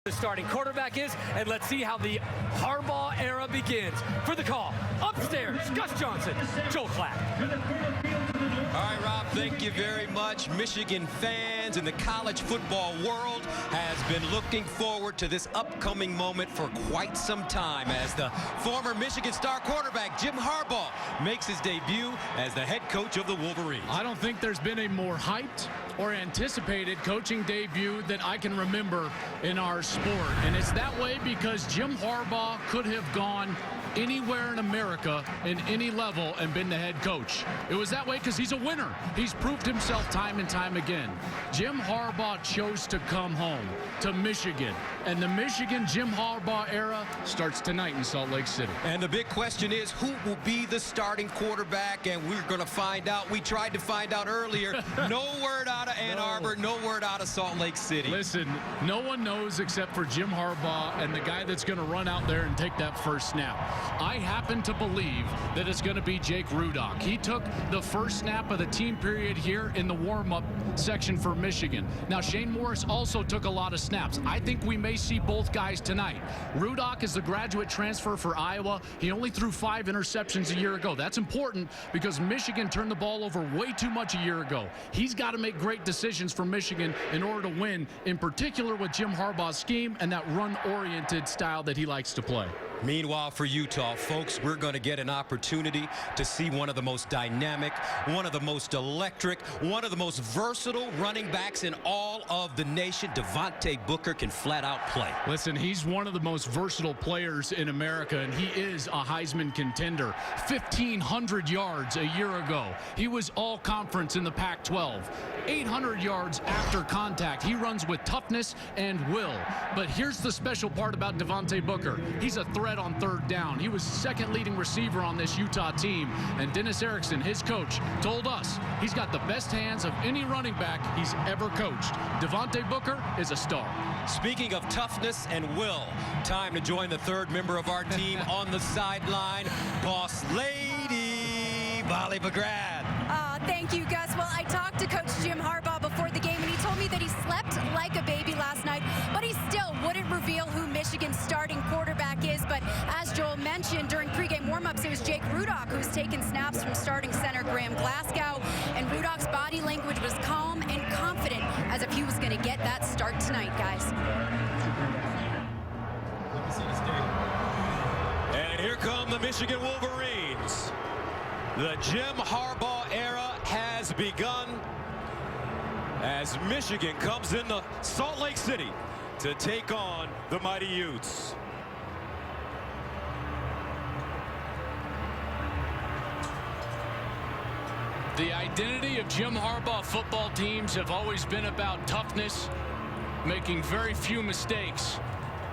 the starting quarterback is, and let's see how the Harbaugh era begins. For the call, upstairs, Gus Johnson, Joel Clapp. All right, Rob, thank you very much. Michigan fans in the college football world has been looking forward to this upcoming moment for quite some time as the former Michigan star quarterback Jim Harbaugh makes his debut as the head coach of the Wolverines. I don't think there's been a more hyped or anticipated coaching debut that I can remember in our sport. And it's that way because Jim Harbaugh could have gone anywhere in America in any level and been the head coach. It was that way because he's a winner. He's proved himself time and time again. Jim Harbaugh chose to come home to Michigan, and the Michigan Jim Harbaugh era starts tonight in Salt Lake City. And the big question is, who will be the starting quarterback? And we're going to find out. We tried to find out earlier. No word out of Ann Arbor, no word out of Salt Lake City. Listen, no one knows except for Jim Harbaugh and the guy that's going to run out there and take that first snap. I happen to believe that it's going to be Jake Rudock. He took the first snap of the team period here in the warm-up section for Michigan. Now, Shane Morris also took a lot of snaps. I think we may see both guys tonight. Rudock is the graduate transfer for Iowa. He only threw 5 interceptions a year ago. That's important because Michigan turned the ball over way too much a year ago. He's got to make great decisions for Michigan in order to win, in particular with Jim Harbaugh's scheme and that run-oriented style that he likes to play. Meanwhile, for Utah, folks, we're going to get an opportunity to see one of the most dynamic, one of the most electric, one of the most versatile running backs in all of the nation. Devontae Booker can flat out play. Listen, he's one of the most versatile players in America, and he is a Heisman contender. 1,500 yards a year ago. He was all conference in the Pac-12. 800 yards after contact. He runs with toughness and will. But here's the special part about Devontae Booker. He's a threat on third down. He was second leading receiver on this Utah team, and Dennis Erickson, his coach, told us he's got the best hands of any running back he's ever coached. Devontae Booker is a star. Speaking of toughness and will, time to join the third member of our team on the sideline, Boss Lady Molly McGrath. Thank you, Gus. Well, I talked to Coach Jim Harbaugh before the game, and he told me that he slept like a baby last night, but he still wouldn't reveal who Michigan's starting quarterback is. But as Joel mentioned, during pregame warmups, it was Jake Rudock who's taken snaps from starting center Graham Glasgow, and Rudock's body language was calm and confident as if he was going to get that start tonight, guys. And here come the Michigan Wolverines. The Jim Harbaugh era has begun as Michigan comes into Salt Lake City to take on the mighty Utes. The identity of Jim Harbaugh football teams have always been about toughness, making very few mistakes.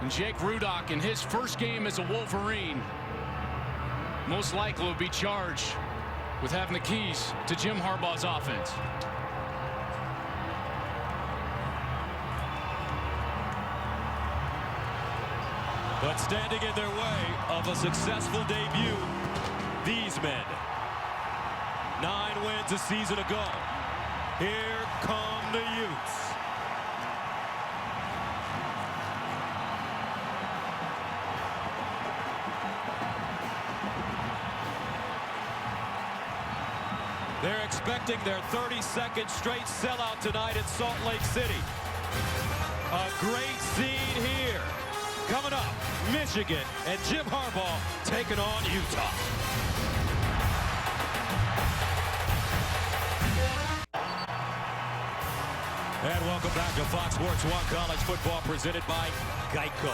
And Jake Rudock, in his first game as a Wolverine, most likely will be charged with having the keys to Jim Harbaugh's offense. But standing in their way of a successful debut, these men. 9 wins a season ago. Here come the Utes. They're expecting their 32nd straight sellout tonight in Salt Lake City. A great scene here. Coming up, Michigan and Jim Harbaugh taking on Utah. And welcome back to Fox Sports 1 College Football presented by Geico.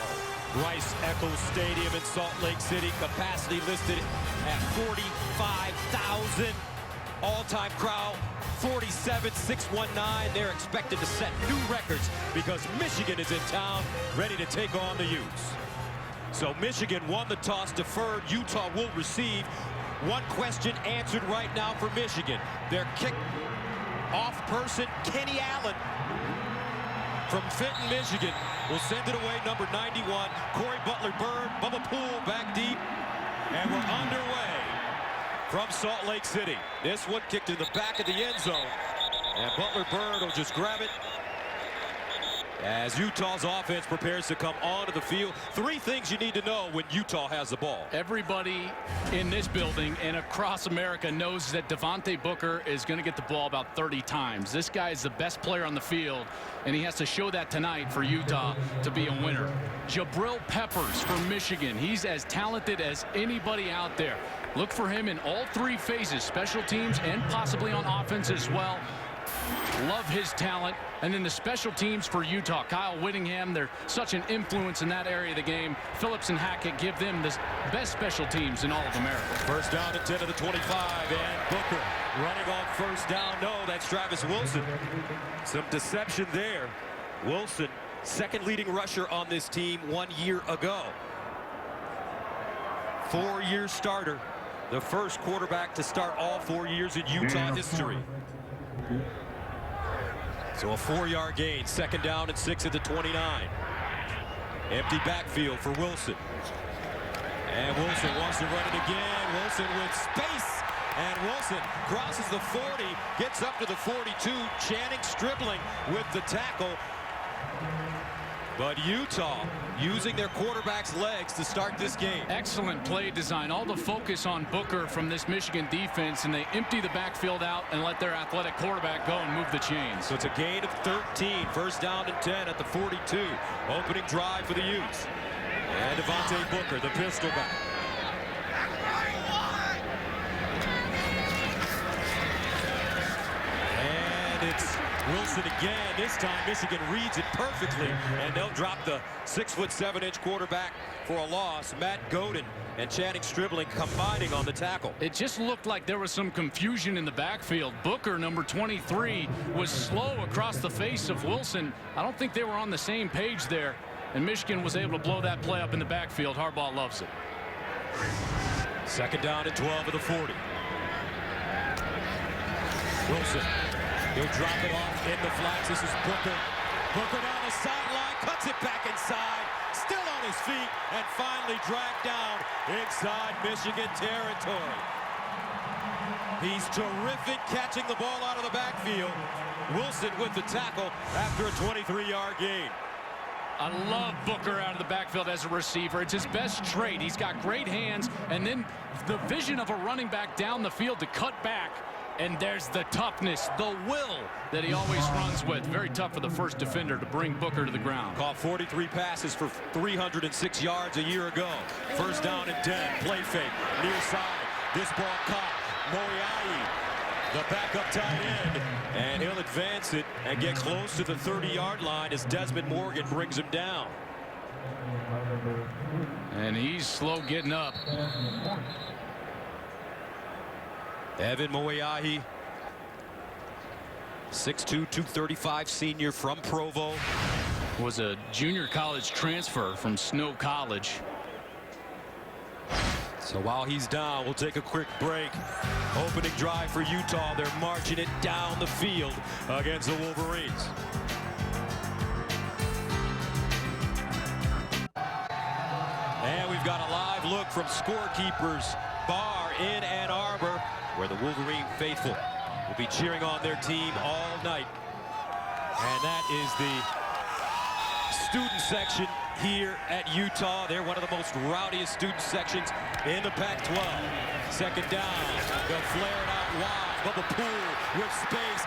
Rice-Eccles Stadium in Salt Lake City, capacity listed at 45,000. All-time crowd, 47,619. They're expected to set new records because Michigan is in town, ready to take on the Utes. So Michigan won the toss, deferred. Utah will receive. One question answered right now for Michigan. Their kick-off person, Kenny Allen, from Fenton, Michigan, will send it away. Number 91, Corey Butler-Bird, Bubba Poole back deep, and we're underway from Salt Lake City. This one kicked in the back of the end zone, and Butler-Bird will just grab it As Utah's offense prepares to come onto the field, 3 things you need to know when Utah has the ball. Everybody in this building and across America knows that Devontae Booker is going to get the ball about 30 times. This guy is the best player on the field, and he has to show that tonight for Utah to be a winner. Jabril Peppers for Michigan. He's as talented as anybody out there. Look for him in all 3 phases, special teams and possibly on offense as well. Love his talent. And then the special teams for Utah. Kyle Whittingham, they're such an influence in that area of the game. Phillips and Hackett give them the best special teams in all of America. First down at 10 of the 25, and Booker running on first down. No, that's Travis Wilson. Some deception there. Wilson, second leading rusher on this team 1 year ago. 4-year starter. The first quarterback to start all 4 years in Utah history. So a 4-yard gain, second down and 6 at the 29. Empty backfield for Wilson. And Wilson wants to run it again. Wilson with space. And Wilson crosses the 40, gets up to the 42. Channing Stribling with the tackle. But Utah using their quarterback's legs to start this game. Excellent play design. All the focus on Booker from this Michigan defense, and they empty the backfield out and let their athletic quarterback go and move the chains. So it's a gain of 13. First down and 10 at the 42. Opening drive for the Utes. And Devontae Booker, the pistol back. And it's Wilson again. This time Michigan reads it perfectly, and they'll drop the 6'7" quarterback for a loss. Matt Godin and Channing Stribling combining on the tackle. It just looked like there was some confusion in the backfield. Booker, number 23, was slow across the face of Wilson. I don't think they were on the same page there, and Michigan was able to blow that play up in the backfield. Harbaugh loves it. Second down at 12 of the 40. Wilson. He'll drop it off in the flats. This is Booker. Booker down the sideline, cuts it back inside, still on his feet, and finally dragged down inside Michigan territory. He's terrific catching the ball out of the backfield. Wilson with the tackle after a 23-yard gain. I love Booker out of the backfield as a receiver. It's his best trait. He's got great hands, and then the vision of a running back down the field to cut back. And there's the toughness, the will that he always runs with. Very tough for the first defender to bring Booker to the ground. Caught 43 passes for 306 yards a year ago. First down and 10. Play fake. Near side. This ball caught. Moiai, the backup tight end. And he'll advance it and get close to the 30-yard line as Desmond Morgan brings him down. And he's slow getting up. Evan Moiai, 6'2", 235 senior from Provo. Was a junior college transfer from Snow College. So while he's down, we'll take a quick break. Opening drive for Utah. They're marching it down the field against the Wolverines. And we've got a live look from Scorekeepers Bar in Ann Arbor, where the Wolverine faithful will be cheering on their team all night. And that is the student section here at Utah. They're one of the most rowdiest student sections in the Pac-12. Second down. They'll flare it out wide. Bubba Poole with space.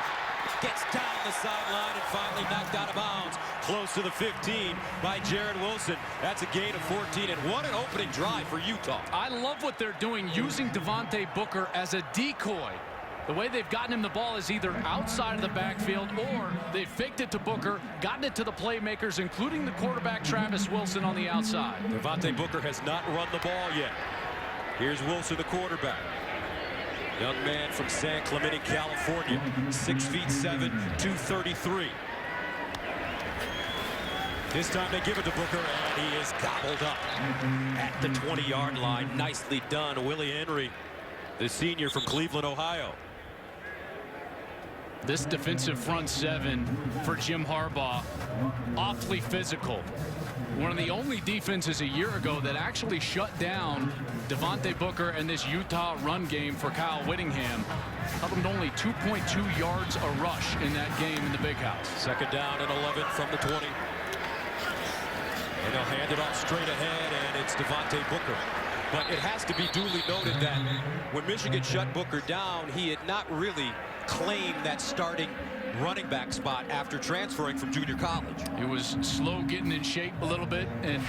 Gets down the sideline and finally knocked out of bounds. Close to the 15 by Jared Wilson. That's a gain of 14, and what an opening drive for Utah. I love what they're doing, using Devontae Booker as a decoy. The way they've gotten him the ball is either outside of the backfield or they've faked it to Booker, gotten it to the playmakers, including the quarterback Travis Wilson on the outside. Devontae Booker has not run the ball yet. Here's Wilson, the quarterback. Young man from San Clemente, California, 6'7", 233. This time they give it to Booker, and he is gobbled up at the 20-yard line. Nicely done, Willie Henry, the senior from Cleveland, Ohio. This defensive front seven for Jim Harbaugh, awfully physical. One of the only defenses a year ago that actually shut down Devontae Booker and this Utah run game for Kyle Whittingham. Held him to only 2.2 yards a rush in that game in the Big House. Second down and 11 from the 20. And they'll hand it off straight ahead, and it's Devontae Booker. But it has to be duly noted that when Michigan shut Booker down, he had not really claimed that starting running back spot after transferring from junior college. He was slow getting in shape a little bit and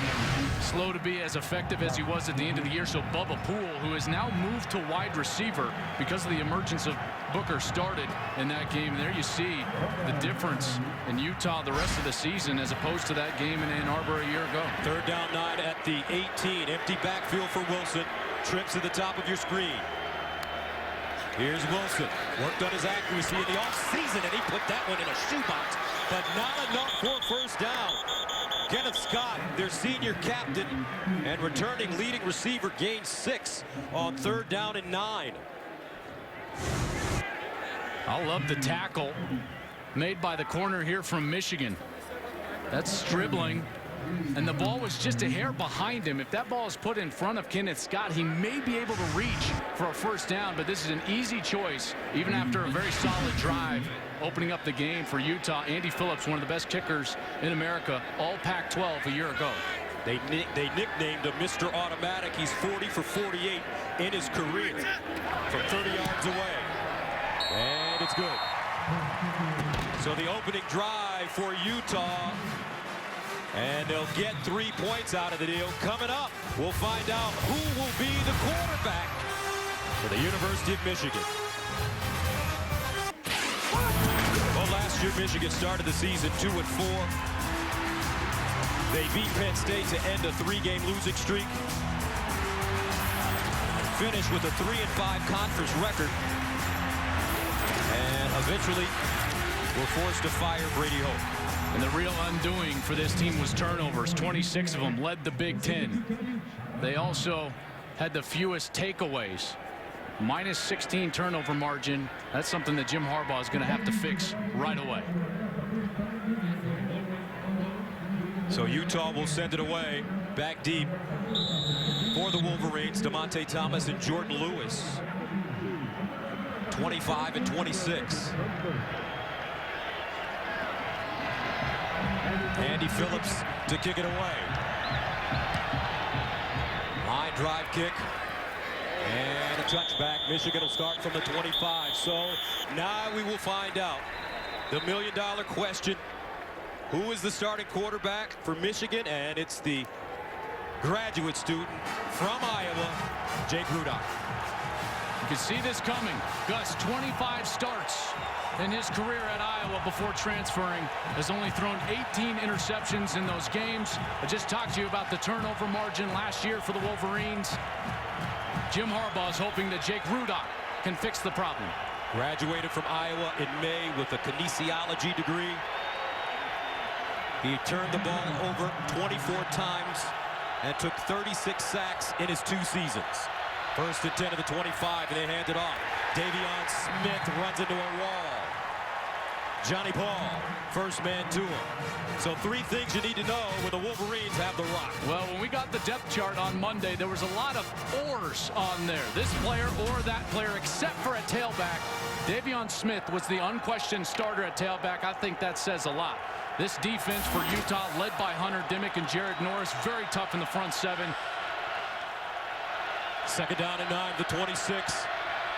slow to be as effective as he was at the end of the year. So Bubba Poole, who has now moved to wide receiver because of the emergence of Booker, started in that game. And there you see the difference in Utah the rest of the season as opposed to that game in Ann Arbor a year ago. 3rd down 9 at the 18. Empty backfield for Wilson. Trips at the top of your screen. Here's Wilson. Worked on his accuracy in the offseason, and he put that one in a shoebox, but not enough for first down. Kenneth Scott, their senior captain and returning leading receiver, gained 6 on 3rd down and 9. I love the tackle made by the corner here from Michigan. That's dribbling, and the ball was just a hair behind him. If that ball is put in front of Kenneth Scott, he may be able to reach for a first down, but this is an easy choice, even after a very solid drive, opening up the game for Utah. Andy Phillips, one of the best kickers in America, all Pac-12 a year ago. They nicknamed him Mr. Automatic. He's 40 for 48 in his career from 30 yards away. And it's good. So the opening drive for Utah, and they'll get 3 points out of the deal. Coming up, we'll find out who will be the quarterback for the University of Michigan. Well, last year Michigan started the season 2-4. They beat Penn State to end a 3-game losing streak. Finished with a 3-5 conference record. And eventually were forced to fire Brady Hoke. And the real undoing for this team was turnovers. 26 of them led the Big Ten. They also had the fewest takeaways. Minus 16 turnover margin. That's something that Jim Harbaugh is going to have to fix right away. So Utah will send it away. Back deep for the Wolverines. DeMonte Thomas and Jordan Lewis. 25 and 26. Andy Phillips to kick it away. Line drive kick. And a touchback. Michigan will start from the 25. So now we will find out the million-dollar question. Who is the starting quarterback for Michigan? And it's the graduate student from Iowa, Jake Rudock. You can see this coming. Gus, 25 starts in his career at Iowa before transferring, has only thrown 18 interceptions in those games. I just talked to you about the turnover margin last year for the Wolverines. Jim Harbaugh is hoping that Jake Rudock can fix the problem. Graduated from Iowa in May with a kinesiology degree. He turned the ball over 24 times and took 36 sacks in his 2 seasons. 1st and 10 of the 25, and they hand it off. Davion Smith runs into a wall. Johnny Paul, first man to him. So 3 things you need to know when the Wolverines have the rock. Well, when we got the depth chart on Monday, there was a lot of ors on there. This player or that player, except for at tailback. Davion Smith was the unquestioned starter at tailback. I think that says a lot. This defense for Utah, led by Hunter Dimick and Jared Norris, very tough in the front 7. 2nd down and 9, the 26.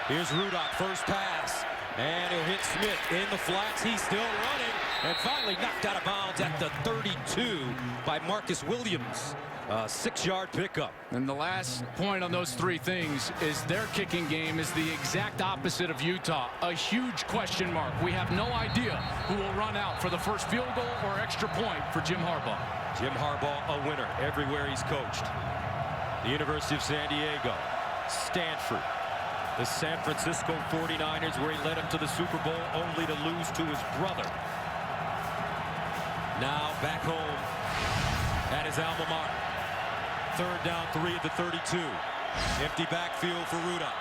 Here's Rudock, first pass. And he'll hit Smith in the flats. He's still running. And finally knocked out of bounds at the 32 by Marcus Williams. A 6-yard pickup. And the last point on those 3 things is their kicking game is the exact opposite of Utah. A huge question mark. We have no idea who will run out for the first field goal or extra point for Jim Harbaugh. Jim Harbaugh, a winner everywhere he's coached. The University of San Diego, Stanford, the San Francisco 49ers, where he led them to the Super Bowl only to lose to his brother. Now back home at his alma mater. 3rd down 3 at the 32. Empty backfield for Rudock.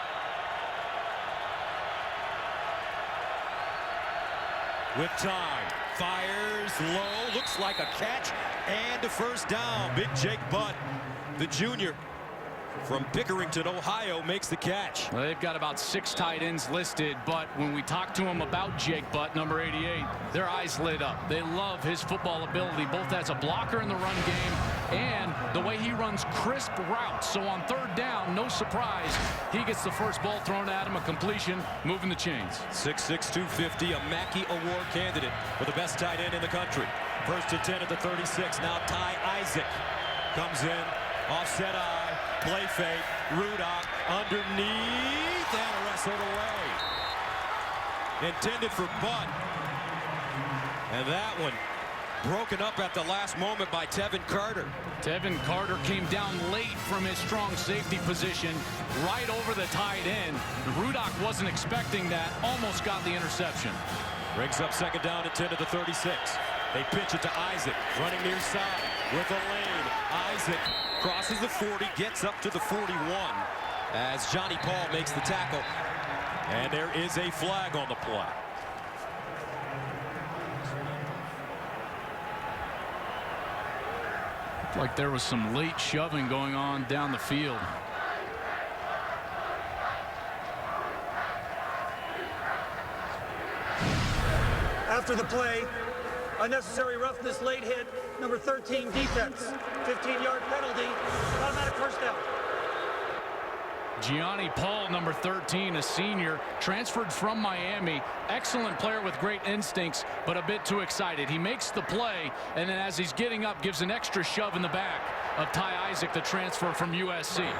With time, fires low, looks like a catch and a first down. Big Jake Butt, the junior from Pickerington, Ohio, makes the catch. Well, they've got about 6 tight ends listed, but when we talk to them about Jake Butt, number 88, their eyes lit up. They love his football ability, both as a blocker in the run game and the way he runs crisp routes. So on third down, no surprise, he gets the first ball thrown at him, a completion, moving the chains. 6'6", 250, a Mackey Award candidate for the best tight end in the country. First and 10 at the 36. Now Ty Isaac comes in, offset eye, play fake, Rudock underneath, and wrestled away. Intended for Butt. And that one broken up at the last moment by Tevin Carter. Tevin Carter came down late from his strong safety position, right over the tight end. Rudock wasn't expecting that, almost got the interception. Brings up second down and 10 to the 36. They pitch it to Isaac, running near side with a lane. Isaac crosses the 40, gets up to the 41 as Johnny Paul makes the tackle. And there is a flag on the play. Like there was some late shoving going on down the field. After the play, unnecessary roughness, late hit, number 13 defense, 15-yard penalty, automatic first down. Gianni Paul, number 13, a senior, transferred from Miami. Excellent player with great instincts, but a bit too excited. He makes the play, and then as he's getting up, gives an extra shove in the back of Ty Isaac, the transfer from USC.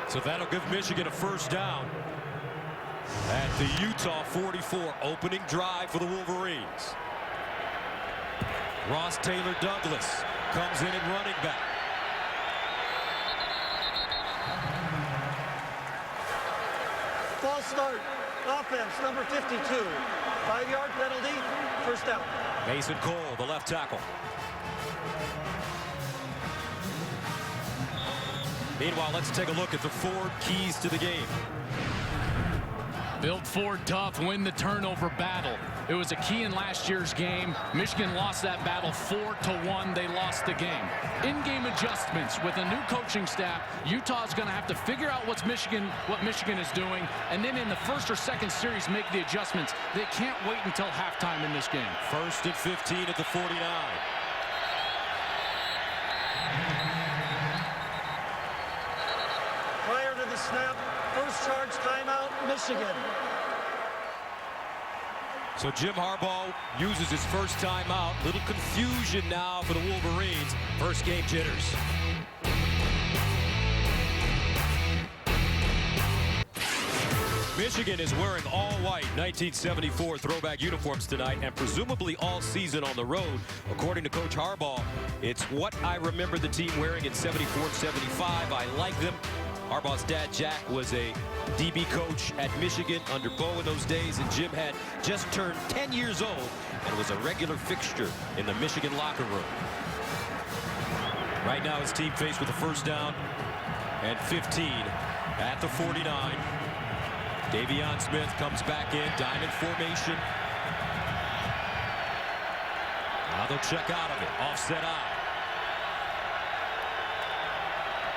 So that'll give Michigan a first down at the Utah 44, opening drive for the Wolverines. Ross Taylor Douglas comes in at running back. False start, offense, number 52, 5-yard penalty, first down. Mason Cole, the left tackle. Meanwhile, let's take a look at the Ford keys to the game. Build Ford tough, win the turnover battle. It was a key in last year's game. Michigan lost that battle 4-1. They lost the game. In-game adjustments with a new coaching staff. Utah's going to have to figure out what Michigan is doing, and then in the first or second series make the adjustments. They can't wait until halftime in this game. First and 15 at the 49. Prior to the snap, first charge timeout, Michigan. So Jim Harbaugh uses his first timeout. Little confusion now for the Wolverines. First game jitters. Michigan is wearing all white 1974 throwback uniforms tonight, and presumably all season on the road. According to Coach Harbaugh, it's what I remember the team wearing in 74 and 75. I like them. Harbaugh's dad, Jack, was a DB coach at Michigan under Bo in those days, and Jim had just turned 10 years old and was a regular fixture in the Michigan locker room. Right now, his team faced with a first down and 15 at the 49. Davion Smith comes back in, diamond formation. Now they'll check out of it, offset eye.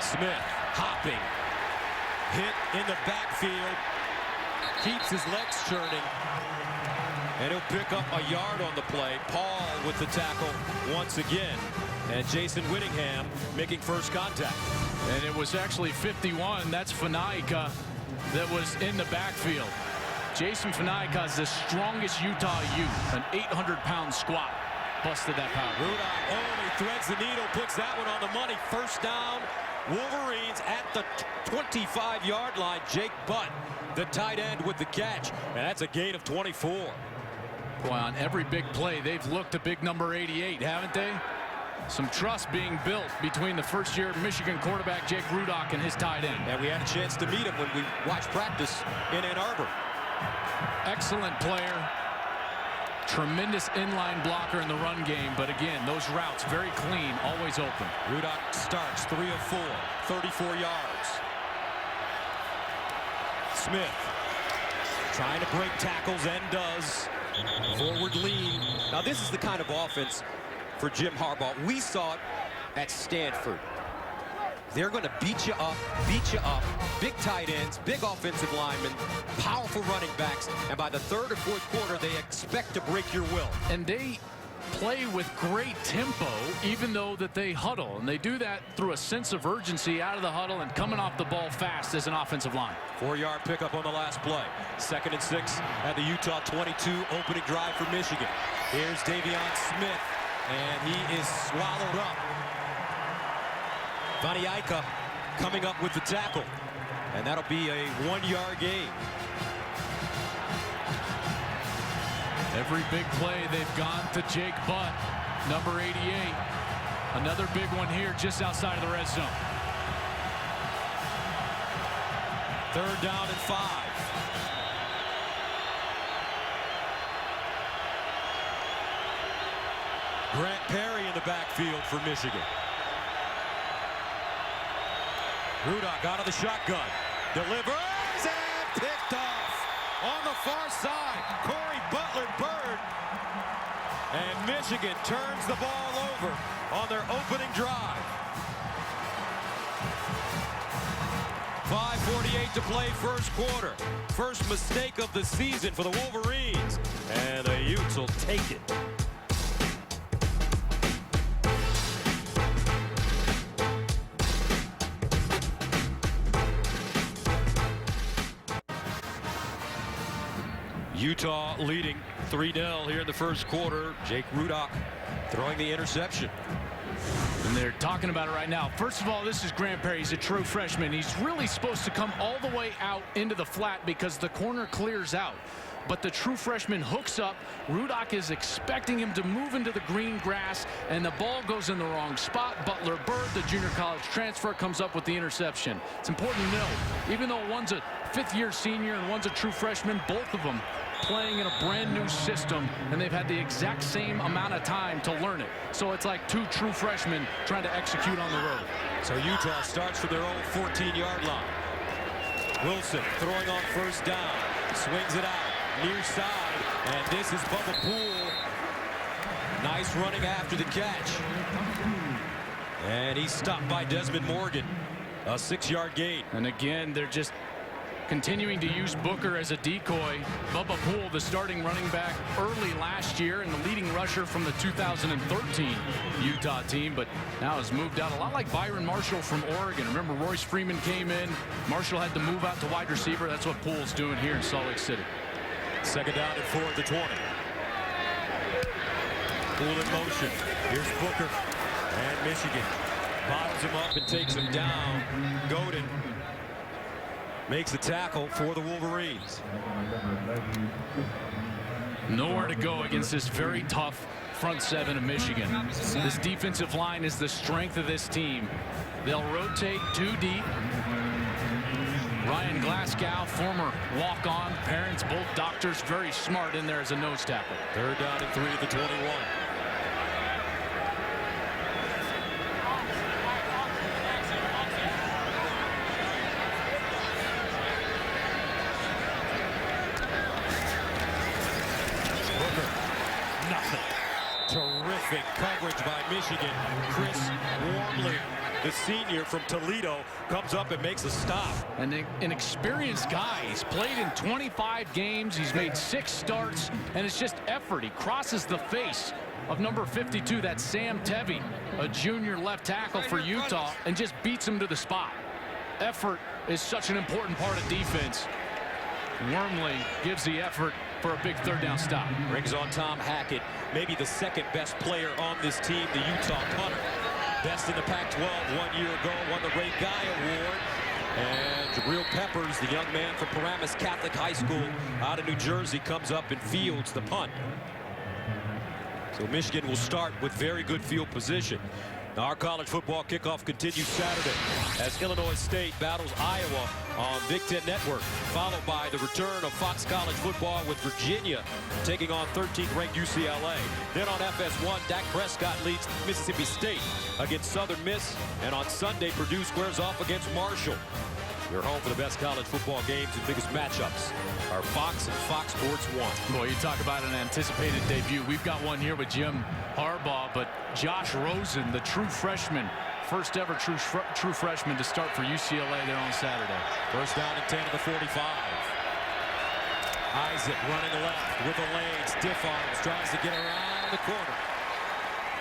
Smith hopping, hit in the backfield, keeps his legs churning, and he'll pick up a yard on the play. Paul with the tackle once again, and Jason Whittingham making first contact. And it was actually 51. That's Fanaika that was in the backfield. Jason Fanaika is the strongest Utah youth, an 800-pound squat. Busted that power. Rudock only threads the needle, puts that one on the money. First down, Wolverines at the 25-yard line. Jake Butt, the tight end, with the catch, and that's a gain of 24. Boy, on every big play, they've looked to big number 88, haven't they? Some trust being built between the first-year Michigan quarterback Jake Rudock and his tight end. And we had a chance to meet him when we watched practice in Ann Arbor. Excellent player. Tremendous inline blocker in the run game, but again, those routes very clean, always open. Rudock starts 3 of 4, 34 yards. Smith trying to break tackles and does. Forward lean. Now this is the kind of offense for Jim Harbaugh. We saw it at Stanford. They're going to beat you up, big tight ends, big offensive linemen, powerful running backs, and by the third or fourth quarter, they expect to break your will. And they play with great tempo, even though that they huddle. And they do that through a sense of urgency out of the huddle and coming off the ball fast as an offensive line. 4-yard pickup on the last play. 2nd and 6 at the Utah 22, opening drive for Michigan. Here's Davion Smith, and he is swallowed up. Vaniaika coming up with the tackle, and that'll be a 1-yard gain. Every big play, they've gone to Jake Butt, number 88. Another big one here just outside of the red zone. 3rd down and 5. Grant Perry in the backfield for Michigan. Rudock out of the shotgun. Delivers and picked off. On the far side, Corey Butler-Bird. And Michigan turns the ball over on their opening drive. 5:48 to play first quarter. First mistake of the season for the Wolverines. And the Utes will take it. Utah leading 3-0 here in the first quarter. Jake Rudock throwing the interception. And they're talking about it right now. First of all, this is Grant Perry. He's a true freshman. He's really supposed to come all the way out into the flat because the corner clears out. But the true freshman hooks up. Rudock is expecting him to move into the green grass, and the ball goes in the wrong spot. Butler-Bird, the junior college transfer, comes up with the interception. It's important to know, even though one's a fifth-year senior and one's a true freshman, both of them playing in a brand new system, and they've had the exact same amount of time to learn it. So it's like two true freshmen trying to execute on the road. So Utah starts from their own 14-yard line. Wilson throwing on 1st down, swings it out near side, and this is Bubba Poole. Nice running after the catch, and he's stopped by Desmond Morgan. A 6-yard gain. And again, they're just continuing to use Booker as a decoy. Bubba Poole, the starting running back early last year and the leading rusher from the 2013 Utah team, but now has moved out a lot like Byron Marshall from Oregon. Remember, Royce Freeman came in. Marshall had to move out to wide receiver. That's what Poole's doing here in Salt Lake City. 2nd down and 4 at the 20. Poole in motion. Here's Booker, and Michigan bottles him up and takes him down. Godin makes the tackle for the Wolverines. Nowhere to go against this very tough front seven of Michigan. This defensive line is the strength of this team. They'll rotate 2 deep. Ryan Glasgow, former walk-on, parents both doctors, very smart in there as a nose tackle. 3rd down and 3 at the 21. Terrific coverage by Michigan. Chris Wormley, the senior from Toledo, comes up and makes a stop. And an experienced guy. He's played in 25 games. He's made 6 starts, and it's just effort. He crosses the face of number 52, that's Sam Tevy, a junior left tackle for Utah, and just beats him to the spot. Effort is such an important part of defense. Wormley gives the effort for a big 3rd down stop. Brings on Tom Hackett, maybe the 2nd best player on this team, the Utah punter. Best in the Pac-12 1 year ago, won the Ray Guy Award. And Jabril Peppers, the young man from Paramus Catholic High School out of New Jersey, comes up and fields the punt. So Michigan will start with very good field position. Now our college football kickoff continues Saturday as Illinois State battles Iowa on Big Ten Network, followed by the return of Fox College football with Virginia taking on 13th ranked UCLA. Then on FS1, Dak Prescott leads Mississippi State against Southern Miss, and on Sunday Purdue squares off against Marshall. Your home for the best college football games and biggest matchups are Fox and Fox Sports 1. Boy, you talk about an anticipated debut. We've got one here with Jim Harbaugh, but Josh Rosen, the true freshman, first ever true freshman to start for UCLA there on Saturday. 1st down and 10 to the 45. Isaac running left with a lane, stiff arms, tries to get around the corner.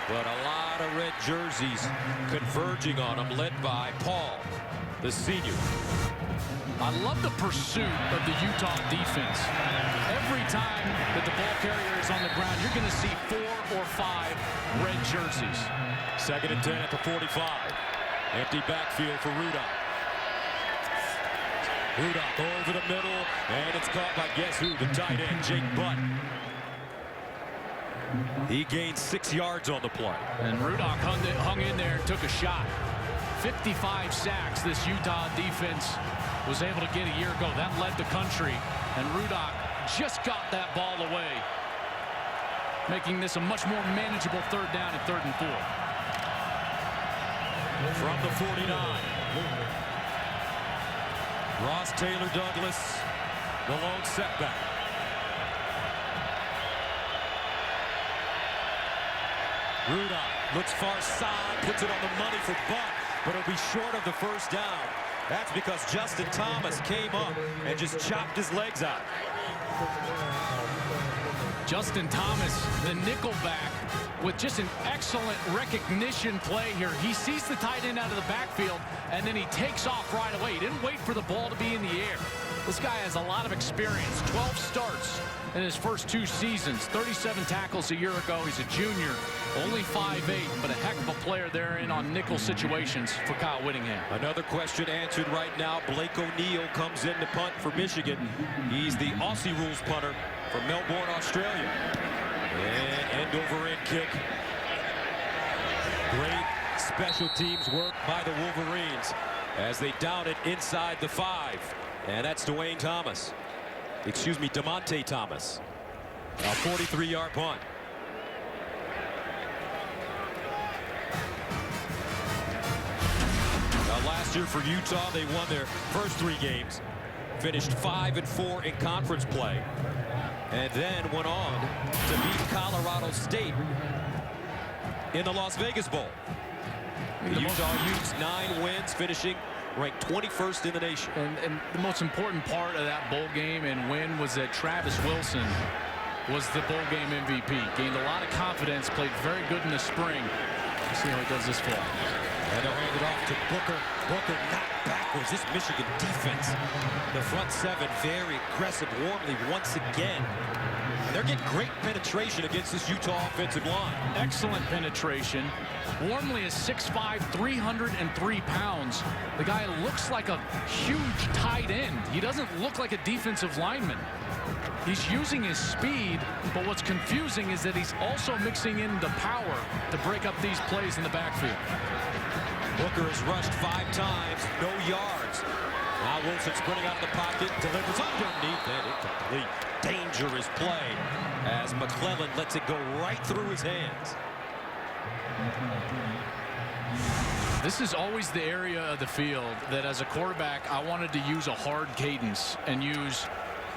But a lot of red jerseys converging on him, led by Paul, the senior. I love the pursuit of the Utah defense. Every time that the ball carrier is on the ground, you're going to see 4 or 5 red jerseys. 2nd and 10 at the 45. Empty backfield for Rudolph. Rudolph over the middle, and it's caught by guess who? The tight end, Jake Butt. He gained 6 yards on the play. And Rudolph hung in there and took a shot. 55 sacks this Utah defense was able to get a year ago. That led the country, and Rudolph just got that ball away, making this a much more manageable 3rd down and 3rd and 4. From the 49. Ross Taylor Douglas, the lone setback. Rudolph looks far side, puts it on the money for Butt, but it'll be short of the 1st down. That's because Justin Thomas came up and just chopped his legs out. Justin Thomas, the nickelback, with just an excellent recognition play here. He sees the tight end out of the backfield, and then he takes off right away. He didn't wait for the ball to be in the air. This guy has a lot of experience. 12 starts in his first 2 seasons. 37 tackles a year ago. He's a junior, only 5'8", but a heck of a player there in on nickel situations for Kyle Whittingham. Another question answered right now. Blake O'Neill comes in to punt for Michigan. He's the Aussie rules punter from Melbourne, Australia. And end-over-end kick. Great special teams work by the Wolverines as they down it inside the 5. And that's Dwayne Thomas. Excuse me, DeMonte Thomas. A 43-yard punt. Now, last year for Utah, they won their first 3 games, finished 5-4 in conference play, and then went on to beat Colorado State in the Las Vegas Bowl. The Utah Utes 9 wins, finishing ranked 21st in the nation. And the most important part of that bowl game and win was that Travis Wilson was the bowl game MVP. Gained a lot of confidence, played very good in the spring. Let's see how he does this fall. And they'll hand it off to Booker. Booker knocked backwards. This Michigan defense, the front 7, very aggressive. Warmly once again. They're getting great penetration against this Utah offensive line. Excellent penetration. Warmly is 6'5", 303 pounds. The guy looks like a huge tight end. He doesn't look like a defensive lineman. He's using his speed, but what's confusing is that he's also mixing in the power to break up these plays in the backfield. Booker has rushed 5 times, no yards. Now Wilson sprinting out of the pocket, delivers underneath, and incomplete. Dangerous play as McClellan lets it go right through his hands. This is always the area of the field that as a quarterback I wanted to use a hard cadence and use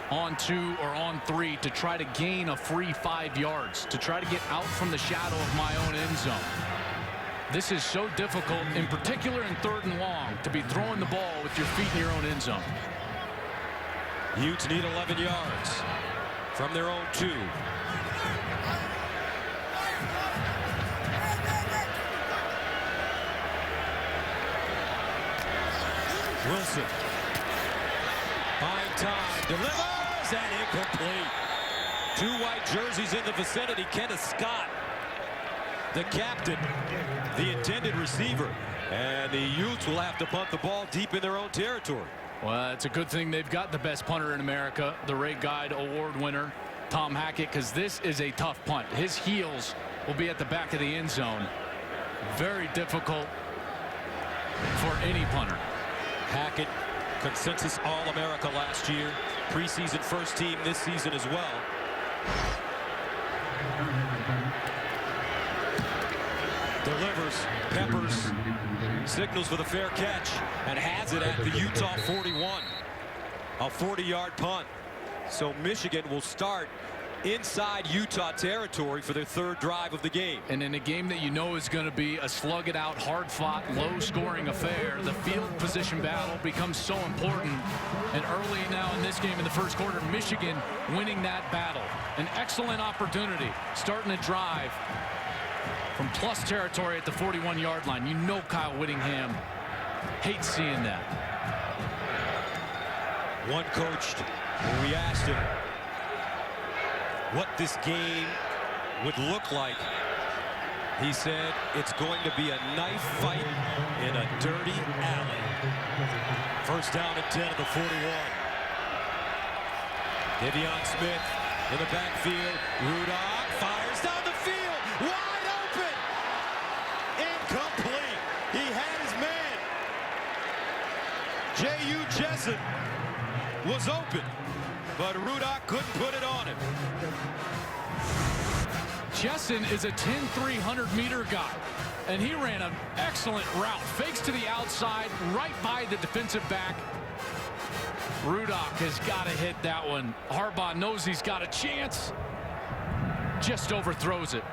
on 2 or on 3 to try to gain a free 5 yards, to try to get out from the shadow of my own end zone. This is so difficult, in particular in 3rd and long, to be throwing the ball with your feet in your own end zone. Utes need 11 yards from their own 2. Wilson. Fine time. Delivers and incomplete. 2 white jerseys in the vicinity. Kenneth Scott, the captain, the intended receiver. And the Utes will have to punt the ball deep in their own territory. Well, it's a good thing they've got the best punter in America, the Ray Guide Award winner, Tom Hackett, because this is a tough punt. His heels will be at the back of the end zone. Very difficult for any punter. Hackett, consensus All-America last year, preseason first team this season as well. Delivers, peppers, signals for the fair catch, and has it at the Utah 41. A 40-yard punt. So Michigan will start inside Utah territory for their 3rd drive of the game. And in a game that you know is going to be a slug-it-out, hard-fought, low-scoring affair, the field position battle becomes so important. And early now in this game in the 1st quarter, Michigan winning that battle. An excellent opportunity, starting a drive from plus territory at the 41-yard line. You know Kyle Whittingham hates seeing that. One coach, when we asked him what this game would look like, he said it's going to be a knife fight in a dirty alley. First down and 10 at the 41. De'Veon Smith in the backfield. Rudock fires down the field. Wide open. Incomplete. He had his man. J.U. Jessen was open, but Rudock couldn't put it on him. Jessen is a 10-3 100-meter guy, and he ran an excellent route. Fakes to the outside, right by the defensive back. Rudock has got to hit that one. Harbaugh knows he's got a chance. Just overthrows it.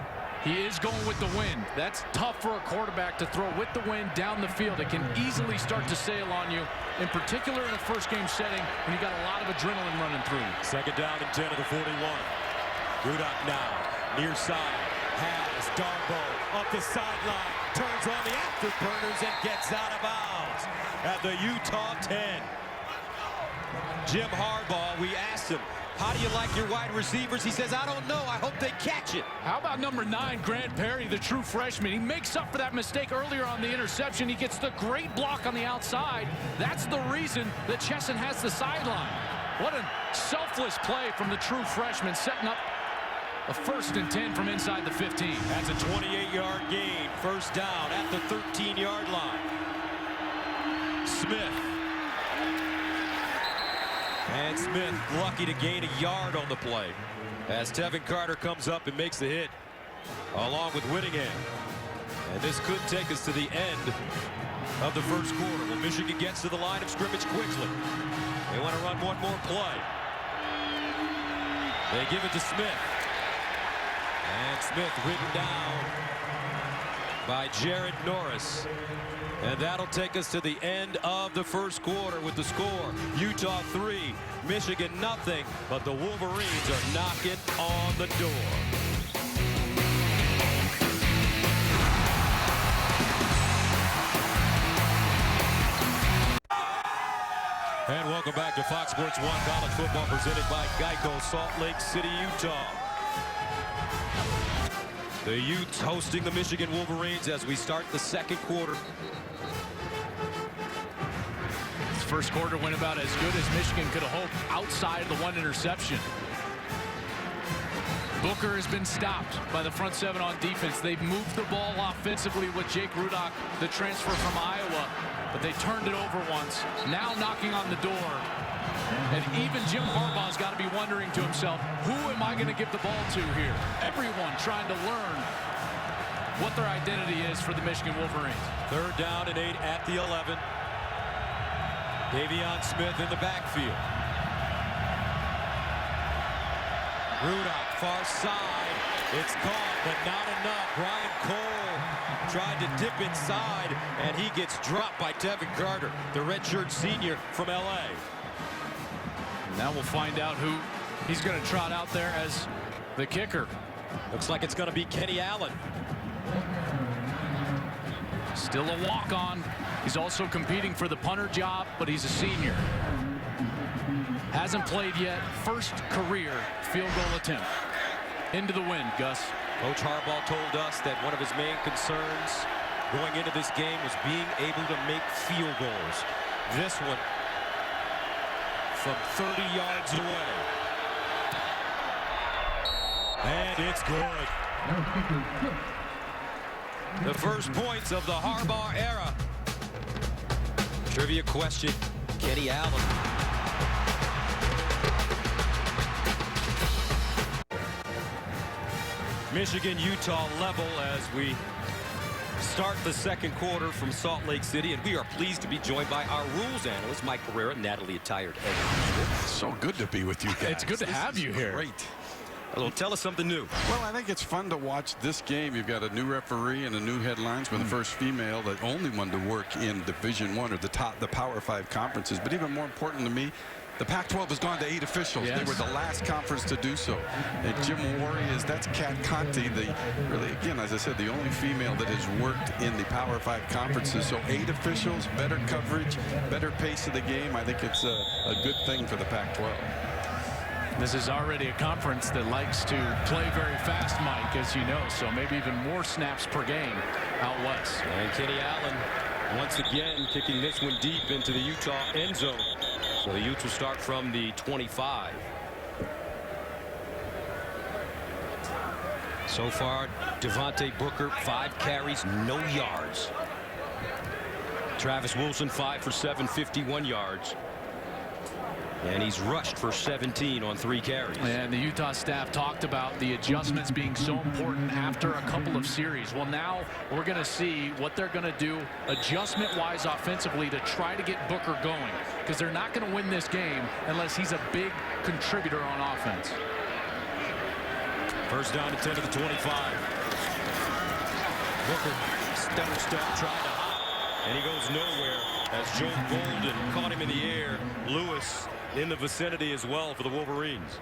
He is going with the wind. That's tough for a quarterback to throw with the wind down the field. It can easily start to sail on you, in particular in a first-game setting when you got a lot of adrenaline running through you. Second down and 10 at the 41. Rudock now. Near side, has Darboh up the sideline, turns on the afterburners and gets out of bounds at the Utah 10. Jim Harbaugh, we asked him, how do you like your wide receivers? He says, I don't know. I hope they catch it. How about number 9, Grant Perry, the true freshman? He makes up for that mistake earlier on the interception. He gets the great block on the outside. That's the reason that Jessen has the sideline. What a selfless play from the true freshman, setting up a 1st and 10 from inside the 15. That's a 28-yard gain. First down at the 13-yard line. Smith. And Smith lucky to gain a yard on the play as Tevin Carter comes up and makes the hit along with Whittingham. And this could take us to the end of the first quarter. Well, Michigan gets to the line of scrimmage quickly. They want to run one more play. They give it to Smith. And Smith ridden down by Jared Norris. And that'll take us to the end of the first quarter with the score. Utah 3, Michigan nothing, but the Wolverines are knocking on the door. And welcome back to Fox Sports 1 College Football presented by Geico, Salt Lake City, Utah. The Utes hosting the Michigan Wolverines as we start the second quarter. This first quarter went about as good as Michigan could have hoped outside the one interception. Booker has been stopped by the front 7 on defense. They've moved the ball offensively with Jake Rudock, the transfer from Iowa, but they turned it over once. Now knocking on the door. And even Jim Harbaugh's got to be wondering to himself, who am I going to give the ball to here? Everyone trying to learn what their identity is for the Michigan Wolverines. Third down and 8 at the 11. De'Veon Smith in the backfield. Rudock far side. It's caught, but not enough. Brian Cole tried to dip inside, and he gets dropped by Tevin Carter, the redshirt senior from L.A. Now we'll find out who he's going to trot out there as the kicker. Looks like it's going to be Kenny Allen. Still a walk-on. He's also competing for the punter job, but he's a senior. Hasn't played yet. First career field goal attempt. Into the wind, Gus. Coach Harbaugh told us that one of his main concerns going into this game was being able to make field goals. This one from 30 yards away. And it's good. The first points of the Harbaugh era. Trivia question, Kenny Allen. Michigan-Utah level as we start the second quarter from Salt Lake City, and we are pleased to be joined by our rules analyst, Mike Carrera, Natalie Attired. So good to be with you guys. It's good to have you here. Great. Well, tell us something new. Well, I think it's fun to watch this game. You've got a new referee and a new headlines with the first female, the only one to work in Division I or the Power 5 conferences. But even more important to me, The Pac-12 has gone to 8 officials. Yes. They were the last conference to do so. And Jim Harbaugh that's Kat Conti, really, again, as I said, the only female that has worked in the Power 5 conferences. So 8 officials, better coverage, better pace of the game. I think it's a good thing for the Pac-12. This is already a conference that likes to play very fast, Mike, as you know, so maybe even more snaps per game out west. And Kenny Allen once again kicking this one deep into the Utah end zone. So the Utes will start from the 25. So far, Devontae Booker, 5 carries, no yards. Travis Wilson, 5 for 7, 51 yards. And he's rushed for 17 on 3 carries. And the Utah staff talked about the adjustments being so important after a couple of series. Well, now we're going to see what they're going to do adjustment-wise offensively to try to get Booker going, because they're not going to win this game unless he's a big contributor on offense. First down to 10 to the 25. Booker stutter step, tried to hop, and he goes nowhere as Joe Bolden caught him in the air. Lewis in the vicinity as well for the Wolverines.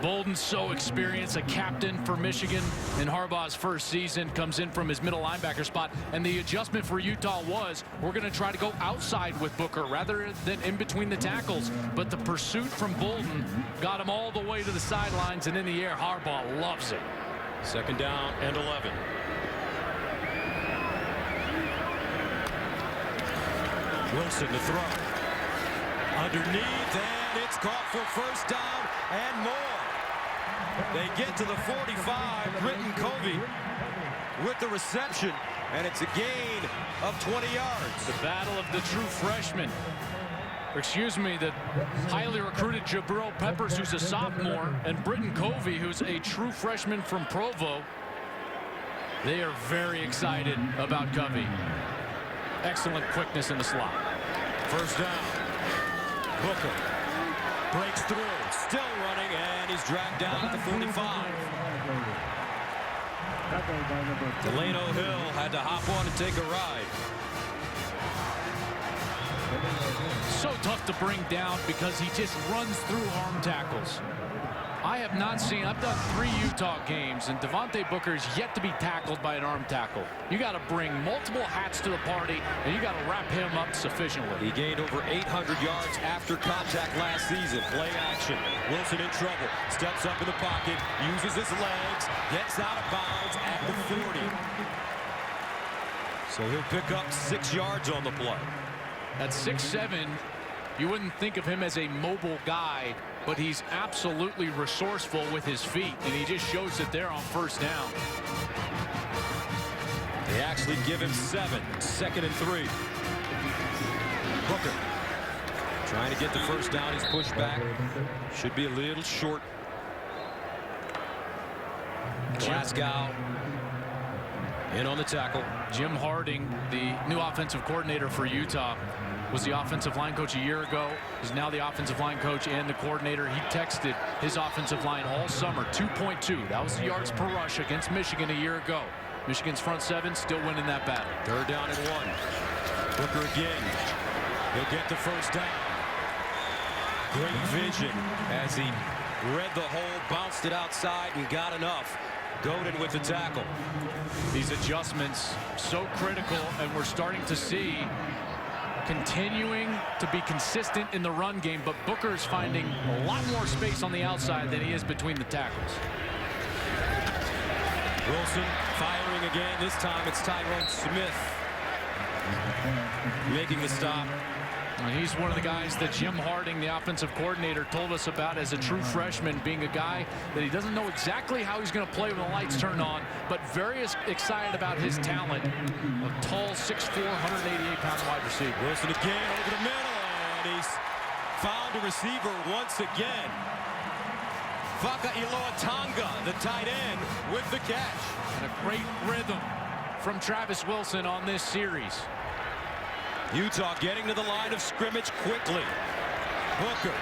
Bolden's so experienced, a captain for Michigan in Harbaugh's first season, comes in from his middle linebacker spot, and the adjustment for Utah was, we're going to try to go outside with Booker rather than in between the tackles. But the pursuit from Bolden got him all the way to the sidelines and in the air. Harbaugh loves it. Second down and 11. Wilson to throw. Underneath, and it's caught for first down and more. They get to the 45. Britton Covey with the reception, and it's a gain of 20 yards. The battle of the true freshmen. Excuse me, the highly recruited Jabril Peppers, who's a sophomore, and Britton Covey, who's a true freshman from Provo. They are very excited about Covey. Excellent quickness in the slot. First down. Booker breaks through, still running, and he's dragged down at the 45. Delano Hill had to hop on and take a ride. So tough to bring down because he just runs through arm tackles. I have not seen, I've done 3 Utah games, and Devontae Booker is yet to be tackled by an arm tackle. You got to bring multiple hats to the party, and you got to wrap him up sufficiently. He gained over 800 yards after contact last season. Play action. Wilson in trouble. Steps up in the pocket, uses his legs, gets out of bounds at the 40. So he'll pick up 6 yards on the play. At 6'7", you wouldn't think of him as a mobile guy, but he's absolutely resourceful with his feet, and he just shows it there on first down. They actually give him 7. Second and 3. Booker trying to get the first down. He's pushed back. Should be a little short. Glasgow in on the tackle. Jim Harding, the new offensive coordinator for Utah, was the offensive line coach a year ago. He's now the offensive line coach and the coordinator. He texted his offensive line all summer. 2.2. That was the yards per rush against Michigan a year ago. Michigan's front 7 still winning that battle. Third down and 1. Booker again. He'll get the first down. Great vision as he read the hole, bounced it outside, and got enough. Godin with the tackle. These adjustments so critical, and we're starting to see continuing to be consistent in the run game, but Booker is finding a lot more space on the outside than he is between the tackles. Wilson firing again. This time it's Tyrone Smith making the stop. And he's one of the guys that Jim Harding, the offensive coordinator, told us about as a true freshman, being a guy that he doesn't know exactly how he's going to play when the lights turn on, but very excited about his talent. A tall, 6'4", 188-pound wide receiver. Wilson again over the middle, and he's found a receiver once again. Faka Iloa-Tonga, the tight end, with the catch. And a great rhythm from Travis Wilson on this series. Utah getting to the line of scrimmage quickly. Booker.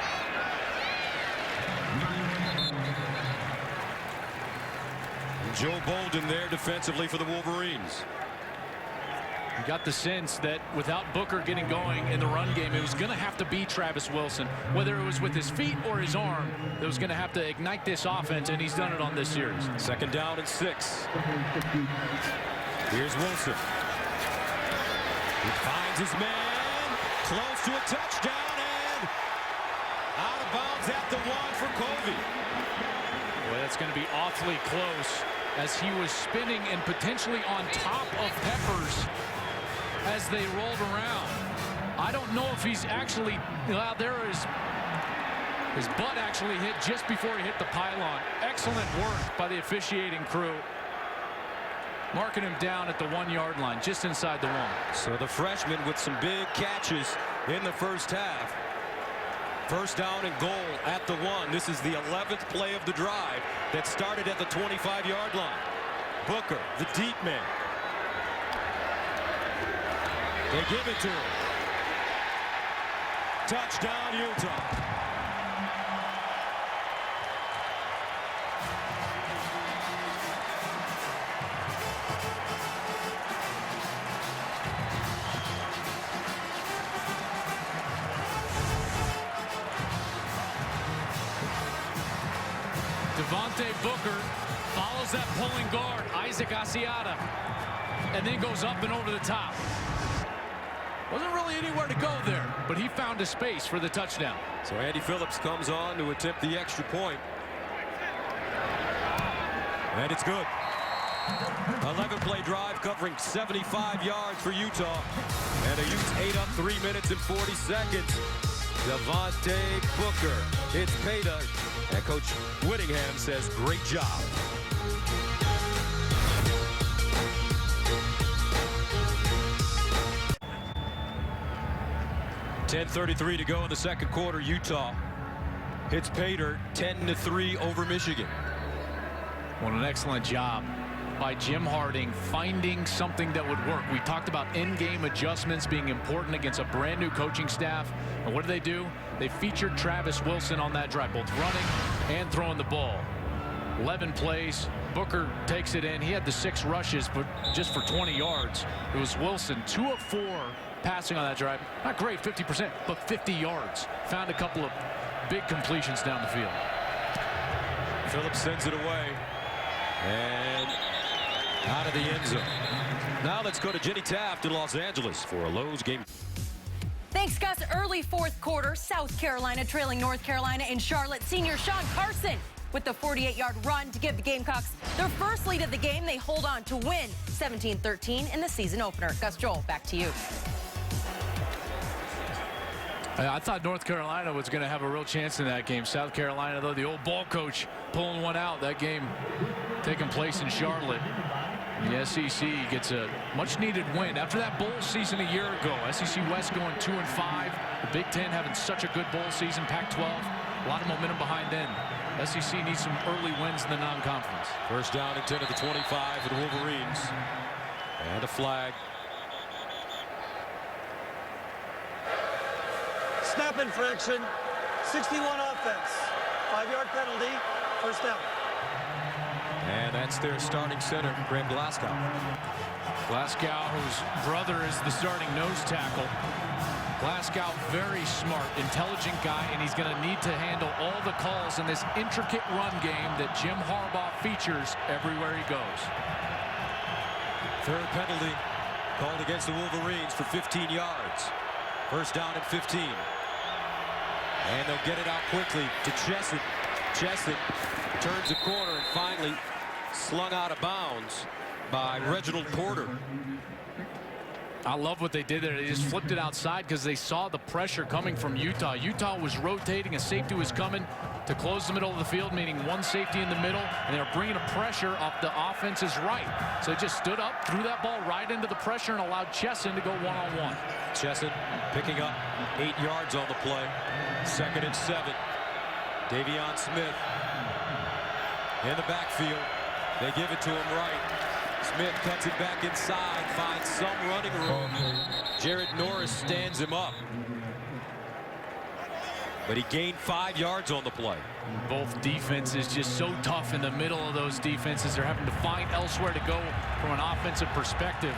Joe Bolden there defensively for the Wolverines. You got the sense that without Booker getting going in the run game, it was going to have to be Travis Wilson, whether it was with his feet or his arm, that was going to have to ignite this offense, and he's done it on this series. 2nd down and 6. Here's Wilson. He finds his man, close to a touchdown, and out of bounds at the 1 for Covey. Boy, that's going to be awfully close, as he was spinning and potentially on top of Peppers as they rolled around. I don't know if he's actually, well, his butt actually hit just before he hit the pylon. Excellent work by the officiating crew, marking him down at the 1-yard line, just inside the 1. So the freshman with some big catches in the first half. 1st down and goal at the 1. This is the 11th play of the drive that started at the 25-yard line. Booker, the deep man. They give it to him. Touchdown, Utah. Booker follows that pulling guard, Isaac Asiata, and then goes up and over the top. Wasn't really anywhere to go there, but he found a space for the touchdown. So Andy Phillips comes on to attempt the extra point. And it's good. 11-play drive covering 75 yards for Utah. And the Utes ate up 3 minutes and 40 seconds. Devontae Booker. It's payday. And Coach Whittingham says, great job. .10:33 to go in the 2nd quarter. Utah hits pay dirt 10-3 over Michigan. Well, an excellent job by Jim Harding finding something that would work. We talked about in-game adjustments being important against a brand new coaching staff. And what do? They featured Travis Wilson on that drive, both running and throwing the ball. 11 plays. Booker takes it in. He had the 6 rushes, but just for 20 yards. It was Wilson, 2 of 4 passing on that drive. Not great, 50%, but 50 yards. Found a couple of big completions down the field. Phillips sends it away. And out of the end zone. Now let's go to Jenny Taft in Los Angeles for a Lowe's game. Thanks, Gus. Early 4th quarter, South Carolina trailing North Carolina in Charlotte. Senior Sean Carson with the 48-yard run to give the Gamecocks their first lead of the game. They hold on to win 17-13 in the season opener. Gus, Joel, back to you. I thought North Carolina was going to have a real chance in that game. South Carolina, though, the old ball coach pulling one out. That game taking place in Charlotte. The SEC gets a much-needed win after that bowl season a year ago. SEC West going 2-5. The Big Ten having such a good bowl season. Pac-12, a lot of momentum behind them. SEC needs some early wins in the non-conference. 1st down and 10 at the 25 for the Wolverines. And a flag. Snap infraction, 61 offense, 5-yard penalty, 1st down. And that's their starting center, Graham Glasgow. Glasgow, whose brother is the starting nose tackle. Glasgow, very smart, intelligent guy, and he's going to need to handle all the calls in this intricate run game that Jim Harbaugh features everywhere he goes. 3rd penalty called against the Wolverines for 15 yards. 1st down and 15. And they'll get it out quickly to Chesson. Chesson turns the corner and finally slung out of bounds by Reginald Porter. I love what they did there. They just flipped it outside because they saw the pressure coming from Utah. Utah was rotating. A safety was coming to close the middle of the field, meaning one safety in the middle, and they were bringing a pressure off the offense's right. So they just stood up, threw that ball right into the pressure, and allowed Chesson to go one-on-one. Chesson picking up 8 yards on the play. 2nd and 7. Davion Smith in the backfield. They give it to him right. Smith cuts it back inside, finds some running room. Jared Norris stands him up. But he gained 5 yards on the play. Both defenses just so tough in the middle of those defenses. They're having to find elsewhere to go from an offensive perspective.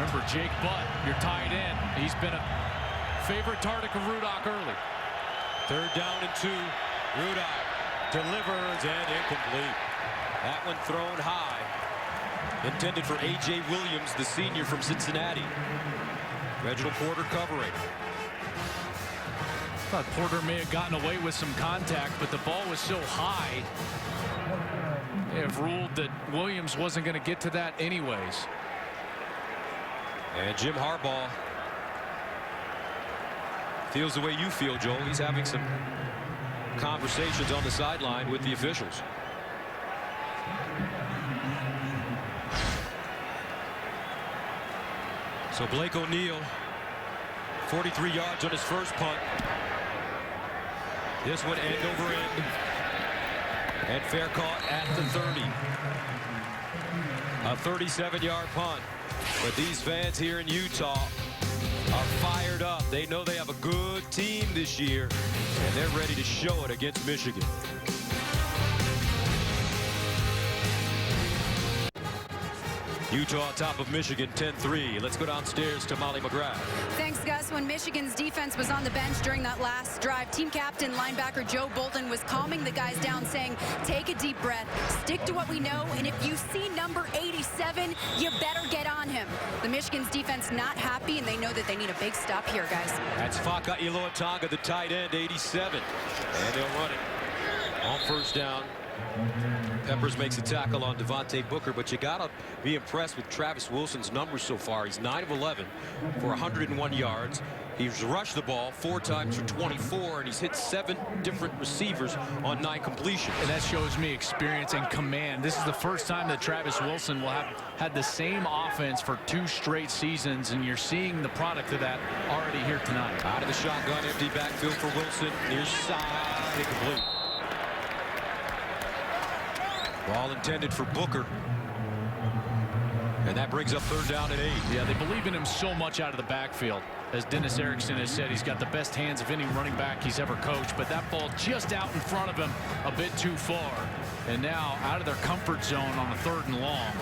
Remember, Jake Butt, your tight end. He's been a favorite target of Rudock early. 3rd down and 2. Rudock delivers and incomplete. That one thrown high. Intended for A.J. Williams, the senior from Cincinnati. Reginald Porter covering. Thought Porter may have gotten away with some contact, but the ball was so high. They have ruled that Williams wasn't going to get to that anyways. And Jim Harbaugh feels the way you feel, Joel. He's having some conversations on the sideline with the officials. So Blake O'Neal, 43 yards on his first punt. This one end over end. And fair caught at the 30. A 37-yard punt. But these fans here in Utah are fired up. They know they have a good team this year, and they're ready to show it against Michigan. Utah on top of Michigan 10-3. Let's go downstairs to Molly McGrath. Thanks, Gus. When Michigan's defense was on the bench during that last drive, team captain linebacker Joe Bolton was calming the guys down, saying, take a deep breath, stick to what we know, and if you see number 87, you better get on him. The Michigan's defense not happy, and they know that they need a big stop here, guys. That's Faka Iloatonga, the tight end, 87. And they'll run it on 1st down. Peppers makes a tackle on Devontae Booker, but you gotta be impressed with Travis Wilson's numbers so far. He's 9 of 11 for 101 yards. He's rushed the ball 4 times for 24, and he's hit 7 different receivers on 9 completions. And that shows me experience and command. This is the first time that Travis Wilson will have had the same offense for 2 straight seasons, and you're seeing the product of that already here tonight. Out of the shotgun, empty backfield for Wilson. Near side, incomplete. Ball intended for Booker. And that brings up 3rd down and 8. Yeah, they believe in him so much out of the backfield. As Dennis Erickson has said, he's got the best hands of any running back he's ever coached, but that ball just out in front of him a bit too far. And now out of their comfort zone on a 3rd and long.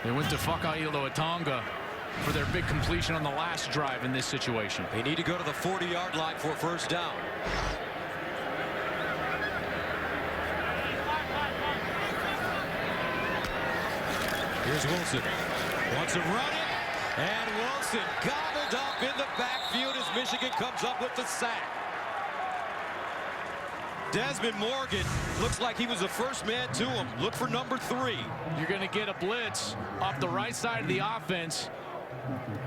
They went to Faka Iloatonga for their big completion on the last drive in this situation. They need to go to the 40-yard line for a 1st down. Here's Wilson. Wants to run it. And Wilson gobbled up in the backfield as Michigan comes up with the sack. Desmond Morgan looks like he was the first man to him. Look for number 3. You're going to get a blitz off the right side of the offense.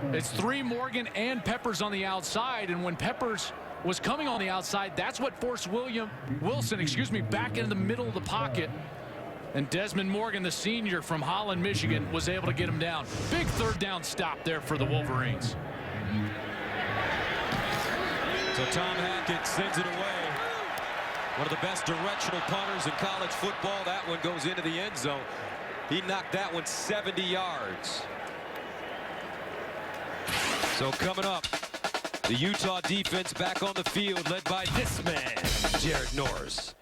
It's 3 Morgan and Peppers on the outside. And when Peppers was coming on the outside, that's what forced Wilson back into the middle of the pocket. And Desmond Morgan, the senior from Holland, Michigan, was able to get him down. Big 3rd down stop there for the Wolverines. So Tom Hackett sends it away. One of the best directional punters in college football. That one goes into the end zone. He knocked that one 70 yards. So coming up, the Utah defense back on the field, led by this man, Jared Norris.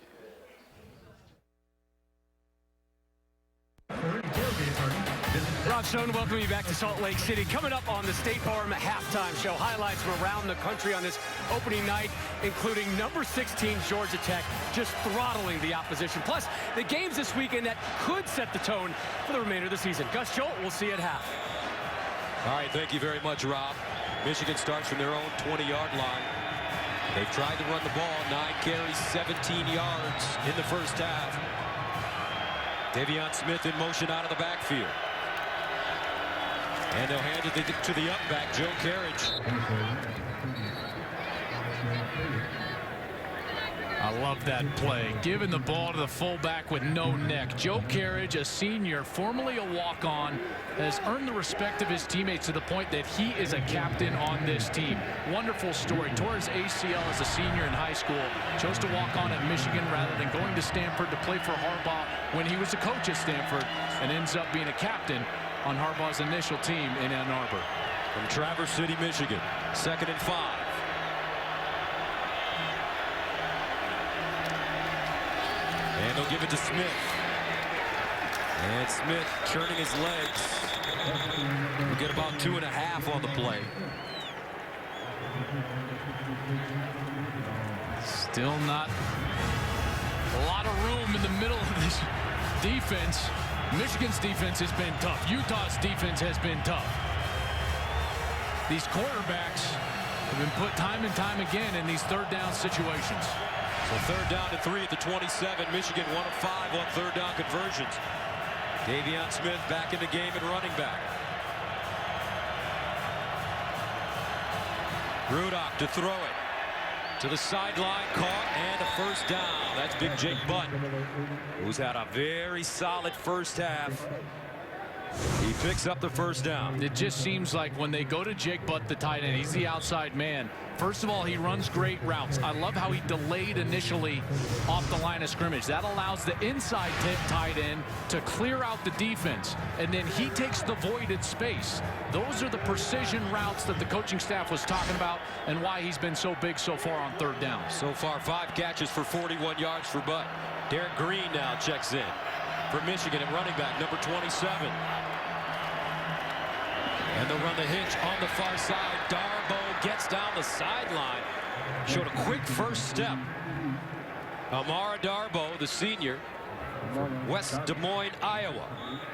Rob Stone, welcome you back to Salt Lake City. Coming up on the State Farm halftime show, highlights from around the country on this opening night, including number 16 Georgia Tech just throttling the opposition. Plus, the games this weekend that could set the tone for the remainder of the season. Gus Joel, we'll see you at half. All right, thank you very much, Rob. Michigan starts from their own 20-yard line. They've tried to run the ball, 9 carries, 17 yards in the first half. Davion Smith in motion out of the backfield. And they'll hand it to the up back, Joe Carriage. I love that play. Giving the ball to the fullback with no neck. Joe Carriage, a senior, formerly a walk-on, has earned the respect of his teammates to the point that he is a captain on this team. Wonderful story. Tore his ACL as a senior in high school. Chose to walk on at Michigan rather than going to Stanford to play for Harbaugh when he was a coach at Stanford, and ends up being a captain on Harbaugh's initial team in Ann Arbor. From Traverse City, Michigan, 2nd and 5. And they'll give it to Smith. And Smith turning his legs. We get about 2.5 on the play. Still not a lot of room in the middle of this defense. Michigan's defense has been tough. Utah's defense has been tough. These quarterbacks have been put time and time again in these third down situations. So 3rd down and 3 at the 27. Michigan 1 of 5 on 3rd down conversions. Davion Smith back in the game at running back. Rudock to throw it. To the sideline, caught, and a 1st down. That's big Jake Butt, who's had a very solid first half. He picks up the 1st down. It just seems like when they go to Jake Butt, the tight end, he's the outside man. First of all, he runs great routes. I love how he delayed initially off the line of scrimmage. That allows the inside tight end to clear out the defense, and then he takes the voided space. Those are the precision routes that the coaching staff was talking about and why he's been so big so far on 3rd down. So far, 5 catches for 41 yards for Butt. Derek Green now checks in for Michigan at running back, number 27. And they'll run the hitch on the far side. Darboh gets down the sideline. Showed a quick first step. Amara Darboh, the senior, from West Des Moines, Iowa.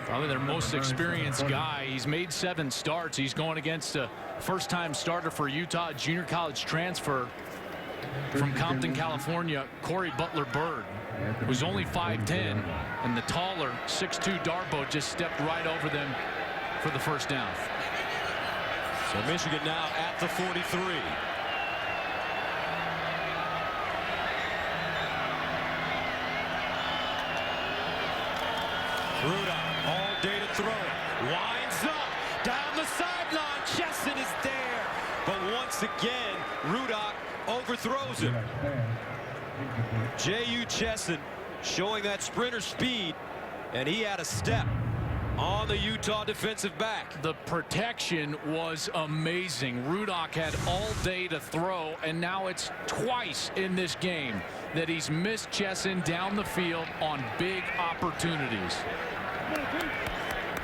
Probably their most experienced guy. He's made 7 starts. He's going against a first-time starter for Utah, junior college transfer from Compton, California, Corey Butler-Bird, who's only 5'10", and the taller 6'2" Darboh just stepped right over them for the 1st down. So Michigan now at the 43. Rudock all day to throw it. Winds up down the sideline. Chesson is there. But once again, Rudock overthrows him. J.U. Chesson showing that sprinter speed, and he had a step on the Utah defensive back. The protection was amazing. Rudock had all day to throw, and now it's twice in this game that he's missed Chesson down the field on big opportunities.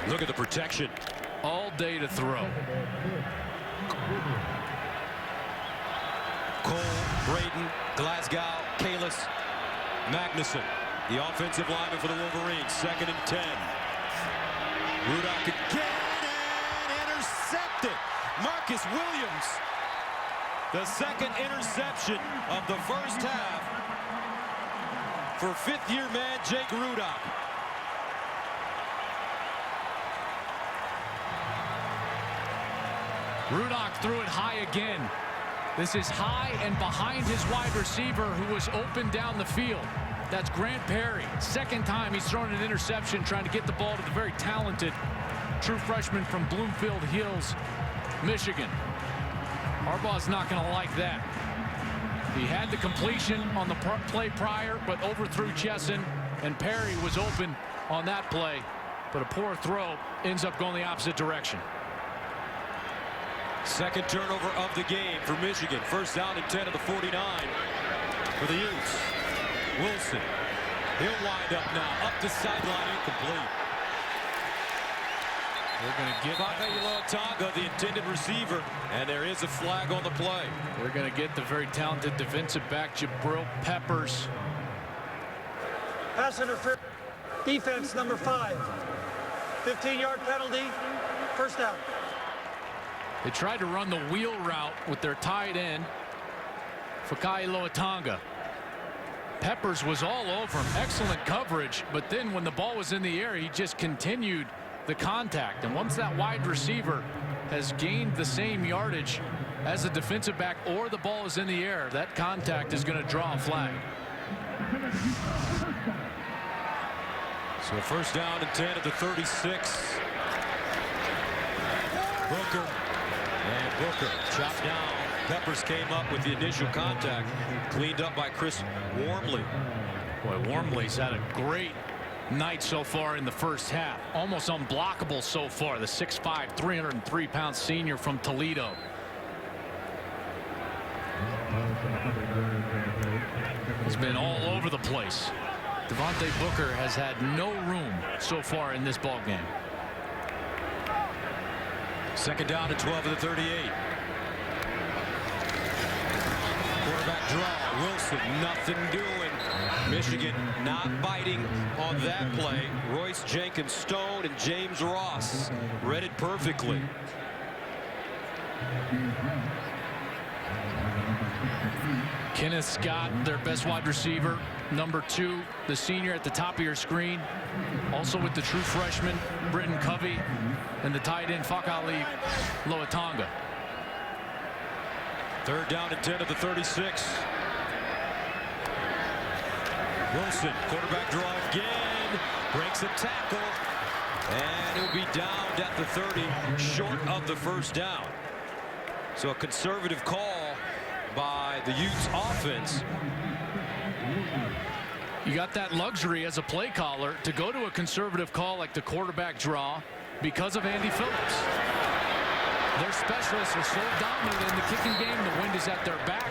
Look at the protection. All day to throw. Cole, Braden, Glasgow, Kalis, Magnuson, the offensive lineman for the Wolverines. 2nd and 10. Rudock again and intercepted. Marcus Williams, the 2nd interception of the first half for 5th-year man Jake Rudock. Rudock threw it high again. This is high and behind his wide receiver who was open down the field. That's Grant Perry. 2nd time he's thrown an interception trying to get the ball to the very talented true freshman from Bloomfield Hills, Michigan. Harbaugh's not going to like that. He had the completion on the play prior, but overthrew Chesson, and Perry was open on that play. But a poor throw ends up going the opposite direction. 2nd turnover of the game for Michigan. 1st down and 10 of the 49 for the Utes. Wilson, he'll wind up now, up the sideline, incomplete. We're going to get Tonga, the intended receiver, and there is a flag on the play. We're going to get the very talented defensive back, Jabril Peppers. Pass interference. Defense number 5. 15-yard penalty. 1st down. They tried to run the wheel route with their tight end, Fakai Loatonga. Peppers was all over him. Excellent coverage, but then when the ball was in the air, he just continued the contact. And once that wide receiver has gained the same yardage as a defensive back or the ball is in the air, that contact is going to draw a flag. So 1st down and 10 at the 36. Booker. And Booker chopped down. Peppers came up with the initial contact. Cleaned up by Chris Wormley. Boy, Wormley's had a great night so far in the first half. Almost unblockable so far. The 6'5", 303-pound senior from Toledo. He's been all over the place. Devontae Booker has had no room so far in this ball game. Second down and 12 of the 38. Quarterback draw. Wilson, nothing doing. Michigan not biting on that play. Royce Jenkins Stone and James Ross read it perfectly. Kenneth Scott, their best wide receiver. Number 2, the senior at the top of your screen. Also with the true freshman, Britton Covey, and the tight end, Fakali Loatonga. Third down and 10 of the 36. Wilson, quarterback draw again, breaks a tackle, and he'll be downed at the 30, short of the first down. So a conservative call by the Utes offense. You got that luxury as a play caller to go to a conservative call like the quarterback draw because of Andy Phillips. Their specialists are so dominant in the kicking game. The wind is at their back.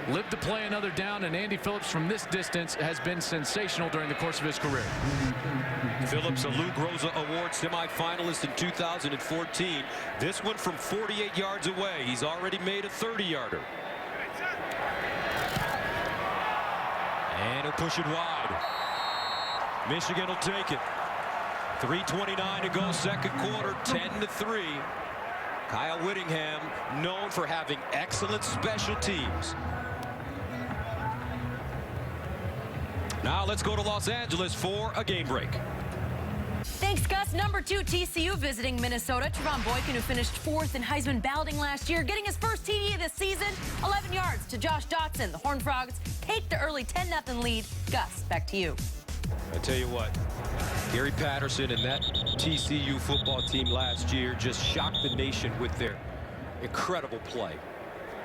Lived to play another down, and Andy Phillips from this distance has been sensational during the course of his career. Phillips, a Lou Groza Award semifinalist in 2014. This one from 48 yards away. He's already made a 30-yarder. And he'll push it wide. Michigan will take it. 3:29 to go, second quarter, 10-3. Kyle Whittingham, known for having excellent special teams. Now let's go to Los Angeles for a game break. Thanks, Gus. Number 2, TCU visiting Minnesota. Trevon Boykin, who finished 4th in Heisman balloting last year, getting his first TD this season. 11 yards to Josh Dotson. The Horned Frogs take the early 10-0 lead. Gus, back to you. I tell you what, Gary Patterson and that TCU football team last year just shocked the nation with their incredible play.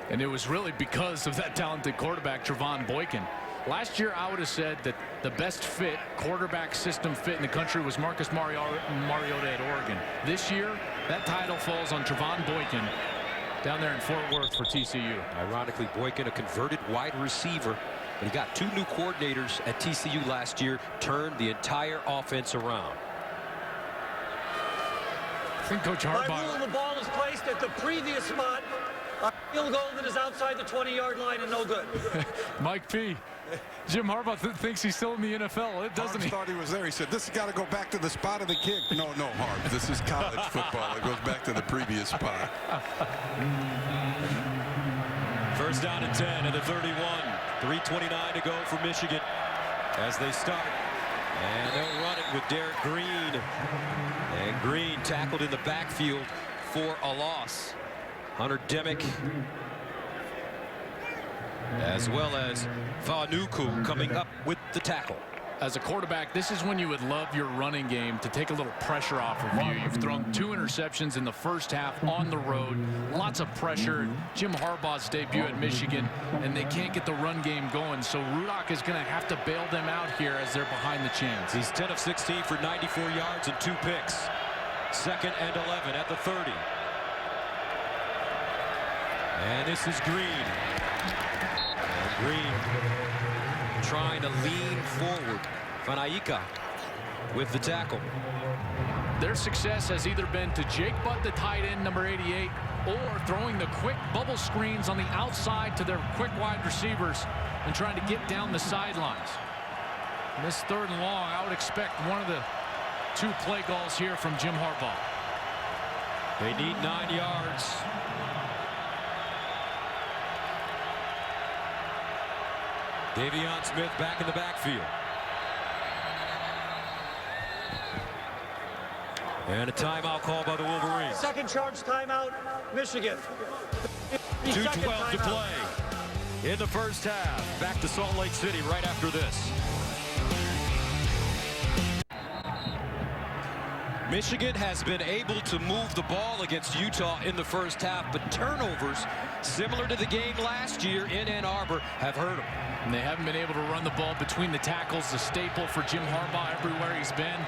And it was really because of that talented quarterback, Trevon Boykin. Last year, I would have said that the best fit, quarterback system fit in the country was Marcus Mariota at Oregon. This year, that title falls on Trevon Boykin down there in Fort Worth for TCU. Ironically, Boykin, a converted wide receiver, but he got 2 new coordinators at TCU last year, turned the entire offense around. I think Coach Harbaugh... By rule, the ball is placed at the previous spot. A field goal that is outside the 20-yard line and no good. Mike P. Jim Harbaugh thinks he's still in the NFL, doesn't he? Harbaugh thought he was there. He said, this has got to go back to the spot of the kick. No, Harb. This is college football. It goes back to the previous spot. First down and 10 at the 31. 3:29 to go for Michigan as they start. And they'll run it with Derek Green. And Green tackled in the backfield for a loss. Hunter Demick, as well as Vanuku coming up with the tackle. As a quarterback, this is when you would love your running game to take a little pressure off of you. You've thrown 2 interceptions in the first half on the road. Lots of pressure. Jim Harbaugh's debut at Michigan, and they can't get the run game going. So Rudock is going to have to bail them out here as they're behind the chains. He's 10 of 16 for 94 yards and 2 picks. Second and 11 at the 30. And this is Green. And Green trying to lean forward. Fanaika with the tackle. Their success has either been to Jake Butt, the tight end, number 88, or throwing the quick bubble screens on the outside to their quick wide receivers and trying to get down the sidelines. And this 3rd and long, I would expect one of the 2 play calls here from Jim Harbaugh. They need 9 yards. Davion Smith back in the backfield. And a timeout called by the Wolverines. Second charge timeout, Michigan. 2:12 to play in the first half. Back to Salt Lake City right after this. Michigan has been able to move the ball against Utah in the first half, but turnovers, similar to the game last year in Ann Arbor, have hurt them. And they haven't been able to run the ball between the tackles, the staple for Jim Harbaugh everywhere he's been.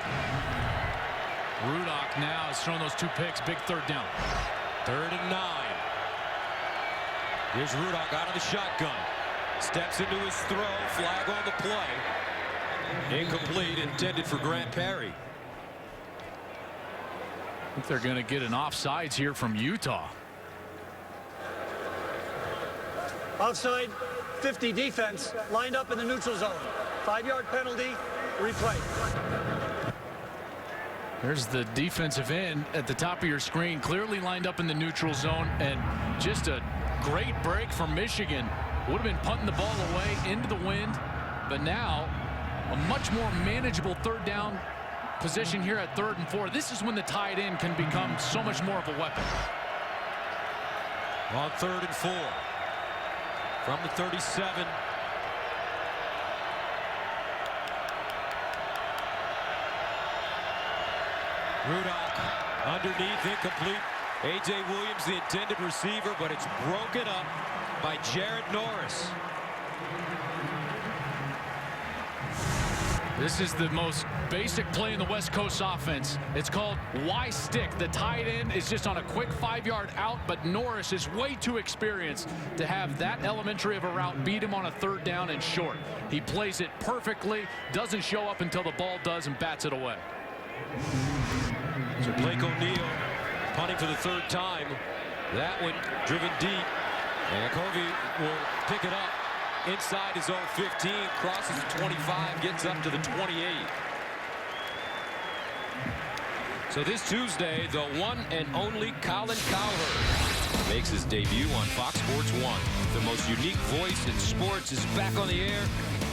Rudock now has thrown those 2 picks, big 3rd down. 3rd and 9. Here's Rudock out of the shotgun. Steps into his throw, flag on the play. Incomplete, intended for Grant Perry. I think they're going to get an offsides here from Utah. Offside, 50 defense, lined up in the neutral zone. 5-yard penalty, replay. There's the defensive end at the top of your screen, clearly lined up in the neutral zone, and just a great break from Michigan. Would have been punting the ball away into the wind, but now a much more manageable third down position here at 3rd and 4. This is when the tight end can become so much more of a weapon. On 3rd and 4 from the 37. Rudock underneath, incomplete. A.J. Williams, the intended receiver, but it's broken up by Jared Norris. This is the most basic play in the West Coast offense. It's called Y stick. The tight end is just on a quick 5-yard out, but Norris is way too experienced to have that elementary of a route beat him on a 3rd down and short. He plays it perfectly, doesn't show up until the ball does, and bats it away. So Blake O'Neal punting for the 3rd time. That one driven deep, and Covey will pick it up inside his own 15, crosses the 25, gets up to the 28. So this Tuesday, the one and only Colin Cowherd makes his debut on Fox Sports 1. The most unique voice in sports is back on the air.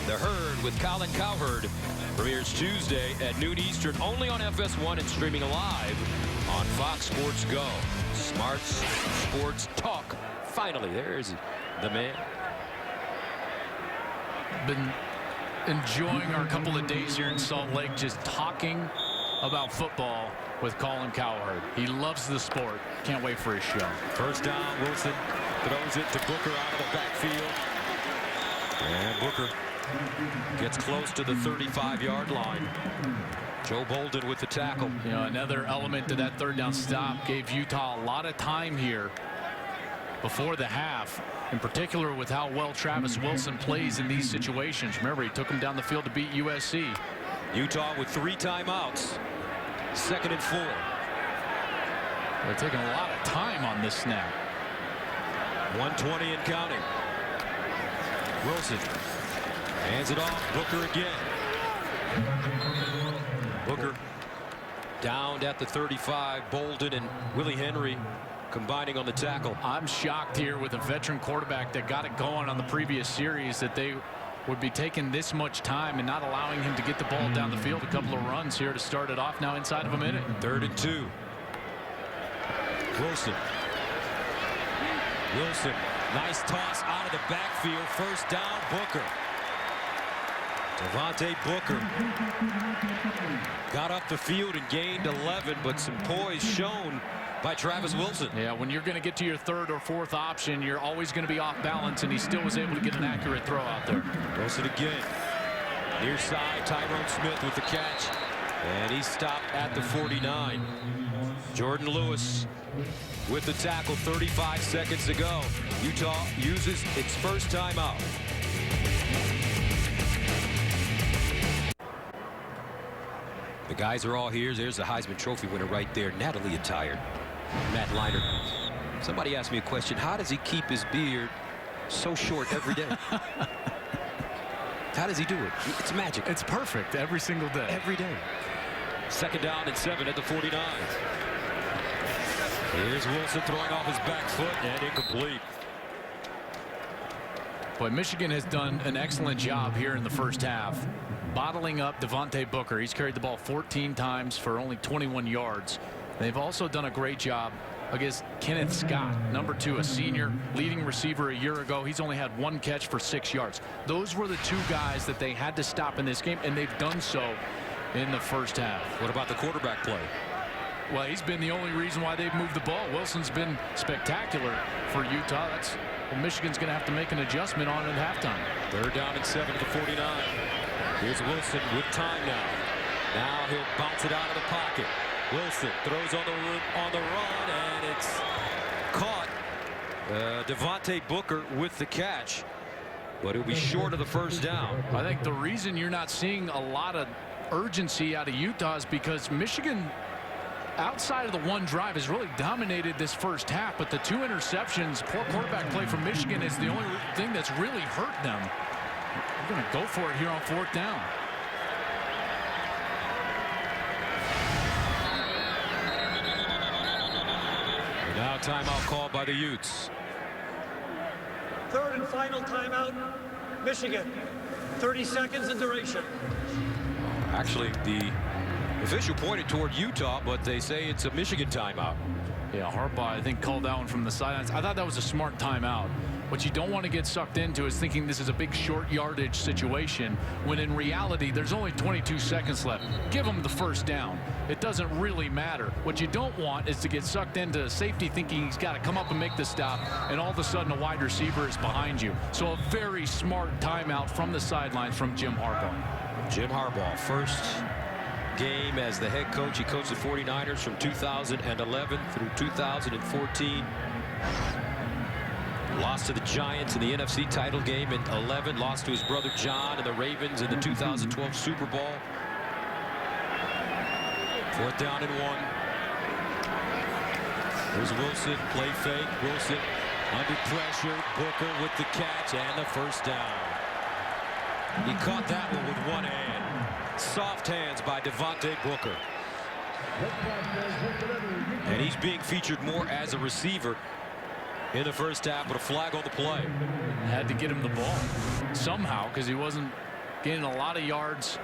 The Herd with Colin Cowherd premieres Tuesday at noon Eastern, only on FS1 and streaming live on Fox Sports Go. Smart sports talk. Finally, there's the man. Been enjoying our couple of days here in Salt Lake, just talking about football with Colin Cowherd. He loves the sport. Can't wait for his show. First down, Wilson throws it to Booker out of the backfield. And Booker gets close to the 35-yard line. Joe Bolden with the tackle. You know, another element to that 3rd down stop gave Utah a lot of time here before the half, in particular with how well Travis Wilson plays in these situations. Remember, he took him down the field to beat USC. Utah with 3 timeouts. 2nd and 4. They're taking a lot of time on this snap. 1:20 and counting. Wilson hands it off. Booker again. Booker downed at the 35. Bolden and Willie Henry combining on the tackle. I'm shocked here with a veteran quarterback that got it going on the previous series that they would be taking this much time and not allowing him to get the ball down the field. A couple of runs here to start it off now inside of a minute. 3rd and 2. Wilson. Wilson. Nice toss out of the backfield. First down, Booker. Devontae Booker got up the field and gained 11, but some poise shown by Travis Wilson. Yeah, when you're going to get to your 3rd or 4th option, you're always going to be off balance, and he still was able to get an accurate throw out there. Wilson again. Near side, Tyrone Smith with the catch, and he stopped at the 49. Jordan Lewis with the tackle 35 seconds to go. Utah uses its first timeout. The guys are all here. There's the Heisman Trophy winner right there, Natalie attire. Matt Leinart. Somebody asked me a question. How does he keep his beard so short every day? How does he do it? It's magic. It's perfect every single day. Every day. 2nd down and 7 at the 49. Here's Wilson throwing off his back foot and incomplete. Boy, Michigan has done an excellent job here in the first half, bottling up Devontae Booker. He's carried the ball 14 times for only 21 yards. They've also done a great job against Kenneth Scott, number 2, a senior, leading receiver a year ago. He's only had 1 catch for 6 yards. Those were the 2 guys that they had to stop in this game, and they've done so in the first half. What about the quarterback play? Well, he's been the only reason why they've moved the ball. Wilson's been spectacular for Utah. That's what Michigan's going to have to make an adjustment on at halftime. 3rd down and 7 at the 49. Here's Wilson with time now. Now he'll bounce it out of the pocket. Wilson throws on the run, and it's caught. Devontae Booker with the catch. but it'll be short of the first down. I think the reason you're not seeing a lot of urgency out of Utah is because Michigan, outside of the one drive, has really dominated this first half, but the 2 interceptions, poor quarterback play from Michigan is the only thing that's really hurt them. They're going to go for it here on 4th down. And now timeout called by the Utes. 3rd and final timeout, Michigan. 30 seconds in duration. Actually, the official pointed toward Utah, but they say it's a Michigan timeout. Yeah, Harbaugh, I think, called that one from the sidelines. I thought that was a smart timeout. What you don't want to get sucked into is thinking this is a big short yardage situation, when in reality there's only 22 seconds left. Give them the first down. It doesn't really matter. What you don't want is to get sucked into safety thinking he's got to come up and make the stop, and all of a sudden a wide receiver is behind you. So a very smart timeout from the sidelines from Jim Harbaugh. Jim Harbaugh, first game as the head coach. He coached the 49ers from 2011 through 2014. Lost to the Giants in the NFC title game in 11. Lost to his brother John and the Ravens in the 2012 Super Bowl. 4th down and 1. Here's Wilson, play fake. Wilson under pressure. Booker with the catch and the first down. He caught that one with one hand. Soft hands by Devontae Booker. And he's being featured more as a receiver in the first half, but a flag on the play. Had to get him the ball somehow because he wasn't getting a lot of yards.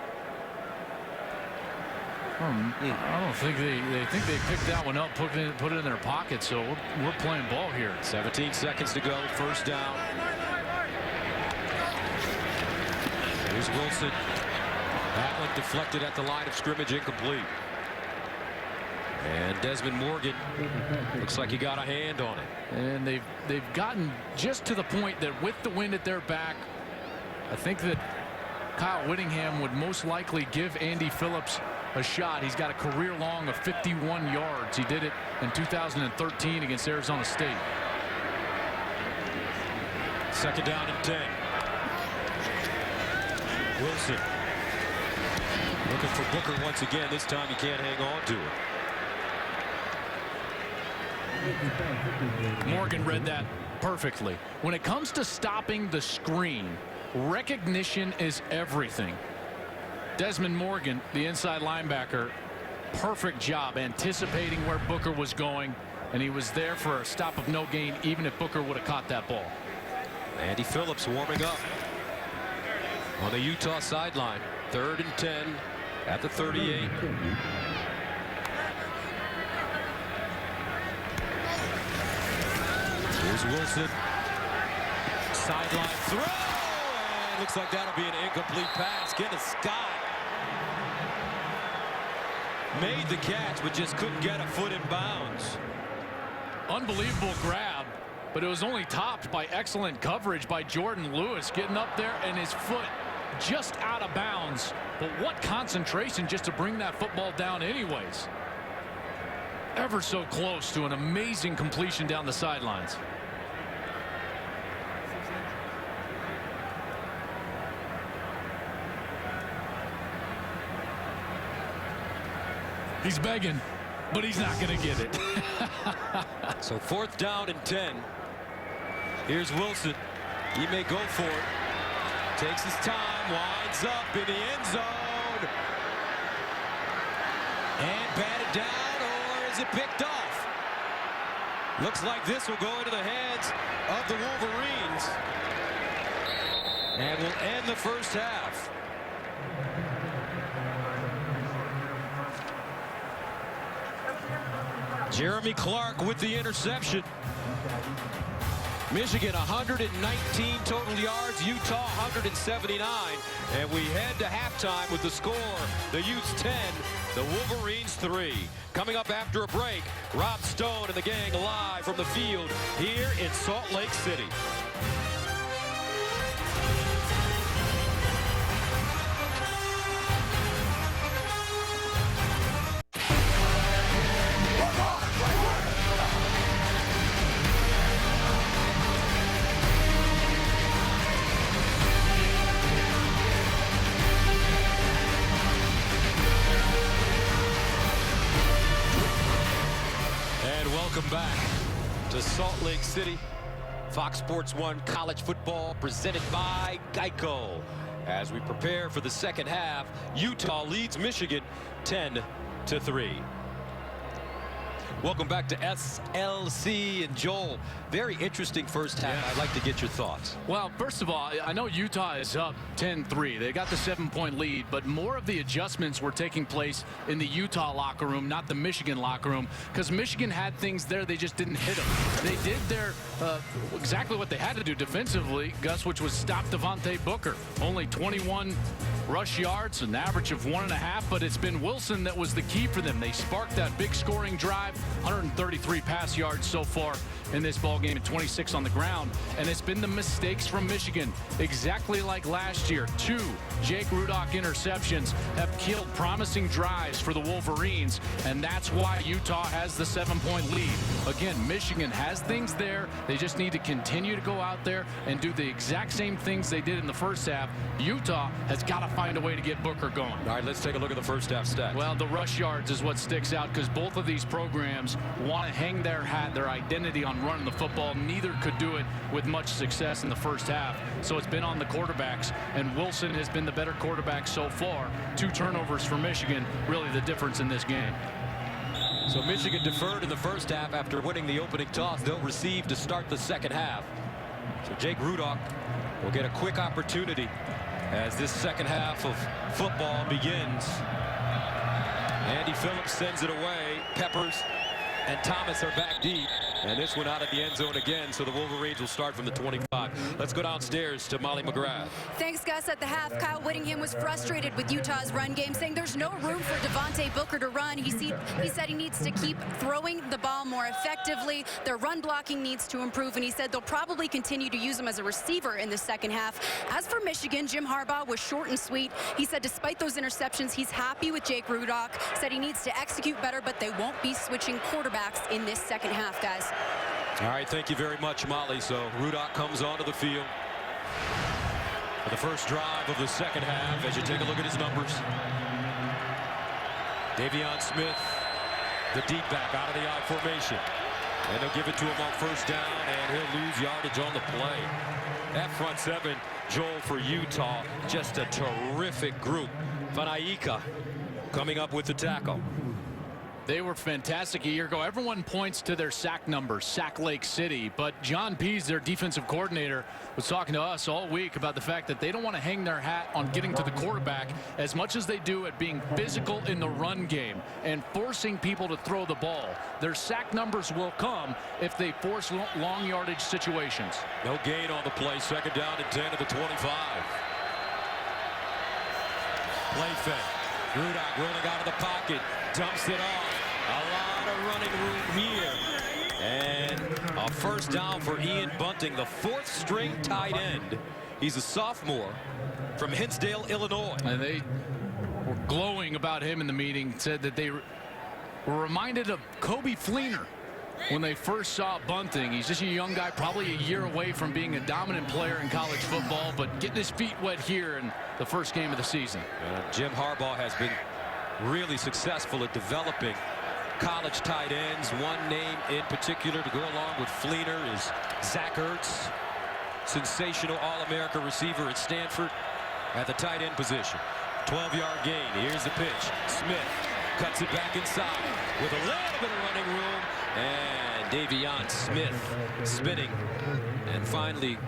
I don't think they think they picked that one up, put it in their pocket. So we're playing ball here. 17 seconds to go. First down. Here's Wilson. That one deflected at the line of scrimmage, incomplete. And Desmond Morgan looks like he got a hand on it. And they've gotten just to the point that with the wind at their back, I think that Kyle Whittingham would most likely give Andy Phillips a shot. He's got a career long of 51 yards. He did it in 2013 against Arizona State. 2nd down and 10. Wilson looking for Booker once again. This time he can't hang on to it. Morgan read that perfectly. When it comes to stopping the screen, recognition is everything. Desmond Morgan, the inside linebacker, perfect job anticipating where Booker was going, and he was there for a stop of no gain, even if Booker would have caught that ball. Andy Phillips warming up on the Utah sideline. 3rd and 10 at the 38. Here's Wilson. Sideline throw. And looks like that'll be an incomplete pass. Kenneth Scott made the catch, but just couldn't get a foot in bounds. Unbelievable grab, but it was only topped by excellent coverage by Jordan Lewis, getting up there and his foot just out of bounds. But what concentration just to bring that football down anyways. Ever so close to an amazing completion down the sidelines. He's begging, but he's not going to get it. So 4th down and 10. Here's Wilson. He may go for it. Takes his time, winds up in the end zone. And batted down, or is it picked off? Looks like this will go into the hands of the Wolverines. And will end the first half. Jeremy Clark with the interception. Michigan 119 total yards, Utah 179, and we head to halftime with the score. The Utes 10, the Wolverines 3. Coming up after a break, Rob Stone and the gang live from the field here in Salt Lake City. Welcome back to Salt Lake City. Fox Sports 1 college football presented by Geico. As we prepare for the second half, Utah leads Michigan 10-3. Welcome back to SLC. And Joel, very interesting first half. Yeah. I'd like to get your thoughts. Well, first of all, I know Utah is up 10-3. They got the 7-point lead, but more of the adjustments were taking place in the Utah locker room, not the Michigan locker room, because Michigan had things there, they just didn't hit them. They did their exactly what they had to do defensively, Gus, which was stop Devontae Booker. Only 21 rush yards, an average of 1.5, but it's been Wilson that was the key for them. They sparked that big scoring drive, 133 pass yards so far in this ball game and 26 on the ground. And it's been the mistakes from Michigan, exactly like last year. 2 Jake Rudock interceptions have killed promising drives for the Wolverines, and that's why Utah has the 7-point lead. Again, Michigan has things there. They just need to continue to go out there and do the exact same things they did in the first half. Utah has got to find a way to get Booker going. All right, let's take a look at the first half stats. Well, the rush yards is what sticks out, because both of these programs want to hang their hat, their identity on running the football. Neither could do it with much success in the first half. So it's been on the quarterbacks, and Wilson has been the better quarterback so far. 2 turnovers for Michigan, really the difference in this game. So Michigan deferred in the first half after winning the opening toss. They'll receive to start the second half. So Jake Rudock will get a quick opportunity as this second half of football begins. Andy Phillips sends it away. Peppers and Thomas are back deep. And this one out of the end zone again, so the Wolverines will start from the 25. Let's go downstairs to Molly McGrath. Thanks, Gus. At the half, Kyle Whittingham was frustrated with Utah's run game, saying there's no room for Devontae Booker to run. He said he needs to keep throwing the ball more effectively. Their run blocking needs to improve, and he said they'll probably continue to use him as a receiver in the second half. As for Michigan, Jim Harbaugh was short and sweet. He said despite those interceptions, he's happy with Jake Rudock. Said he needs to execute better, but they won't be switching quarterbacks in this second half, guys. All right, thank you very much, Molly. So Rudock comes onto the field for the first drive of the second half. As you take a look at his numbers, Davion Smith, the deep back out of the I formation, and they'll give it to him on first down, and he'll lose yardage on the play. That front seven, Joel, for Utah, just a terrific group. Vanaika coming up with the tackle. They were fantastic a year ago. Everyone points to their sack numbers, Sack Lake City. But John Pease, their defensive coordinator, was talking to us all week about the fact that they don't want to hang their hat on getting to the quarterback as much as they do at being physical in the run game and forcing people to throw the ball. Their sack numbers will come if they force long yardage situations. No gain on the play. Second down and 10 to the 25. Play fake. Rudock rolling out of the pocket. Dumps it off. A lot of running room here. And a first down for Ian Bunting, the 4th string tight end. He's a sophomore from Hinsdale, Illinois. And they were glowing about him in the meeting, said that they were reminded of Kobe Fleener when they first saw Bunting. He's just a young guy, probably a year away from being a dominant player in college football, but getting his feet wet here in the first game of the season. Jim Harbaugh has been really successful at developing college tight ends. One name in particular to go along with Fleener is Zach Ertz, sensational All-America receiver at Stanford at the tight end position. 12-yard gain. Here's the pitch. Smith cuts it back inside with a little bit of running room, and Davion Smith spinning and finally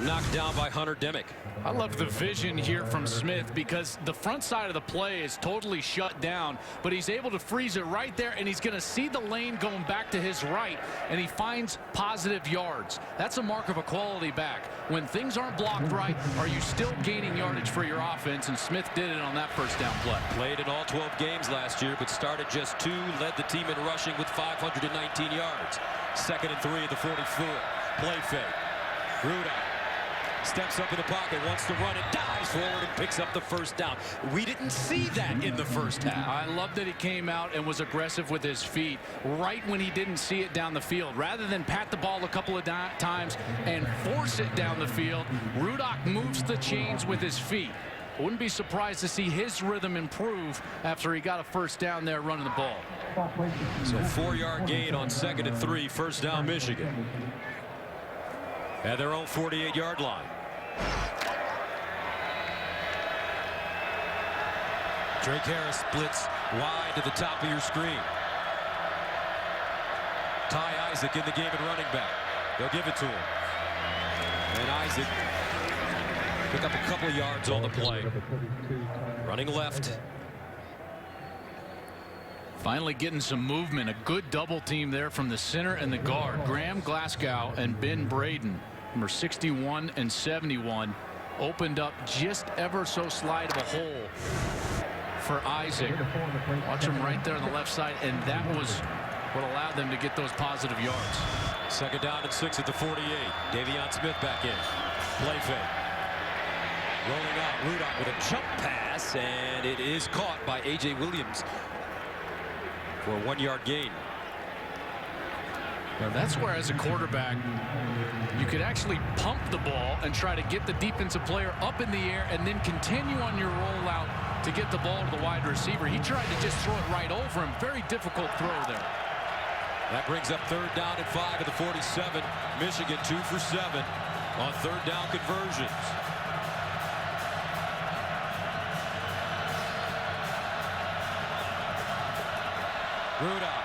knocked down by Hunter Demick. I love the vision here from Smith because the front side of the play is totally shut down, but he's able to freeze it right there, and he's going to see the lane going back to his right, and he finds positive yards. That's a mark of a quality back. When things aren't blocked right, are you still gaining yardage for your offense? And Smith did it on that first down play. Played in all 12 games last year, but started just 2, led the team in rushing with 519 yards. 2nd and 3 at the 44. Play fake. Rudock steps up in the pocket, wants to run it, dives forward and picks up the first down. We didn't see that in the first half. I love that he came out and was aggressive with his feet right when he didn't see it down the field. Rather than pat the ball a couple of times and force it down the field, Rudock moves the chains with his feet. Wouldn't be surprised to see his rhythm improve after he got a first down there running the ball. So 4-yard gain on 2nd and 3, first down Michigan. At their own 48-yard line. Drake Harris splits wide to the top of your screen. Ty Isaac in the game at running back. They'll give it to him. And Isaac pick up a couple yards on the play. Running left. Finally getting some movement. A good double team there from the center and the guard. Graham Glasgow and Ben Braden, number 61 and 71, opened up just ever so slight of a hole for Isaac. Watch him right there on the left side, and that was what allowed them to get those positive yards. 2nd down and 6 at the 48. Davion Smith back in. Play fake. Rolling out Rudock with a jump pass, and it is caught by A.J. Williams for a 1-yard gain. Now that's where, as a quarterback, you could actually pump the ball and try to get the defensive player up in the air and then continue on your rollout to get the ball to the wide receiver. He tried to just throw it right over him. Very difficult throw there. That brings up 3rd down and 5 at the 47. Michigan 2 for 7 on 3rd down conversions. Rudock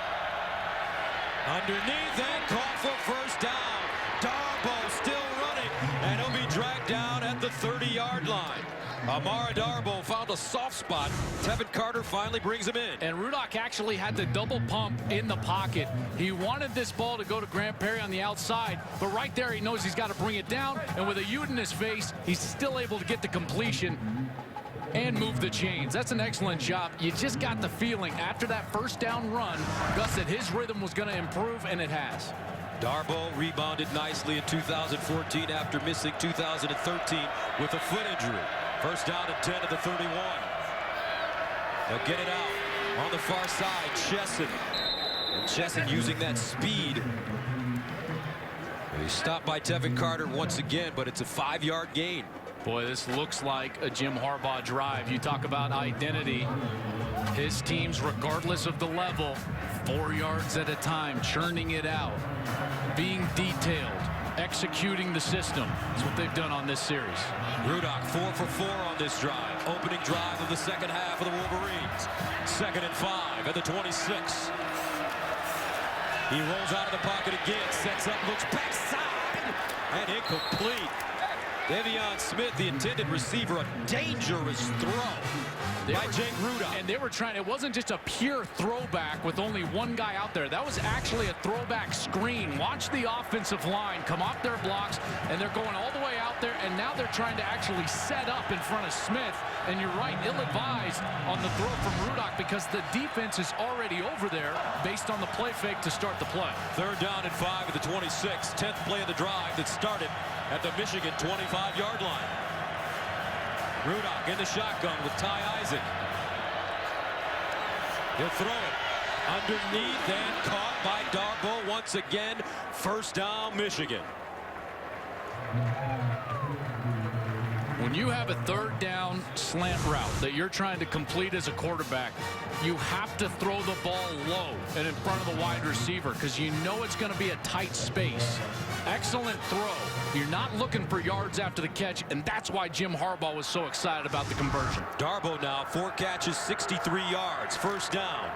underneath and caught for first down. Darboh still running, and he'll be dragged down at the 30-yard line. Amara Darboh found a soft spot. Tevin Carter finally brings him in. And Rudock actually had the double pump in the pocket. He wanted this ball to go to Grant Perry on the outside, but right there he knows he's got to bring it down, and with a Ute in his face, he's still able to get the completion and move the chains. That's an excellent job. You just got the feeling after that first down run, Gus, that his rhythm was going to improve, and it has. Darboh rebounded nicely in 2014 after missing 2013 with a foot injury. First down and 10 at the 31. They'll get it out on the far side. Chesson. And Chesson using that speed. He's stopped by Tevin Carter once again, but it's a 5-yard gain. Boy, this looks like a Jim Harbaugh drive. You talk about identity. His teams, regardless of the level, 4 yards at a time, churning it out, being detailed, executing the system. That's what they've done on this series. Rudock 4 for 4 on this drive. Opening drive of the second half of the Wolverines. 2nd and 5 at the 26. He rolls out of the pocket again, sets up, looks backside, and incomplete. Davion Smith, the intended receiver, a dangerous throw by Jake Rudock. And they were trying, it wasn't just a pure throwback with only one guy out there. That was actually a throwback screen. Watch the offensive line come off their blocks, and they're going all the way out there, and now they're trying to actually set up in front of Smith. And you're right, ill-advised on the throw from Rudock because the defense is already over there based on the play fake to start the play. 3rd down and 5 at the 26. 10th play of the drive that started at the Michigan 25-yard line. Rudock in the shotgun with Ty Isaac. He'll throw it underneath and caught by Darboh once again. First down, Michigan. When you have a 3rd down slant route that you're trying to complete as a quarterback, you have to throw the ball low and in front of the wide receiver because you know it's going to be a tight space. Excellent throw. You're not looking for yards after the catch, and that's why Jim Harbaugh was so excited about the conversion. Darboh now 4 catches, 63 yards. First down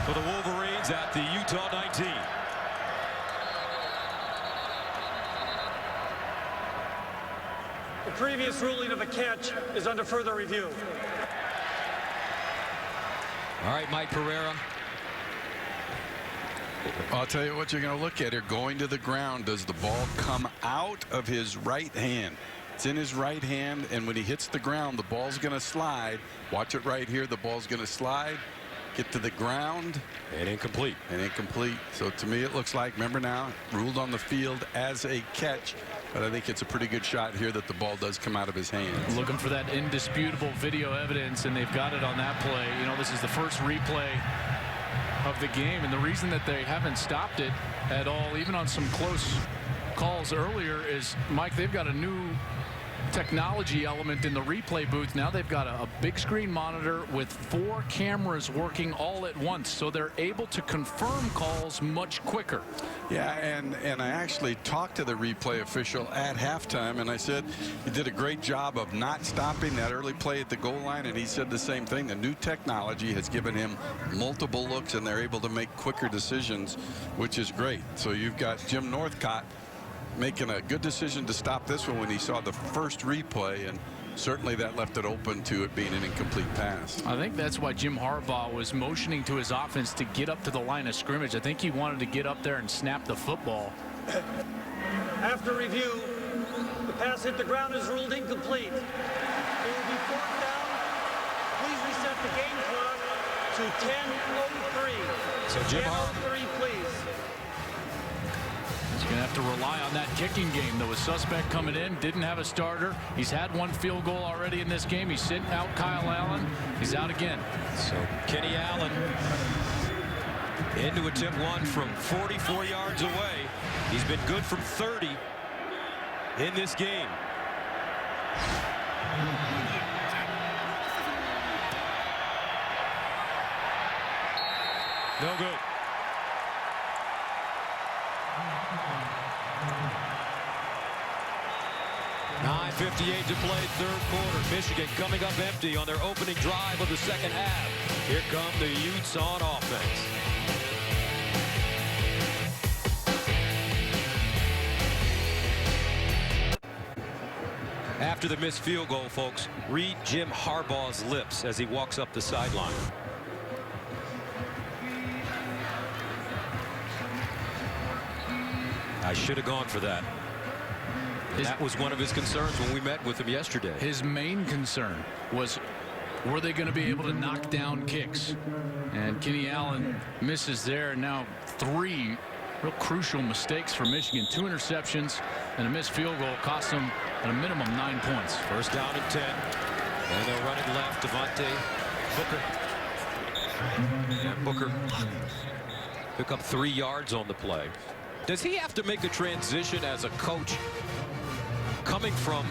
for the Wolverines at the Utah 19. The previous ruling of a catch is under further review. All right, Mike Pereira. I'll tell you what you're going to look at here. Going to the ground, does the ball come out of his right hand? It's in his right hand, and when he hits the ground, the ball's going to slide. Watch it right here. The ball's going to slide, get to the ground. And incomplete. And incomplete. So to me, it looks like, remember now, ruled on the field as a catch. But I think it's a pretty good shot here that the ball does come out of his hands. Looking for that indisputable video evidence, and they've got it on that play. You know, this is the first replay of the game, and the reason that they haven't stopped it at all, even on some close calls earlier, is, Mike, they've got a new technology element in the replay booth. Now they've got a big screen monitor with 4 cameras working all at once, so they're able to confirm calls much quicker. Yeah, and I actually talked to the replay official at halftime, and I said he did a great job of not stopping that early play at the goal line, and he said the same thing. The new technology has given him multiple looks, and they're able to make quicker decisions, which is great. So you've got Jim Northcott making a good decision to stop this one when he saw the first replay, and certainly that left it open to it being an incomplete pass. I think that's why Jim Harbaugh was motioning to his offense to get up to the line of scrimmage. I think he wanted to get up there and snap the football. After review, the pass hit the ground is ruled incomplete. It will be 4th down. Please reset the game clock to 10:03. So Jim 10:03, please. He's going to have to rely on that kicking game. There was suspect coming in, didn't have a starter. He's had 1 field goal already in this game. He's sitting out Kyle Allen. He's out again. So Kenny Allen into attempt 1 from 44 yards away. He's been good from 30 in this game. No good. 9:58 to play, 3rd quarter. Michigan coming up empty on their opening drive of the 2nd half. Here come the Utes on offense. After the missed field goal, folks, read Jim Harbaugh's lips as he walks up the sideline. I should have gone for that. That was one of his concerns when we met with him yesterday. His main concern was, were they going to be able to knock down kicks? And Kenny Allen misses there. And now 3 real crucial mistakes for Michigan. 2 interceptions and a missed field goal cost them at a minimum 9 points. 1st down and 10. And they'll run it left. Devontae Booker. And Booker pick up 3 yards on the play. Does he have to make a transition as a coach coming from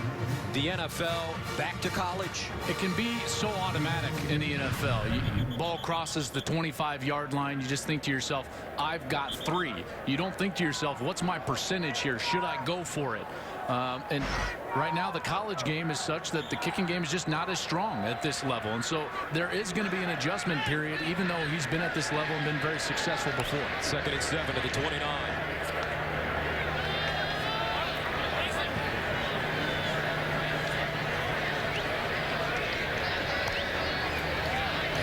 the NFL back to college? It can be so automatic in the NFL. Ball crosses the 25-yard line. You just think to yourself, I've got 3. You don't think to yourself, what's my percentage here? Should I go for it? And right now the college game is such that the kicking game is just not as strong at this level. And so there is going to be an adjustment period, even though he's been at this level and been very successful before. 2nd and 7 at the 29.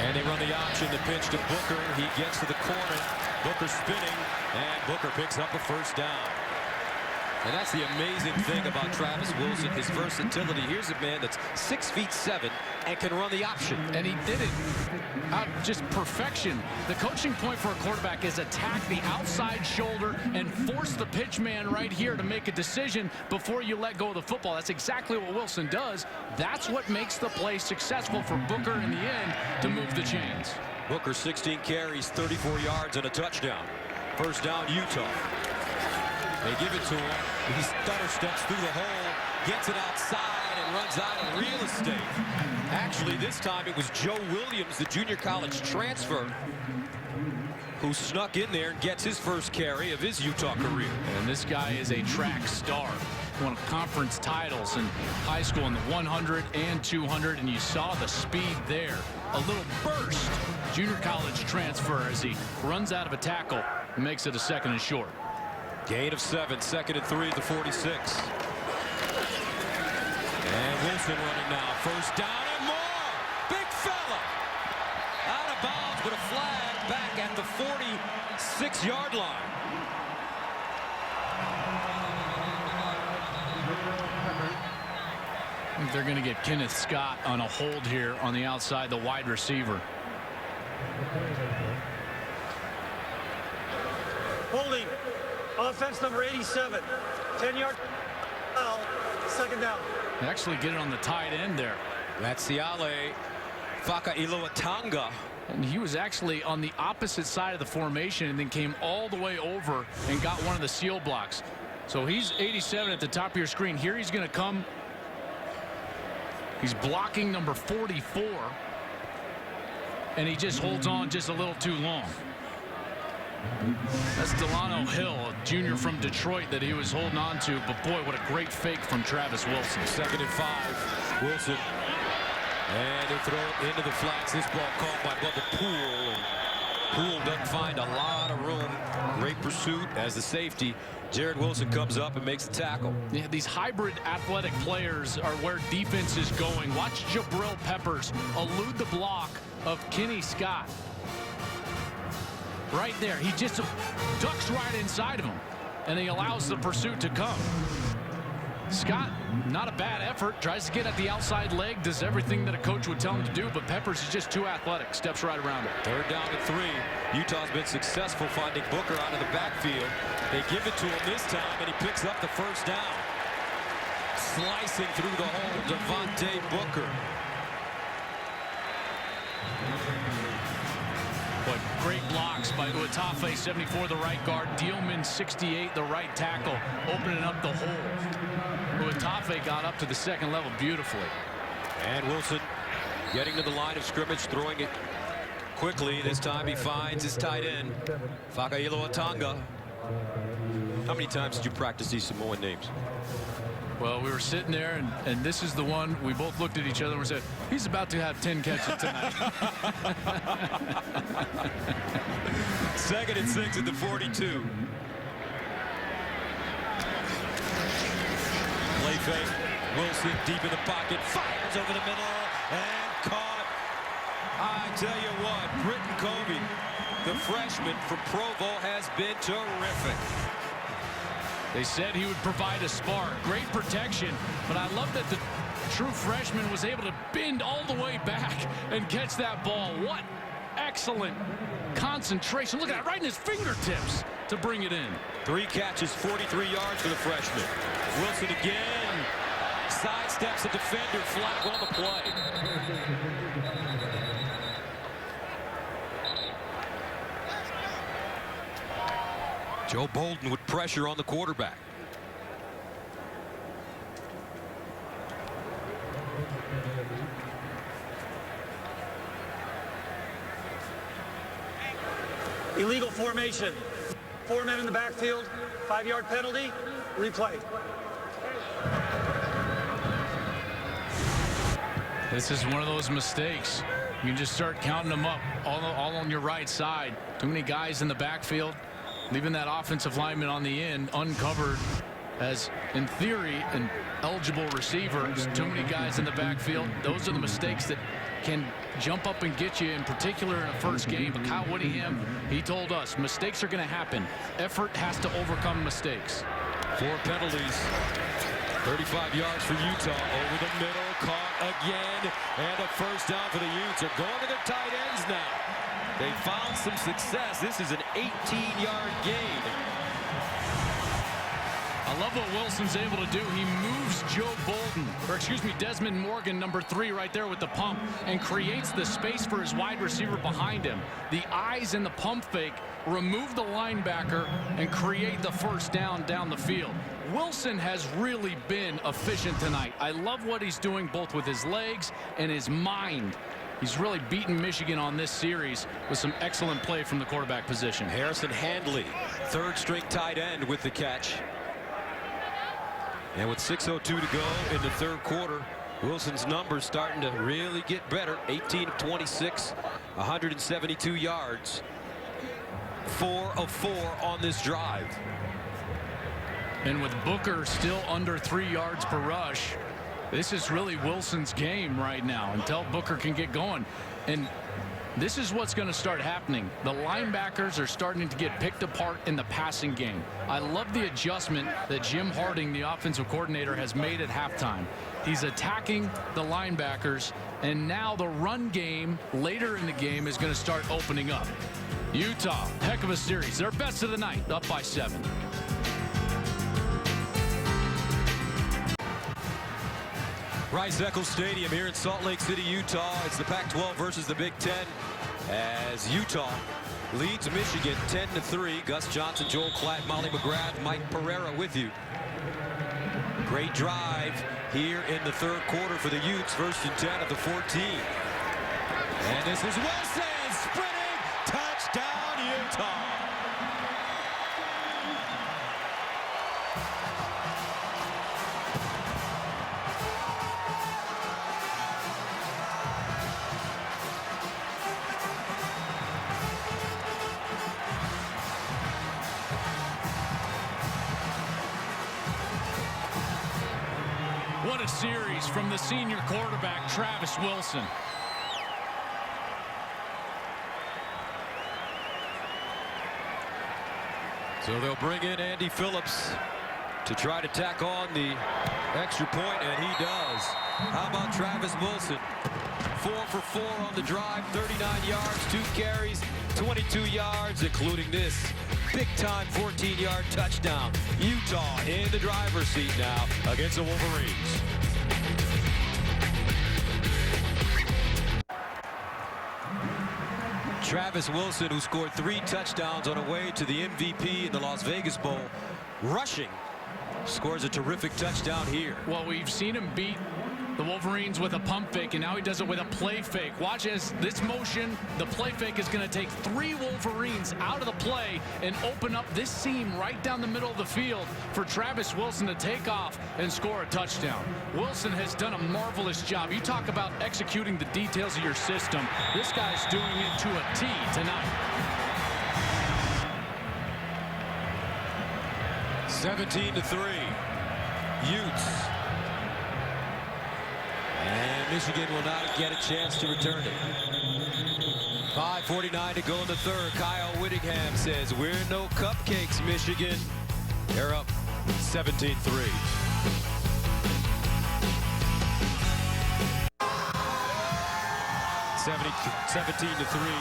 And they run the option, the pitch to Booker. He gets to the corner. Booker spinning, and Booker picks up a 1st down. And that's the amazing thing about Travis Wilson, his versatility. Here's a man that's 6'7" and can run the option. And he did it just perfection. The coaching point for a quarterback is attack the outside shoulder and force the pitch man right here to make a decision before you let go of the football. That's exactly what Wilson does. That's what makes the play successful for Booker in the end to move the chains. Booker 16 carries, 34 yards and a touchdown. 1st down, Utah. They give it to him. He stutter steps through the hole, gets it outside, and runs out of real estate. Actually, this time it was Joe Williams, the junior college transfer, who snuck in there and gets his 1st carry of his Utah career. And this guy is a track star. Won conference titles in high school in the 100 and 200, and you saw the speed there. A little burst. Junior college transfer as he runs out of a tackle and makes it a 2nd and short. Gain of 7, 2nd and 3 at the 46. And Wilson running now. 1st down and more. Big fella. Out of bounds, but a flag back at the 46-yard line. I think they're going to get Kenneth Scott on a hold here on the outside, the wide receiver. Holding. Offense number 87. 10-yard foul. 2nd down. They actually get it on the tight end there. That's Siale Fakailoatanga. And he was actually on the opposite side of the formation and then came all the way over and got one of the seal blocks. So he's 87 at the top of your screen. Here he's going to come He's blocking number 44. And he just holds on just a little too long. That's Delano Hill, a junior from Detroit that he was holding on to. But boy, what a great fake from Travis Wilson. 2nd and 5. Wilson. And they throw it into the flats. This ball caught by Bubba Poole. Poole doesn't find a lot of room. Great pursuit as the safety. Jared Wilson comes up and makes the tackle. Yeah, these hybrid athletic players are where defense is going. Watch Jabril Peppers elude the block of Kenny Scott. Right there. He just ducks right inside of him, and he allows the pursuit to come. Scott, not a bad effort. Tries to get at the outside leg. Does everything that a coach would tell him to do, but Peppers is just too athletic. Steps right around it. 3rd down and 3. Utah's been successful finding Booker out of the backfield. They give it to him this time, and he picks up the 1st down. Slicing through the hole, Devontae Booker. But great blocks by Uatafe, 74, the right guard. Dielman, 68, the right tackle, opening up the hole. Uatafe got up to the 2nd level beautifully. And Wilson getting to the line of scrimmage, throwing it quickly. This time he finds his tight end, Fakailo Atanga. How many times did you practice these Samoan names? Well, we were sitting there, and this is the one we both looked at each other and said, he's about to have 10 catches tonight. 2nd and 6 at the 42. Play fake. Wilson deep in the pocket, fires over the middle, and caught. I tell you what, Britton Covey, the freshman from Provo, has been terrific. They said he would provide a spark. Great protection, but I love that the true freshman was able to bend all the way back and catch that ball. What excellent concentration. Look at that, right in his fingertips to bring it in. 3 catches, 43 yards for the freshman. Wilson again. Sidesteps the defender, flag on the play. Joe Bolden with pressure on the quarterback. Illegal formation. 4 men in the backfield. 5-yard penalty. Replay. This is one of those mistakes. You can just start counting them up all on your right side. Too many guys in the backfield. Leaving that offensive lineman on the end uncovered as, in theory, an eligible receiver. Just too many guys in the backfield. Those are the mistakes that can jump up and get you, in particular in a first game. But Kyle Whittingham, he told us, mistakes are going to happen. Effort has to overcome mistakes. 4 penalties. 35 yards for Utah. Over the middle, caught again. And a 1st down for the Utes. They're going to the tight ends now. They found some success. This is an 18-yard gain. I love what Wilson's able to do. He moves Desmond Morgan, number 3, right there with the pump, and creates the space for his wide receiver behind him. The eyes in the pump fake remove the linebacker and create the 1st down the field. Wilson has really been efficient tonight. I love what he's doing both with his legs and his mind. He's really beaten Michigan on this series with some excellent play from the quarterback position. Harrison Handley, 3rd-string tight end, with the catch. And with 6:02 to go in the 3rd quarter, Wilson's numbers starting to really get better. 18 of 26, 172 yards. 4 of 4 on this drive. And with Booker still under 3 yards per rush, this is really Wilson's game right now until Booker can get going. And this is what's going to start happening. The linebackers are starting to get picked apart in the passing game. I love the adjustment that Jim Harding, the offensive coordinator, has made at halftime. He's attacking the linebackers, and now the run game later in the game is going to start opening up. Utah, heck of a series. Their best of the night, up by 7. Rice-Eccles Stadium here in Salt Lake City, Utah. It's the Pac-12 versus the Big Ten as Utah leads Michigan 10-3. Gus Johnson, Joel Klatt, Molly McGrath, Mike Pereira with you. Great drive. here in the third quarter for the Utes. 1st and 10 at the 14. And this is Wilson sprinting. Touchdown, Utah. What a series from the senior quarterback, Travis Wilson. So they'll bring in Andy Phillips to try to tack on the extra point, and he does. How about Travis Wilson? 4 for 4 on the drive, 39 yards, 2 carries, 22 yards, including this big-time 14-yard touchdown. Utah in the driver's seat now against the Wolverines. Travis Wilson, who scored 3 touchdowns on the way to the MVP in the Las Vegas Bowl, rushing, scores a terrific touchdown here. Well, we've seen him beat the Wolverines with a pump fake, and now he does it with a play fake. Watch as this motion, the play fake is going to take 3 Wolverines out of the play and open up this seam right down the middle of the field for Travis Wilson to take off and score a touchdown. Wilson has done a marvelous job. You talk about executing the details of your system. This guy's doing it to a T tonight. 17-3. Utes. And Michigan will not get a chance to return it. 5:49 to go in the third. Kyle Whittingham says, "We're no cupcakes, Michigan." They're up 17-3. $17-3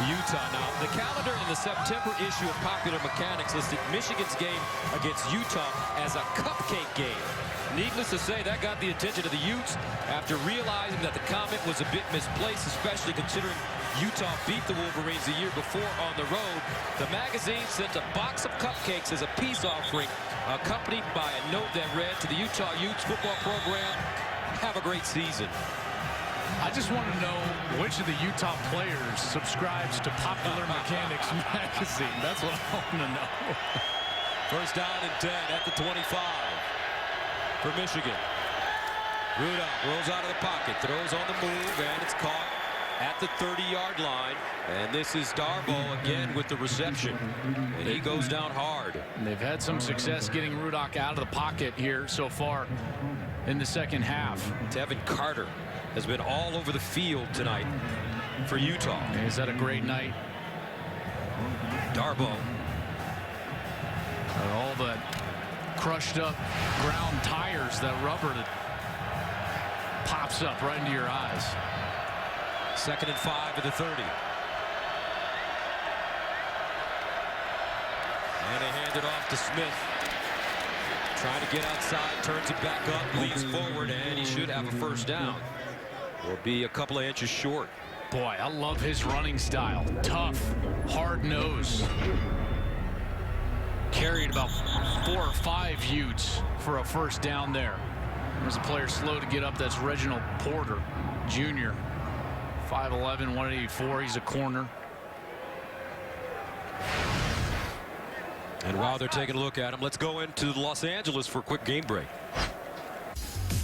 Utah. Now, the calendar in the September issue of Popular Mechanics listed Michigan's game against Utah as a cupcake game. Needless to say, that got the attention of the Utes after realizing that the comment was a bit misplaced, especially considering Utah beat the Wolverines the year before on the road. The magazine sent a box of cupcakes as a peace offering, accompanied by a note that read, "To the Utah Utes football program, have a great season." I just want to know which of the Utah players subscribes to Popular Mechanics magazine. That's what I want to know. 1st down and 10 at the 25 for Michigan. Rudolph rolls out of the pocket, throws on the move, and it's caught at the 30-yard line. And this is Darboh again with the reception. And he goes down hard. And they've had some success getting Rudolph out of the pocket here so far in the second half. Tevin Carter has been all over the field tonight for Utah. Is that a great night? Darboh. All that crushed up ground tires, that rubber that pops up right into your eyes. 2nd and 5 at the 30. And they hand it off to Smith. Trying to get outside, turns it back up, leans forward, and he should have a 1st down. Will be a couple of inches short. Boy, I love his running style. Tough, hard nose. Carried about 4 or 5 Utes for a 1st down there. There's a player slow to get up. That's Reginald Porter, Jr. 5'11", 184. He's a corner. And while they're taking a look at him, let's go into Los Angeles for a quick game break.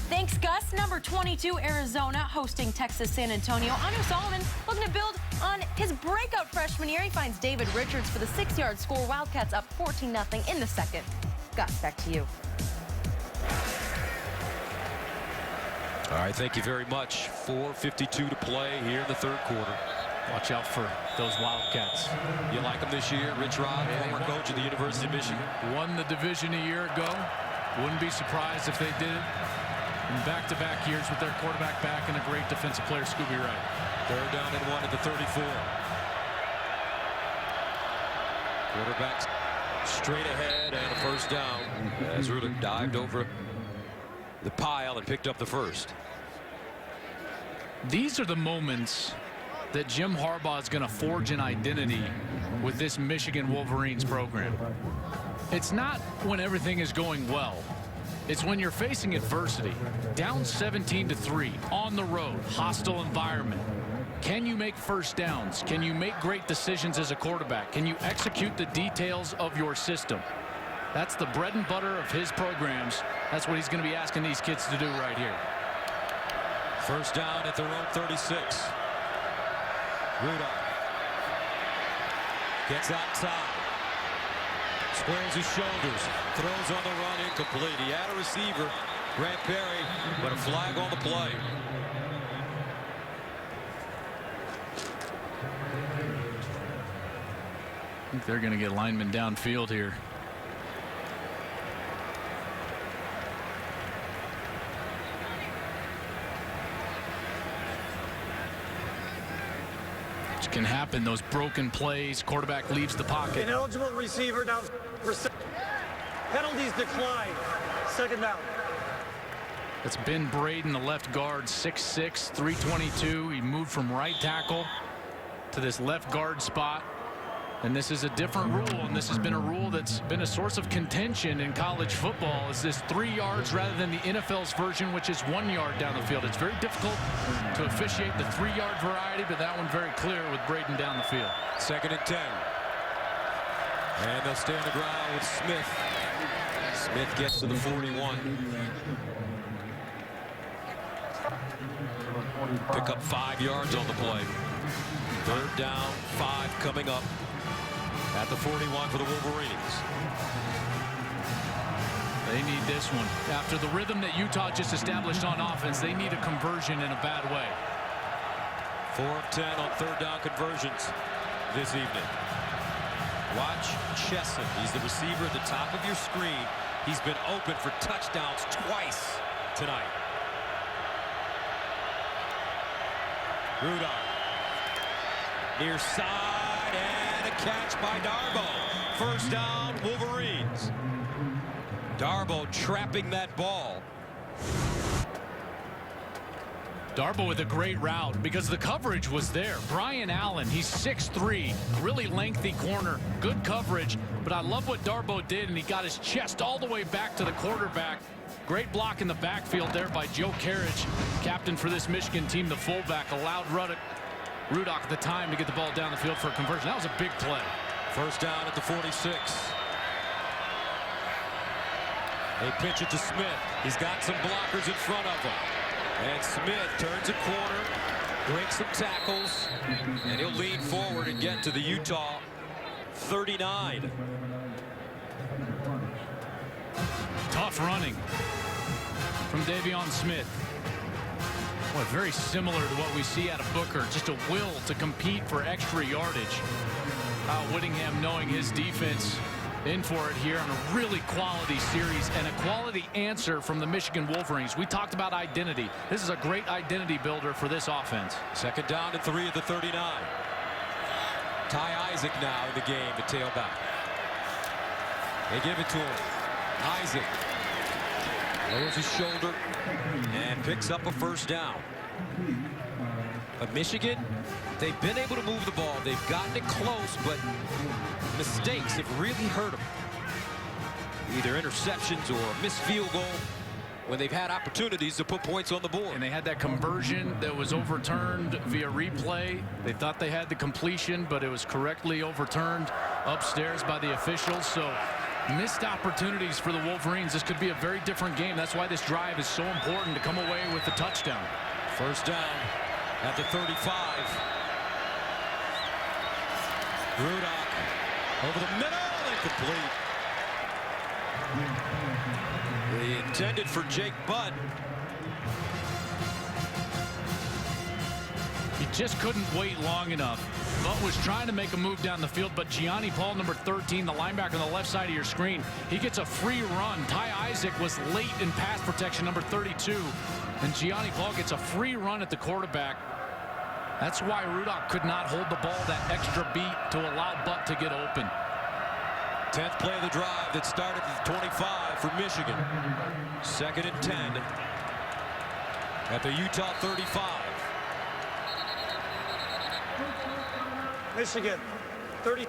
Thanks, Gus. Number 22, Arizona, hosting Texas San Antonio. Anu Solomon looking to build on his breakout freshman year. He finds David Richards for the 6-yard score. Wildcats up 14-0 in the second. Gus, back to you. All right, thank you very much. 4:52 to play here in the third quarter. Watch out for those Wildcats. You like them this year? Rich Rod, former coach of the University of Michigan. Won the division a year ago. Wouldn't be surprised if they did it in back-to-back years with their quarterback back and a great defensive player, Scooby Wright. 3rd down and 1 at the 34. Quarterback straight ahead and a 1st down as Rudick dived over the pile and picked up the 1st. These are the moments that Jim Harbaugh is going to forge an identity with this Michigan Wolverines program. It's not when everything is going well. It's when you're facing adversity, down 17-3 on the road, hostile environment. Can you make first downs? Can you make great decisions as a quarterback? Can you execute the details of your system? That's the bread and butter of his programs. That's what he's going to be asking these kids to do right here. First down at their own 36. Rudolph gets outside. Squares his shoulders. Throws on the run, incomplete. He had a receiver, Grant Perry, but a flag on the play. I think they're going to get linemen downfield here. Which can happen, those broken plays. Quarterback leaves the pocket. Ineligible receiver down. Penalties decline. Second down. It's Ben Braden, the left guard, 6'6", 322. He moved from right tackle to this left guard spot. And this is a different rule, and this has been a rule that's been a source of contention in college football. Is this 3 yards rather than the NFL's version, which is 1 yard down the field? It's very difficult to officiate the 3-yard variety, but that one very clear with Braden down the field. Second and 10. And they'll stay on the ground with Smith. Smith gets to the 41. Pick up 5 yards on the play. Third down, 5 coming up at the 41 for the Wolverines. They need this one. After the rhythm that Utah just established on offense, they need a conversion in a bad way. 4 of 10 on third down conversions this evening. Watch Chesson. He's the receiver at the top of your screen. He's been open for touchdowns twice tonight. Rudolph. Near side, and a catch by Darboh. First down, Wolverines. Darboh trapping that ball. Darboh with a great route because the coverage was there. Brian Allen, he's 6'3", really lengthy corner, good coverage, but I love what Darboh did, and he got his chest all the way back to the quarterback. Great block in the backfield there by Joe Carriage, captain for this Michigan team, the fullback, allowed Rudolph at the time to get the ball down the field for a conversion. That was a big play. First down at the 46. They pitch it to Smith. He's got some blockers in front of him. And Smith turns a corner, breaks some tackles, and he'll lean forward and get to the Utah 39. Tough running from Davion Smith. Boy, very similar to what we see out of Booker. Just a will to compete for extra yardage. Kyle Whittingham, knowing his defense, in for it here on a really quality series and a quality answer from the Michigan Wolverines. We talked about identity. This is a great identity builder for this offense. Second down and 3 at the 39. Ty Isaac now in the game, the tailback. They give it to him. Isaac lowers his shoulder and picks up a first down. But Michigan, they've been able to move the ball. They've gotten it close, but mistakes have really hurt them. Either interceptions or a missed field goal when they've had opportunities to put points on the board. And they had that conversion that was overturned via replay. They thought they had the completion, but it was correctly overturned upstairs by the officials. So missed opportunities for the Wolverines. This could be a very different game. That's why this drive is so important to come away with the touchdown. First down at the 35. Rudolph over the middle, incomplete. They intended for Jake Butt. He just couldn't wait long enough. Butt was trying to make a move down the field, but Gianni Paul, number 13, the linebacker on the left side of your screen, he gets a free run. Ty Isaac was late in pass protection, number 32, and Gianni Paul gets a free run at the quarterback. That's why Rudolph could not hold the ball that extra beat to allow Butt to get open. 10th play of the drive that started at the 25 for Michigan. Second and 10 at the Utah 35. Michigan, 30.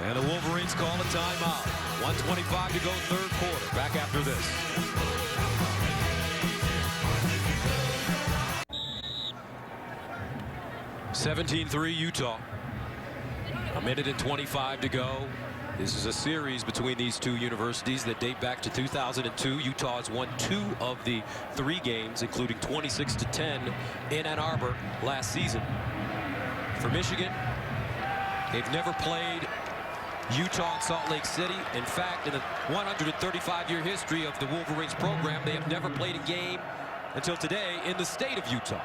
And the Wolverines call a timeout. 1:25 to go, third quarter. Back after this. (17-3) Utah. A minute and 25 to go. This is a series between these two universities that date back to 2002. Utah has won 2 of the 3 games, including 26-10 in Ann Arbor last season. For Michigan, they've never played Utah and Salt Lake City. In fact, in the 135-year history of the Wolverines program, they have never played a game until today in the state of Utah.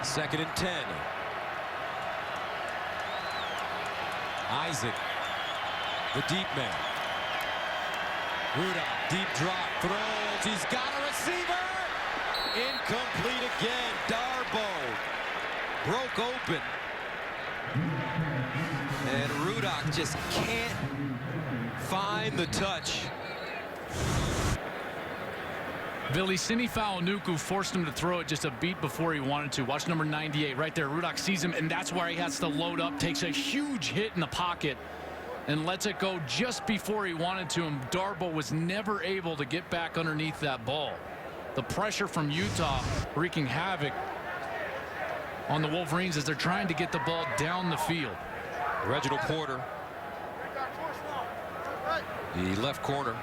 2nd and 10. Isaac, the deep man. Rudolph, deep drop, throws. He's got a receiver. Incomplete again. Darboh broke open. And Rudolph just can't find the touch. Vilicini Faunuku forced him to throw it just a beat before he wanted to. Watch number 98 right there. Rudolph sees him, and that's where he has to load up, takes a huge hit in the pocket, and lets it go just before he wanted to. And Darboh was never able to get back underneath that ball. The pressure from Utah wreaking havoc on the Wolverines as they're trying to get the ball down the field. Reginald Porter, the left corner.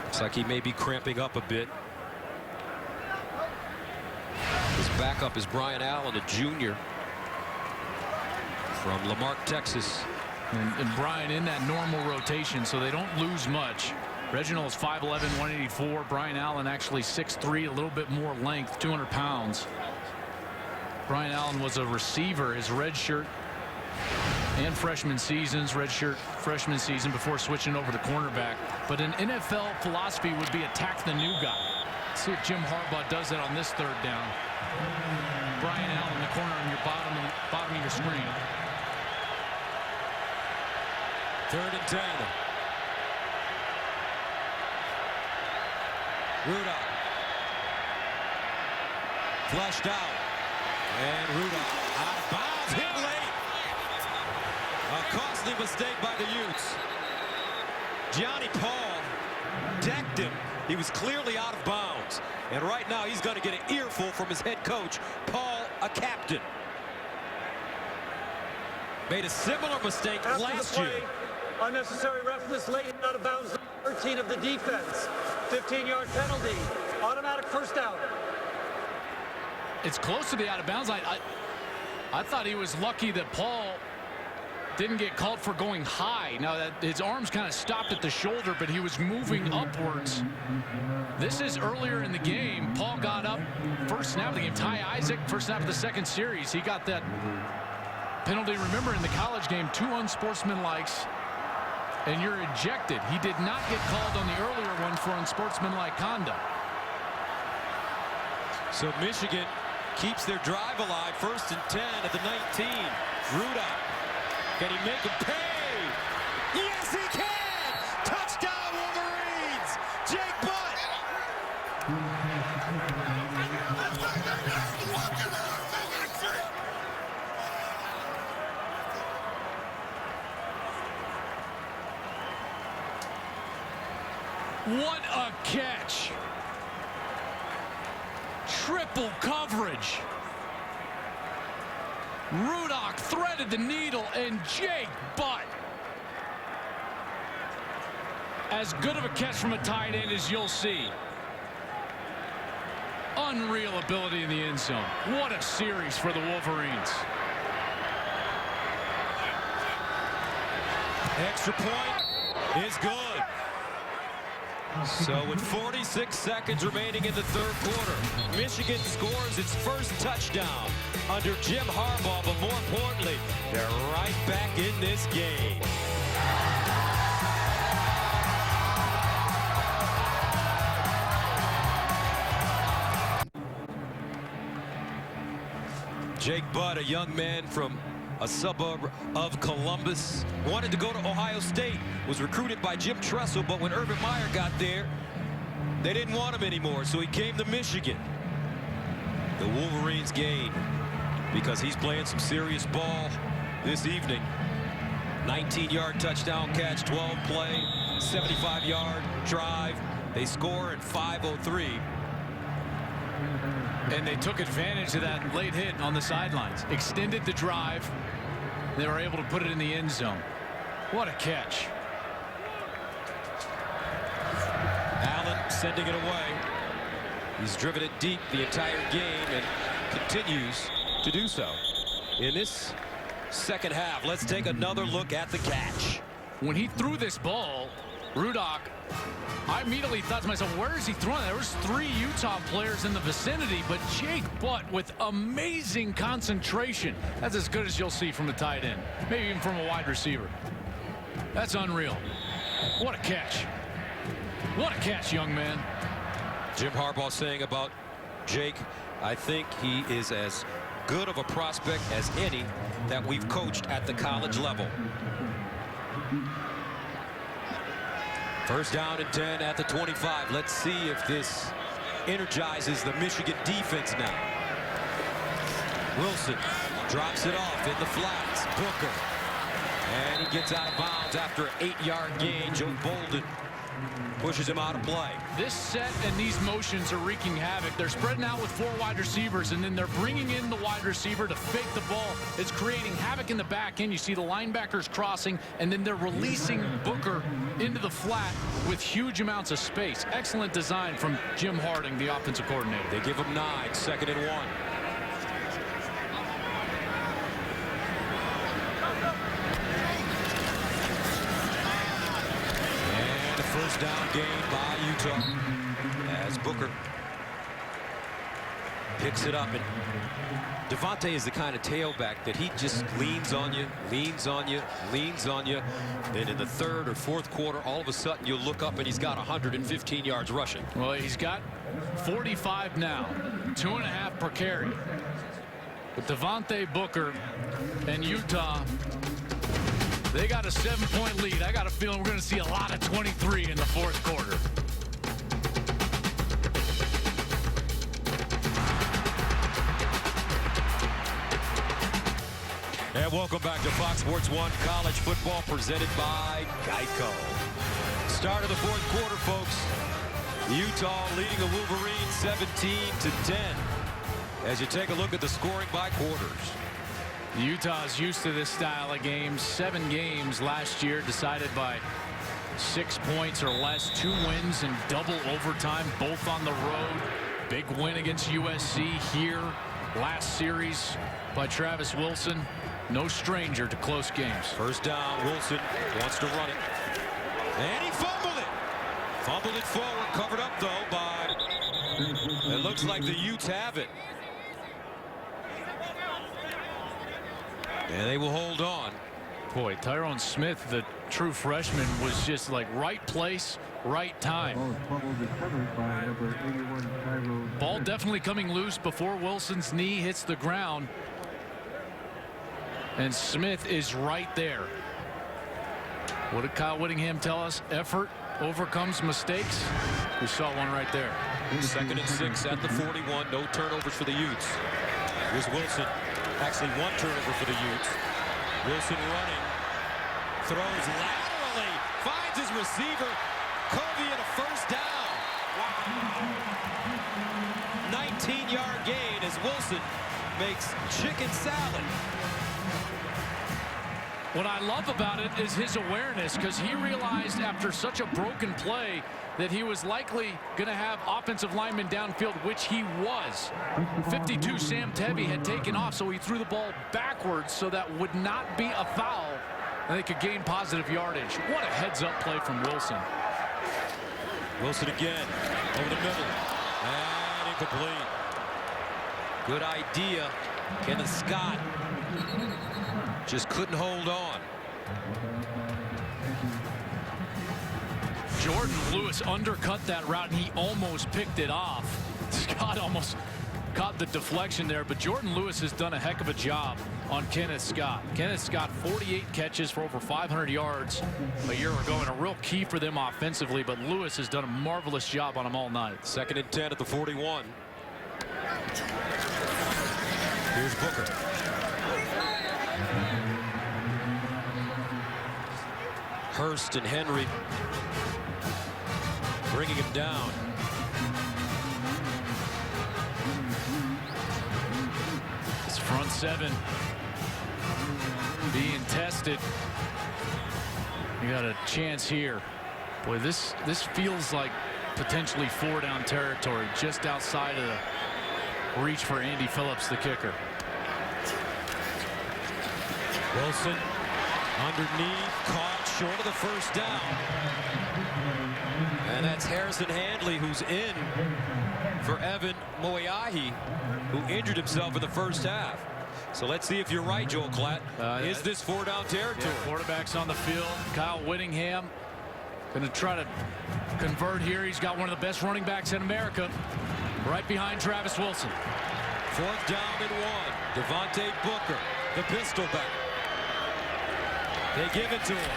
Looks like he may be cramping up a bit. His backup is Brian Allen, a junior from Lamarck, Texas. And Brian in that normal rotation, so they don't lose much. Reginald is 5'11", 184. Brian Allen actually 6'3", a little bit more length, 200 pounds. Brian Allen was a receiver his redshirt and freshman seasons, redshirt freshman season before switching over to cornerback. But an NFL philosophy would be attack the new guy. Let's see if Jim Harbaugh does it on this 3rd down. Brian Allen in the corner on your bottom of your screen. 3rd and 10. Rudolph. Flushed out. And Rudolph out of bounds. Hit late. A costly mistake by the Utes. Johnny Paul decked him. He was clearly out of bounds. And right now he's going to get an earful from his head coach, Paul, a captain. Made a similar mistake last year. Unnecessary roughness late and out of bounds. 13 of the defense. 15-yard penalty. Automatic first down. It's close to the out of bounds. I thought he was lucky that Paul didn't get called for going high. Now that his arms kind of stopped at the shoulder, but he was moving upwards. This is earlier in the game. Paul got up first snap of the game. Ty Isaac, first snap of the 2nd series. He got that penalty. Remember, in the college game, 2 unsportsmanlikes, and you're ejected. He did not get called on the earlier one for unsportsmanlike conduct. So Michigan keeps their drive alive. 1st and 10 at the 19. Rudolph. Can he make him pay? Yes, he can! Touchdown, Wolverines! Jake Butt! What a catch! Triple coverage. Rudolph threaded the needle, and Jake Butt. As good of a catch from a tight end as you'll see. Unreal ability in the end zone. What a series for the Wolverines. Extra point is good. So with 46 seconds remaining in the 3rd quarter, Michigan scores its first touchdown under Jim Harbaugh, but more importantly, they're right back in this game. Jake Butt, a young man from a suburb of Columbus, wanted to go to Ohio State, was recruited by Jim Tressel, but when Urban Meyer got there, they didn't want him anymore, so he came to Michigan. The Wolverines gain because he's playing some serious ball this evening. 19-yard touchdown catch, 12 play, 75-yard drive. They score in 5:03. And they took advantage of that late hit on the sidelines. Extended the drive. They were able to put it in the end zone. What a catch. Allen sending it away. He's driven it deep the entire game and continues to do so. In this second half, let's take another look at the catch. When he threw this ball, Rudock, I immediately thought to myself, where is he throwing? There was 3 Utah players in the vicinity, but Jake Butt with amazing concentration. That's as good as you'll see from a tight end, maybe even from a wide receiver. That's unreal. What a catch. What a catch, young man. Jim Harbaugh saying about Jake, I think he is as good of a prospect as any that we've coached at the college level. First down and 10 at the 25. Let's see if this energizes the Michigan defense now. Wilson drops it off in the flats. Booker. And he gets out of bounds after an 8-yard gain. Joe Bolden pushes him out of play. This set and these motions are wreaking havoc. They're spreading out with 4 wide receivers, and then they're bringing in the wide receiver to fake the ball. It's creating havoc in the back end. You see the linebackers crossing, and then they're releasing Booker into the flat with huge amounts of space. Excellent design from Jim Harding, the offensive coordinator. They give him 9, 2nd and 1. First down gain by Utah as Booker picks it up. And Devontae is the kind of tailback that he just leans on you, leans on you, leans on you. Then in the 3rd or 4th quarter, all of a sudden you look up and he's got 115 yards rushing. Well, he's got 45 now, 2.5 per carry. But Devontae Booker and Utah, they got a 7-point lead. I got a feeling we're going to see a lot of 23 in the 4th quarter. And welcome back to Fox Sports 1 College Football presented by Geico. Start of the 4th quarter, folks. Utah leading the Wolverines 17-10. As you take a look at the scoring by quarters. Utah is used to this style of games. 7 games last year decided by 6 points or less. 2 wins in double overtime, both on the road. Big win against USC here. Last series by Travis Wilson. No stranger to close games. First down, Wilson wants to run it. And he fumbled it. Fumbled it forward, covered up though by, it looks like the Utes have it. And they will hold on. Boy, Tyrone Smith, the true freshman, was just like right place, right time. Ball definitely coming loose before Wilson's knee hits the ground. And Smith is right there. What did Kyle Whittingham tell us? Effort overcomes mistakes. We saw one right there. 2nd and 6 at the 41. No turnovers for the Utes. Here's Wilson. Actually, 1 turnover for the Utes. Wilson running. Throws laterally. Finds his receiver. Covey and a first down. Wow. 19-yard gain as Wilson makes chicken salad. What I love about it is his awareness, because he realized after such a broken play that he was likely going to have offensive linemen downfield, which he was. 52 Sam Tevy had taken off, so he threw the ball backwards so that would not be a foul, and they could gain positive yardage. What a heads-up play from Wilson. Wilson again over the middle and incomplete. Good idea. Kenneth Scott just couldn't hold on. Jordan Lewis undercut that route, and he almost picked it off. Scott almost caught the deflection there, but Jordan Lewis has done a heck of a job on Kenneth Scott. Kenneth Scott, 48 catches for over 500 yards a year ago, and a real key for them offensively, but Lewis has done a marvelous job on him all night. 2nd and 10 at the 41. Here's Booker. Hurst and Henry bringing him down. This front seven being tested. You got a chance here. Boy, this feels like potentially 4-down territory just outside of the reach for Andy Phillips, the kicker. Wilson underneath, caught short of the first down. And that's Harrison Handley, who's in for Evan Moiahi, who injured himself in the first half. So let's see if you're right, Joel Klatt. Is this 4-down territory? Yeah, quarterback's on the field. Kyle Whittingham going to try to convert here. He's got one of the best running backs in America, right behind Travis Wilson. 4th down and 1. Devontae Booker, the pistol back. They give it to him.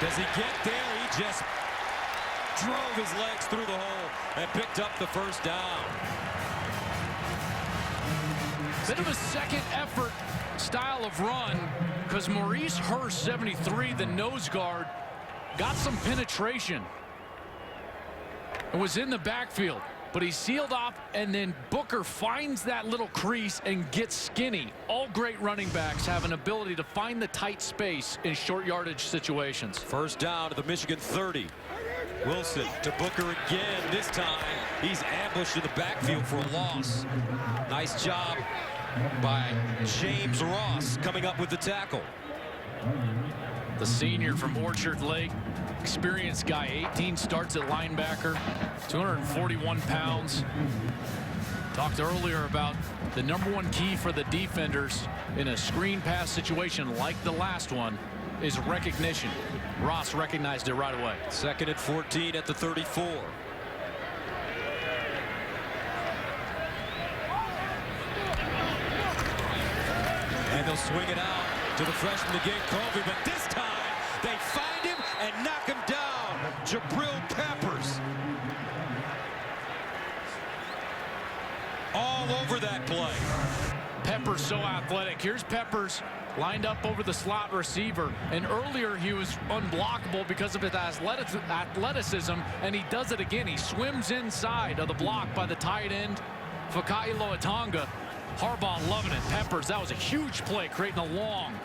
Does he get there? He just drove his legs through the hole and picked up the first down. Bit of a second effort style of run, because Maurice Hurst, 73, the nose guard, got some penetration. It was in the backfield, but he sealed off, and then Booker finds that little crease and gets skinny. All great running backs have an ability to find the tight space in short yardage situations. First down to the Michigan 30. Wilson to Booker again. This time he's ambushed in the backfield for a loss. Nice job by James Ross coming up with the tackle. The senior from Orchard Lake, experienced guy, 18 starts at linebacker, 241 pounds. Talked earlier about the #1 key for the defenders in a screen pass situation like the last one is recognition. Ross recognized it right away. 2nd and 14 at the 34. And they'll swing it out to the freshman again, Colby, but this time they find him and knock him down. Jabril Peppers. All over that play. Peppers so athletic. Here's Peppers lined up over the slot receiver, and earlier he was unblockable because of his athleticism, and he does it again. He swims inside of the block by the tight end, Fakai Loatonga. Harbaugh loving it. Peppers, that was a huge play, creating a long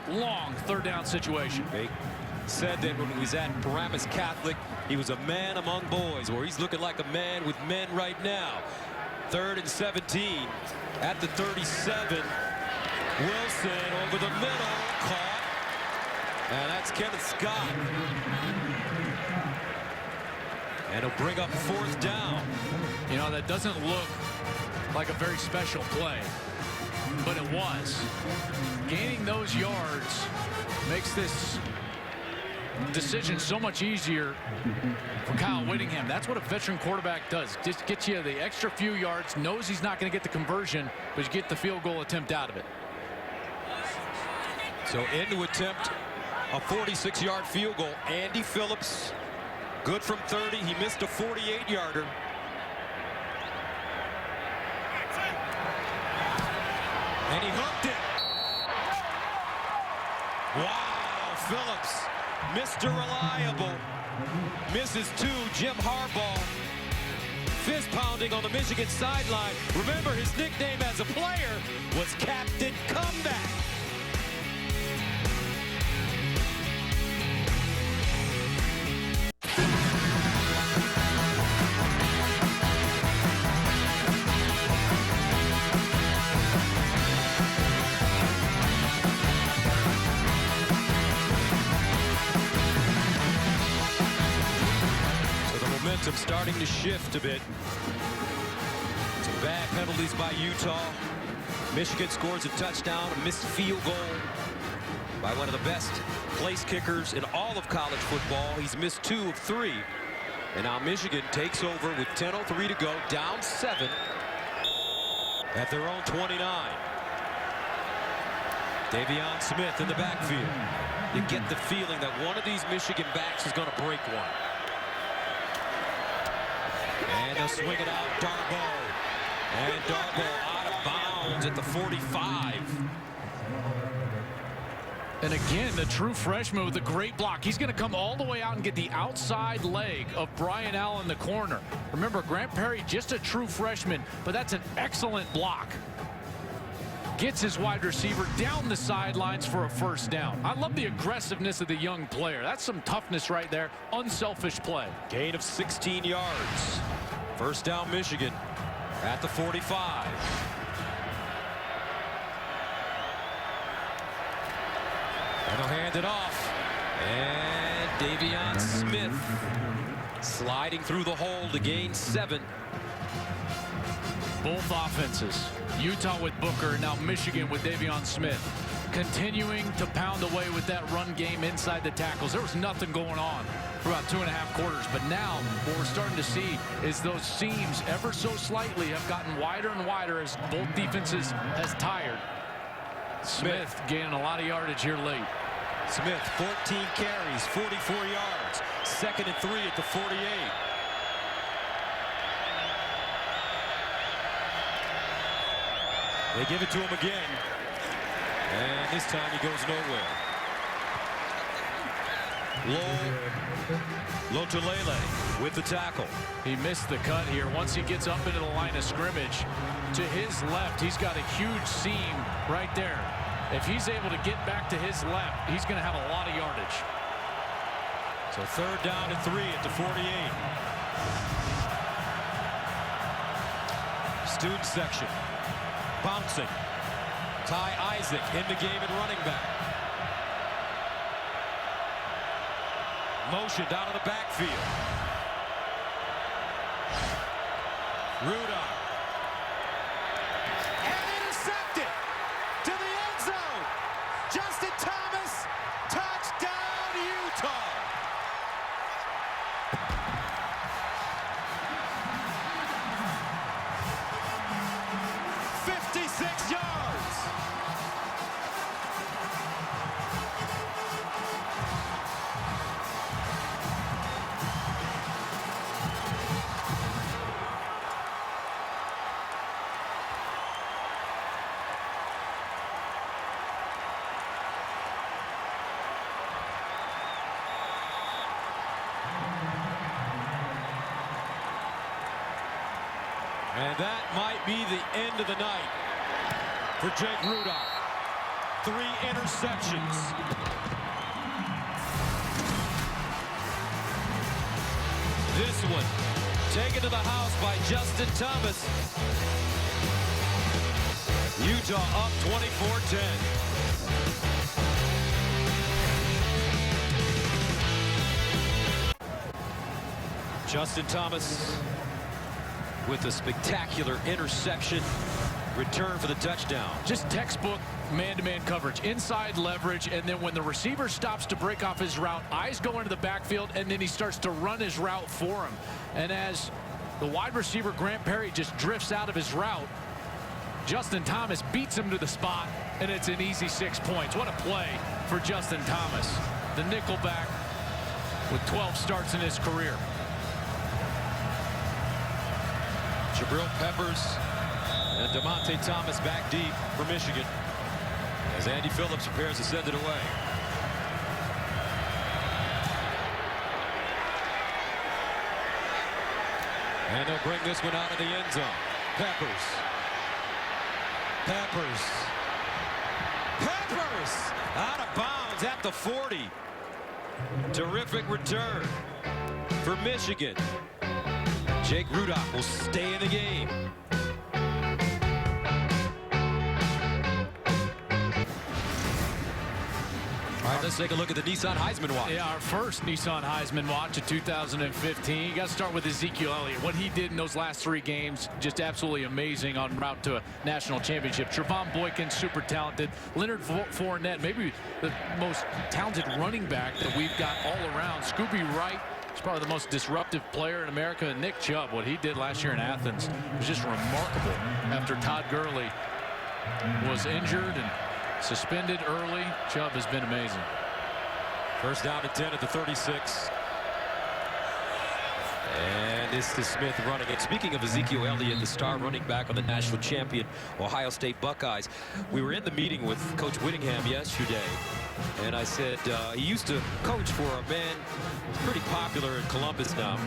3rd down situation. They said that when he was at Paramus Catholic, he was a man among boys, where he's looking like a man with men right now. 3rd and 17 at the 37. Wilson over the middle, caught. And that's Kenneth Scott. And he'll bring up 4th down. You know, that doesn't look like a very special play, but it was. Gaining those yards makes this decision so much easier for Kyle Whittingham. That's what a veteran quarterback does. Just gets you the extra few yards, knows he's not going to get the conversion, but you get the field goal attempt out of it. So in to attempt a 46-yard field goal. Andy Phillips, good from 30. He missed a 48-yarder. And he hooked it. Wow, Phillips, Mr. Reliable, misses 2. Jim Harbaugh fist pounding on the Michigan sideline. Remember, his nickname as a player was Captain Comeback. Momentum starting to shift a bit. Some bad penalties by Utah. Michigan scores a touchdown, a missed field goal by one of the best place kickers in all of college football. He's missed 2 of 3. And now Michigan takes over with 10:03 to go, down 7 at their own 29. Davion Smith in the backfield. You get the feeling that one of these Michigan backs is going to break one. And they'll swing it out, Darboh. And Darboh out of bounds. Jones at the 45. And again, the true freshman with a great block. He's going to come all the way out and get the outside leg of Brian Allen, the corner. Remember, Grant Perry, just a true freshman, but that's an excellent block. Gets his wide receiver down the sidelines for a first down. I love the aggressiveness of the young player. That's some toughness right there. Unselfish play. Gain of 16 yards. First down, Michigan at the 45. And they'll hand it off. And Davion Smith sliding through the hole to gain 7. Both offenses. Utah with Booker, now Michigan with Davion Smith. Continuing to pound away with that run game inside the tackles. There was nothing going on for about 2.5 quarters. But now what we're starting to see is those seams ever so slightly have gotten wider and wider as both defenses has tired. Smith gaining a lot of yardage here late. Smith, 14 carries, 44 yards. 2nd and 3 at the 48. They give it to him again. And this time he goes nowhere. Lotulelei with the tackle. He missed the cut here. Once he gets up into the line of scrimmage, to his left, he's got a huge seam right there. If he's able to get back to his left, he's going to have a lot of yardage. So 3rd down and 3 at the 48. Student section. Bouncing. Ty Isaac in the game at running back. Motioned out of the backfield. Rudolph. And intercepted to the end zone. Justin Thomas, touchdown Utah. And that might be the end of the night for Jake Rudolph. 3 interceptions. This one taken to the house by Justin Thomas. Utah up 24-10. Justin Thomas with a spectacular interception return for the touchdown. Just textbook man-to-man coverage, inside leverage, and then when the receiver stops to break off his route, eyes go into the backfield, and then he starts to run his route for him. And as the wide receiver Grant Perry just drifts out of his route, Justin Thomas beats him to the spot, and it's an easy 6 points. What a play for Justin Thomas, the nickelback with 12 starts in his career. Jabril Peppers and DeMonte Thomas back deep for Michigan as Andy Phillips prepares to send it away. And they'll bring this one out of the end zone. Peppers. Out of bounds at the 40. Terrific return for Michigan. Jake Rudolph will stay in the game. All right, let's take a look at the Nissan Heisman watch. Yeah, our first Nissan Heisman watch of 2015. You got to start with Ezekiel Elliott. What he did in those last 3 games, just absolutely amazing en route to a national championship. Trevon Boykin, super talented. Leonard Fournette, maybe the most talented running back that we've got all around. Scooby Wright. He's probably the most disruptive player in America. And Nick Chubb, what he did last year in Athens was just remarkable after Todd Gurley was injured and suspended early. Chubb has been amazing. First down and 10 at the 36. And this is Smith running it. Speaking of Ezekiel Elliott, the star running back on the national champion Ohio State Buckeyes, we were in the meeting with Coach Whittingham yesterday, and I said he used to coach for a man who's pretty popular in Columbus now.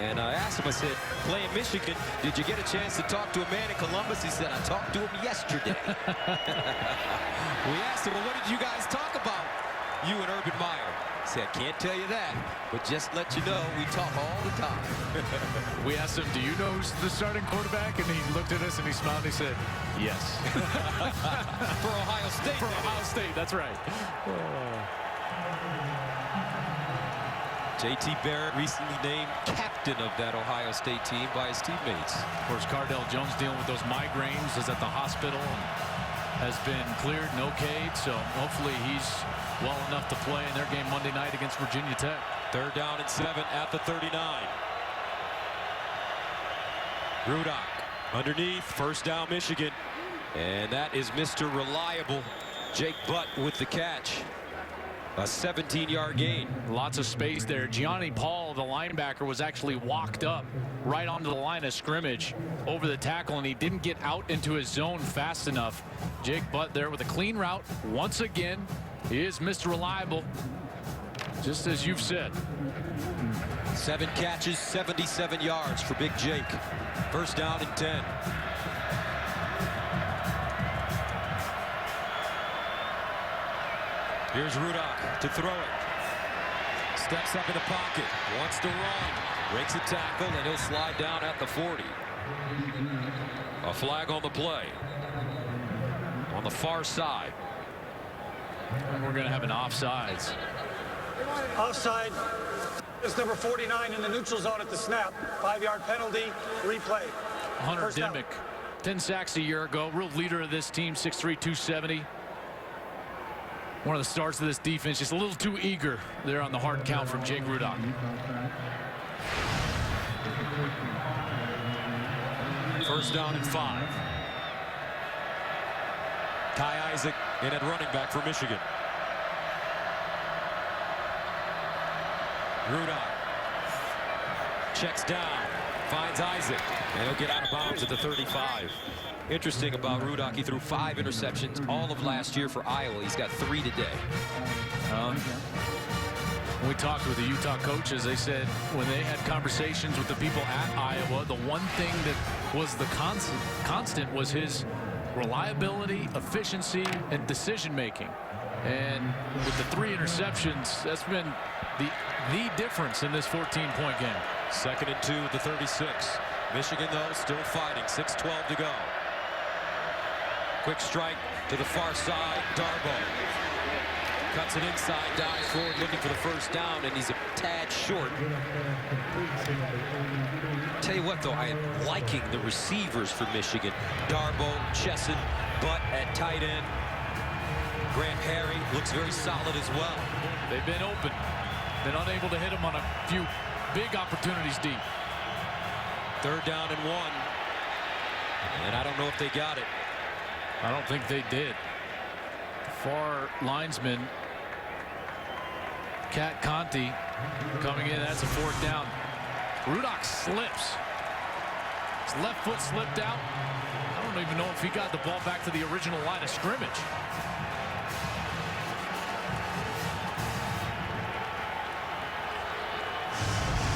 And I asked him, I said, playing Michigan, did you get a chance to talk to a man in Columbus? He said, I talked to him yesterday. We asked him, well, what did you guys talk about, you and Urban Meyer? He said, I can't tell you that, but just let you know, we talk all the time. We asked him, do you know who's the starting quarterback? And he looked at us and he smiled and he said, yes. For Ohio State. For Ohio State, that's right. J.T. Barrett recently named captain of that Ohio State team by his teammates. Of course, Cardell Jones dealing with those migraines, is at the hospital and has been cleared and okayed, so hopefully he's well enough to play in their game Monday night against Virginia Tech. 3rd down and 7 at the 39. Rudock underneath, 1st down Michigan, and that is Mr. Reliable, Jake Butt with the catch. A 17-yard gain. Lots of space there. Gianni Paul, the linebacker, was actually walked up right onto the line of scrimmage over the tackle, and he didn't get out into his zone fast enough. Jake Butt there with a clean route. Once again, he is Mr. Reliable, just as you've said. 7 catches, 77 yards for Big Jake. 1st down and 10. Here's Rudock to throw it. Steps up in the pocket. Wants to run. Breaks a tackle, and he'll slide down at the 40. A flag on the play. On the far side. And we're going to have an offsides. Offside is number 49 in the neutral zone at the snap. 5-yard penalty, replay. Hunter First down. Dimick, 10 sacks a year ago. Real leader of this team, 6'3", 270. One of the stars of this defense, just a little too eager there on the hard count from Jake Rudock. First down and 5. Ty Isaac in at running back for Michigan. Rudock checks down, finds Isaac, and he'll get out of bounds at the 35. Interesting about Rudock, he threw 5 interceptions all of last year for Iowa. He's got 3 today. When we talked with the Utah coaches, they said when they had conversations with the people at Iowa, the one thing that was the constant was his reliability, efficiency, and decision-making. And with the 3 interceptions, that's been the difference in this 14-point game. 2nd and 2 at the 36. Michigan, though, still fighting. 6:12 to go. Quick strike to the far side. Darboh cuts it inside, dives forward, looking for the 1st down, and he's a tad short. Tell you what, though, I am liking the receivers for Michigan. Darboh, Chesson, Butt at tight end. Grant Harry looks very solid as well. They've been open. Been unable to hit him on a few big opportunities deep. 3rd down and 1. And I don't know if they got it. I don't think they did. Far linesman, Cat Conti, coming in. That's a 4th down. Rudock slips. His left foot slipped out. I don't even know if he got the ball back to the original line of scrimmage.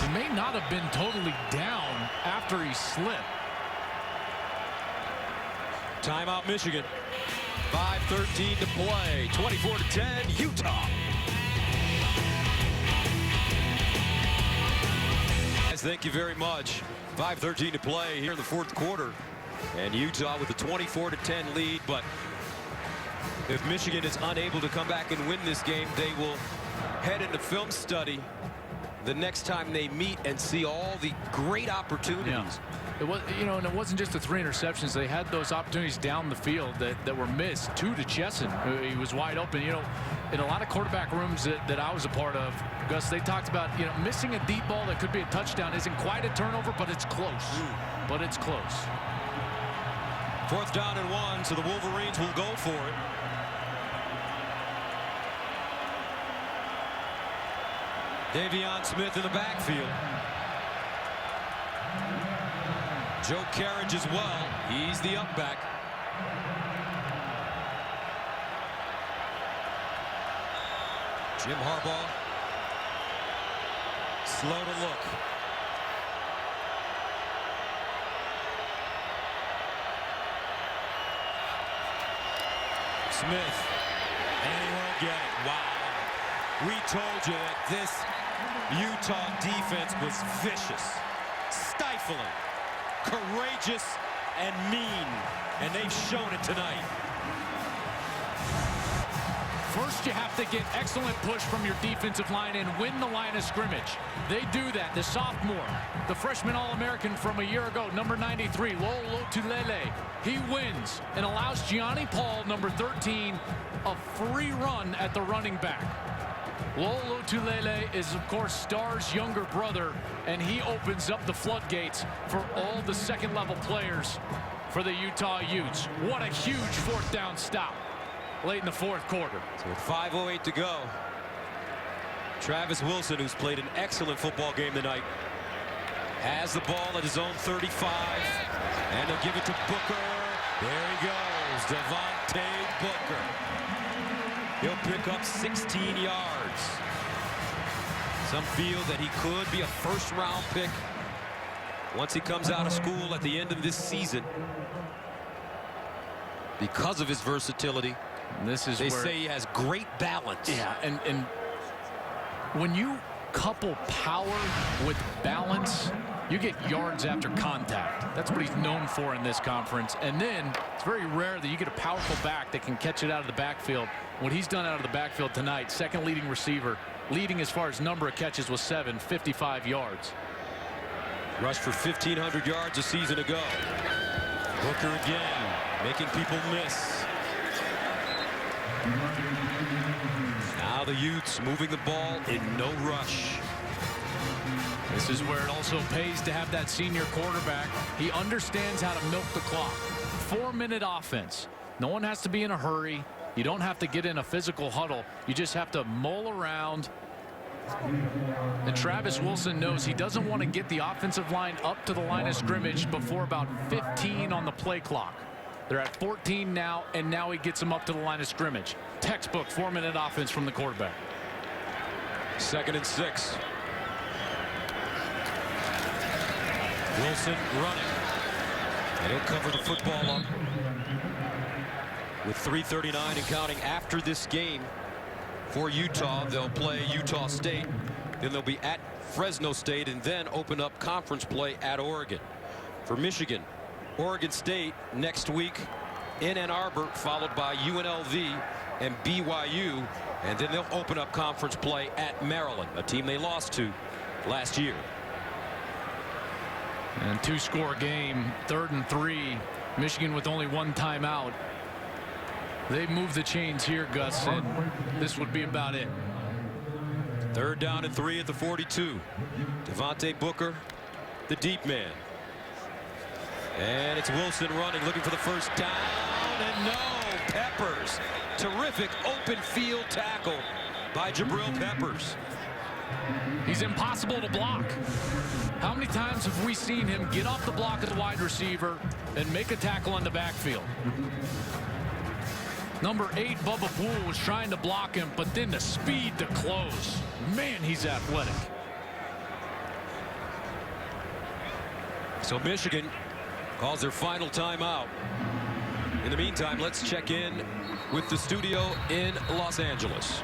He may not have been totally down after he slipped. Timeout, Michigan. 5:13 to play. 24-10, Utah. Guys, thank you very much. 5:13 to play here in the 4th quarter. And Utah with a 24-10 lead. But if Michigan is unable to come back and win this game, they will head into film study the next time they meet and see all the great opportunities. Yeah. It was, and it wasn't just the 3 interceptions. They had those opportunities down the field that were missed. 2 to Chesson. He was wide open. In a lot of quarterback rooms that I was a part of, Gus, they talked about, missing a deep ball that could be a touchdown isn't quite a turnover, but it's close. But it's close. 4th down and 1, so the Wolverines will go for it. Davion Smith in the backfield. Joe Carriage as well. He's the up back. Jim Harbaugh. Slow to look. Smith. And he won't get it. Wow. We told you that this Utah defense was vicious, stifling, courageous, and mean. And they've shown it tonight. First, you have to get excellent push from your defensive line and win the line of scrimmage. They do that. The sophomore, the freshman All-American from a year ago, number 93, Lolo Tulele, he wins and allows Gianni Paul, number 13, a free run at the running back. Lolo Tulele is, of course, Starr's younger brother, and he opens up the floodgates for all the second-level players for the Utah Utes. What a huge fourth down stop late in the fourth quarter. So with 5:08 to go, Travis Wilson, who's played an excellent football game tonight, has the ball at his own 35, and they'll give it to Booker. There he goes, Devontae Booker. He'll pick up 16 yards. Some feel that he could be a first-round pick once he comes out of school at the end of this season because of his versatility. And this is they where, say he has great balance. Yeah, and when you couple power with balance, you get yards after contact. That's what he's known for in this conference. And then it's very rare that you get a powerful back that can catch it out of the backfield. What he's done out of the backfield tonight, second leading receiver, leading as far as number of catches was 7, 55 yards. Rushed for 1,500 yards a season ago. Booker again, making people miss. Now the Utes moving the ball in no rush. This is where it also pays to have that senior quarterback. He understands how to milk the clock. 4-minute offense. No one has to be in a hurry. You don't have to get in a physical huddle. You just have to mull around. And Travis Wilson knows he doesn't want to get the offensive line up to the line of scrimmage before about 15 on the play clock. They're at 14 now, and now he gets them up to the line of scrimmage. Textbook 4-minute offense from the quarterback. 2nd and 6. Wilson running. And he'll cover the football up with 3:39 and counting after this game. For Utah, they'll play Utah State. Then they'll be at Fresno State and then open up conference play at Oregon. For Michigan, Oregon State next week in Ann Arbor, followed by UNLV and BYU. And then they'll open up conference play at Maryland, a team they lost to last year. And 2-score game, 3rd and 3. Michigan with only 1 timeout. They move the chains here, Gus, and this would be about it. 3rd down and 3 at the 42. Devontae Booker, the deep man. And it's Wilson running, looking for the first down. And no, Peppers. Terrific open field tackle by Jabril Peppers. He's impossible to block. How many times have we seen him get off the block at the wide receiver and make a tackle on the backfield? Number 8, Bubba Poole, was trying to block him, but then the speed to close. Man, he's athletic. So Michigan calls their final timeout. In the meantime, let's check in with the studio in Los Angeles.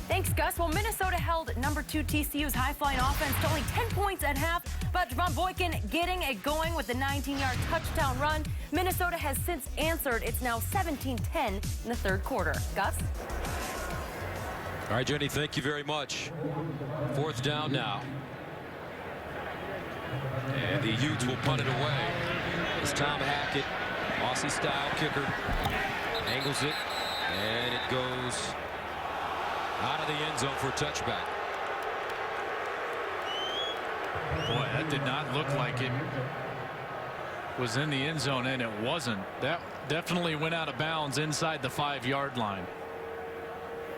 Thanks, Gus. Well, Minnesota held number 2 TCU's high-flying offense to only 10 points at half, but Javon Boykin getting it going with the 19-yard touchdown run. Minnesota has since answered. It's now 17-10 in the 3rd quarter. Gus? All right, Jenny, thank you very much. 4th down now. And the Utes will punt it away. It's Tom Hackett, Aussie-style kicker, angles it, and it goes out of the end zone for a touchback. Boy, that did not look like it was in the end zone, and it wasn't. That definitely went out of bounds inside the 5-yard line.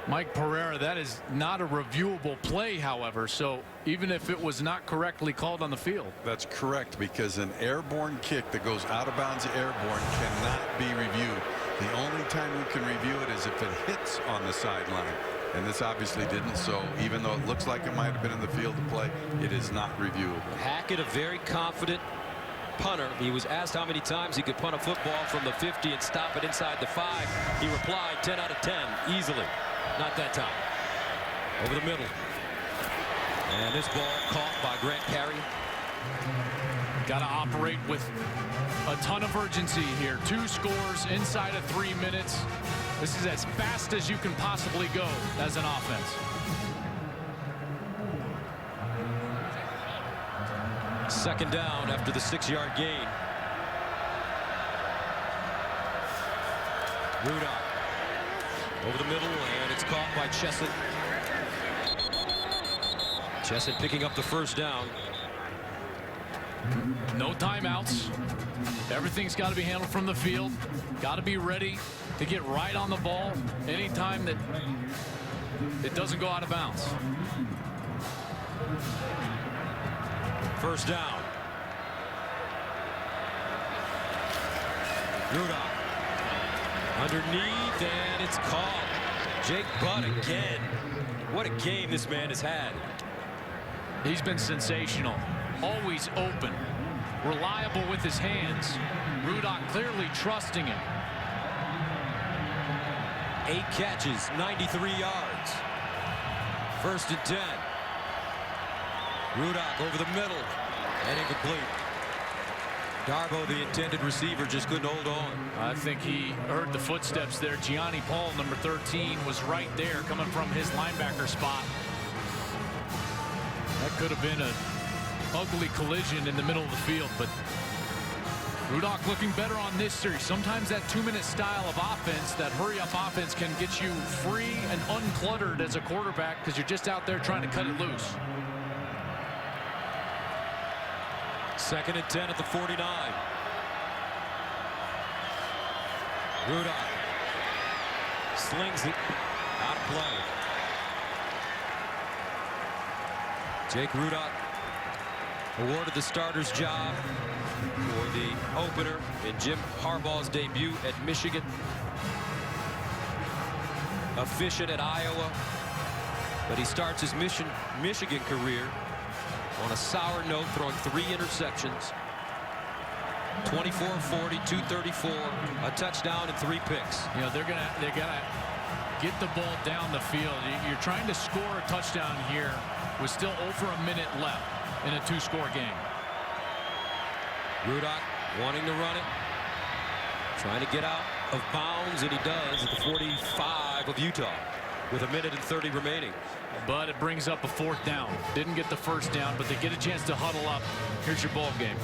Mike Pereira, that is not a reviewable play, however, so even if it was not correctly called on the field. That's correct, because an airborne kick that goes out of bounds airborne cannot be reviewed. The only time you can review it is if it hits on the sideline, and this obviously didn't, so even though it looks like it might have been in the field of play, it is not reviewable. Hackett, a very confident punter. He was asked how many times he could punt a football from the 50 and stop it inside the 5. He replied 10 out of 10 easily. Not that time. Over the middle. And this ball caught by Grant Perry. Got to operate with a ton of urgency here. 2 scores inside of 3 minutes. This is as fast as you can possibly go as an offense. Second down after the 6-yard gain. Rudock over the middle, and it's caught by Chesson. Chesson picking up the first down. No timeouts. Everything's got to be handled from the field. Got to be ready to get right on the ball anytime that it doesn't go out of bounds. First down. Rudock underneath, and it's caught. Jake Butt again. What a game this man has had. He's been sensational. Always open. Reliable with his hands. Rudock clearly trusting him. 8 catches, 93 yards. First and 10. Rudock over the middle and incomplete. Darboh, the intended receiver, just couldn't hold on. I think he heard the footsteps there. Gianni Paul, number 13, was right there coming from his linebacker spot. That could have been an ugly collision in the middle of the field, but Rudock looking better on this series. Sometimes that 2-minute style of offense, that hurry-up offense, can get you free and uncluttered as a quarterback because you're just out there trying to cut it loose. Second and 10 at the 49. Rudock slings it out of play. Jake Rudock awarded the starter's job for the opener in Jim Harbaugh's debut at Michigan. Efficient at Iowa, but he starts his Michigan career on a sour note, throwing 3 interceptions. 24-40, 234, a touchdown and 3 picks. You know, they're gonna get the ball down the field. You're trying to score a touchdown here with still over a minute left in a 2-score game. Rudock wanting to run it, trying to get out of bounds, and he does at the 45 of Utah with 1:30 remaining. But it brings up a 4th down. Didn't get the first down, but they get a chance to huddle up. Here's your ball game.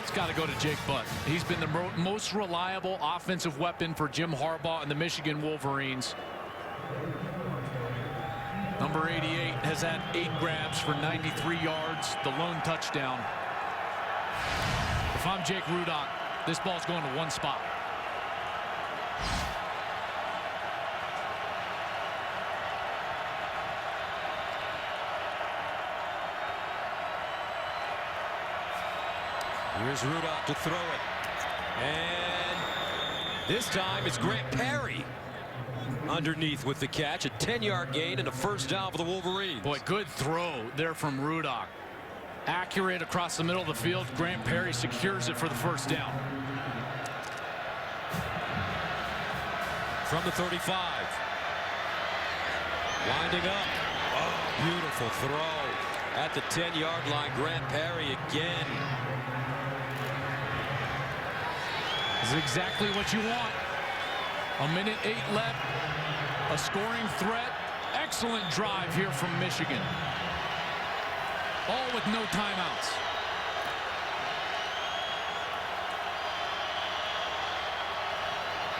It's got to go to Jake Butt. He's been the most reliable offensive weapon for Jim Harbaugh and the Michigan Wolverines. Number 88 has had 8 grabs for 93 yards, the lone touchdown. If I'm Jake Rudock, this ball's going to one spot. Here's Rudock to throw it. And this time it's Grant Perry underneath with the catch. A 10-yard gain and a first down for the Wolverines. Boy, good throw there from Rudock. Accurate across the middle of the field. Grant Perry secures it for the first down. From the 35. Winding up. Oh, beautiful throw at the 10-yard line. Grant Perry again. This is exactly what you want. 1:08 left. A scoring threat. Excellent drive here from Michigan. All with no timeouts.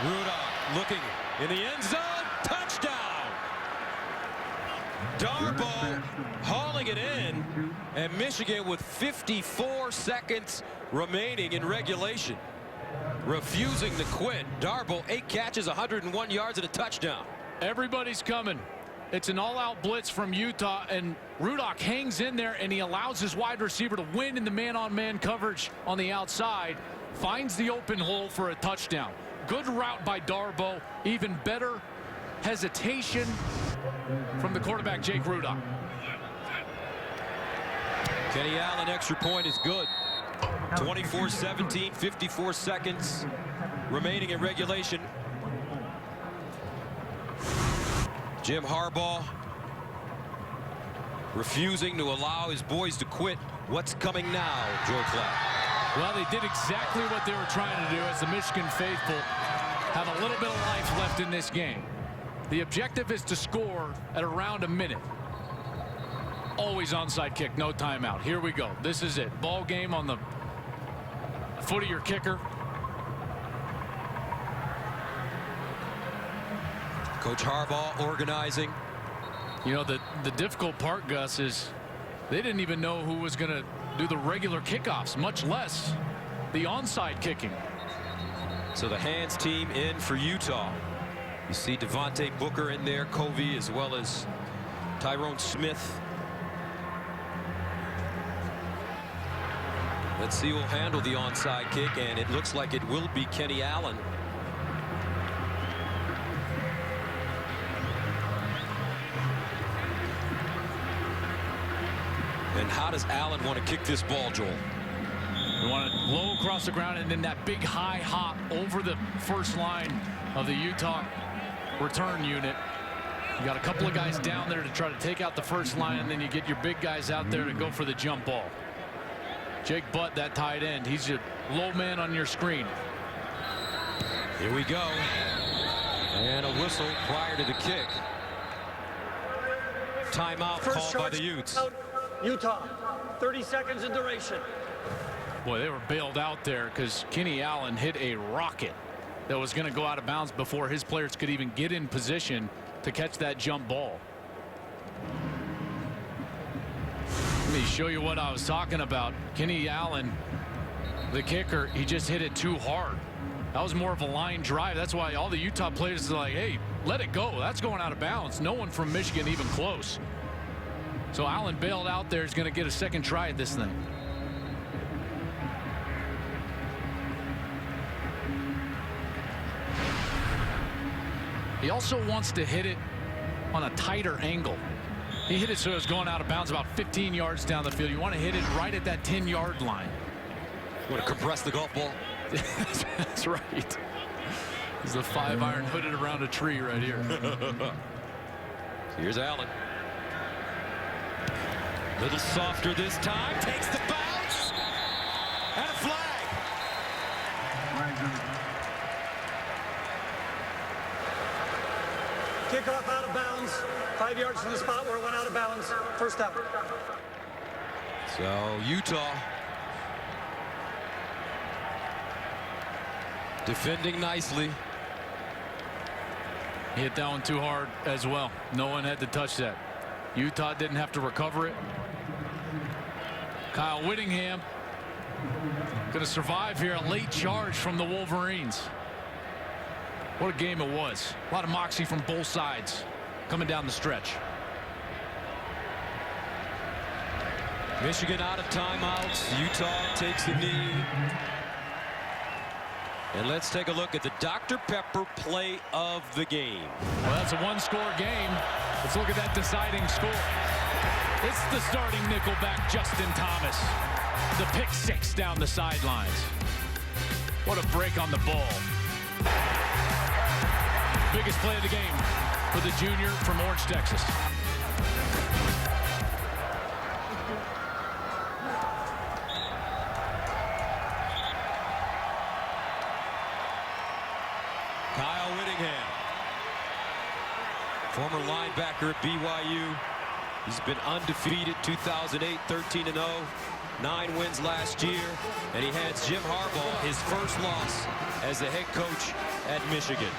Rudock looking in the end zone. Touchdown! Darboh hauling it in, and Michigan with 54 seconds remaining in regulation, refusing to quit. Darboh, 8 catches, 101 yards, and a touchdown. Everybody's coming. It's an all-out blitz from Utah, and Rudock hangs in there, and he allows his wide receiver to win in the man-on-man coverage on the outside. Finds the open hole for a touchdown. Good route by Darboh. Even better hesitation from the quarterback, Jake Rudock. Kenny Allen, extra point is good. 24-17, 54 seconds remaining in regulation. Jim Harbaugh refusing to allow his boys to quit. What's coming now, Joe Clark? Well, they did exactly what they were trying to do as the Michigan faithful have a little bit of life left in this game. The objective is to score at around a minute. Always onside kick, no timeout. Here we go. This is it. Ball game on the foot of your kicker. Coach Harbaugh organizing. You know, the difficult part, Gus, is they didn't even know who was going to do the regular kickoffs, much less the onside kicking. So the hands team in for Utah. You see Devontae Booker in there, Covey, as well as Tyrone Smith. Let's see who'll handle the onside kick, and it looks like it will be Kenny Allen. And how does Allen want to kick this ball, Joel? You want it low across the ground, and then that big high hop over the first line of the Utah return unit. You got a couple of guys down there to try to take out the first line, and then you get your big guys out there to go for the jump ball. Jake Butt, that tight end, he's your low man on your screen. Here we go. And a whistle prior to the kick. Timeout called by the Utes. Utah, 30 seconds in duration. Boy, they were bailed out there because Kenny Allen hit a rocket that was going to go out of bounds before his players could even get in position to catch that jump ball. Let me show you what I was talking about. Kenny Allen, the kicker, he just hit it too hard. That was more of a line drive. That's why all the Utah players are like, hey, let it go. That's going out of bounds. No one from Michigan even close. So Allen bailed out there. Is going to get a second try at this thing. He also wants to hit it on a tighter angle. He hit it so it was going out of bounds about 15 yards down the field. You want to hit it right at that 10-yard line. Want to compress the golf ball? That's right. There's a 5-iron hooded around a tree right here. Here's Allen. Little softer this time. Takes the bounce. And a flag. Kickoff out of bounds. 5 yards from the spot where it went out of bounds. First down. So Utah defending nicely. He hit that one too hard as well. No one had to touch that. Utah didn't have to recover it. Kyle Whittingham going to survive here. A late charge from the Wolverines. What a game it was. A lot of moxie from both sides coming down the stretch. Michigan out of timeouts. Utah takes a knee. And let's take a look at the Dr. Pepper play of the game. Well, that's a one-score game. Let's look at that deciding score. It's the starting nickelback, Justin Thomas. The pick six down the sidelines. What a break on the ball. Biggest play of the game for the junior from Orange, Texas. Kyle Whittingham, former linebacker at BYU. He's been undefeated 2008, 13-0, 9 wins last year, and he hands Jim Harbaugh his first loss as the head coach at Michigan.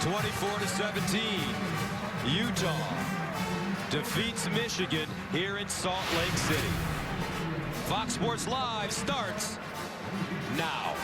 24-17, Utah defeats Michigan here in Salt Lake City. Fox Sports Live starts now.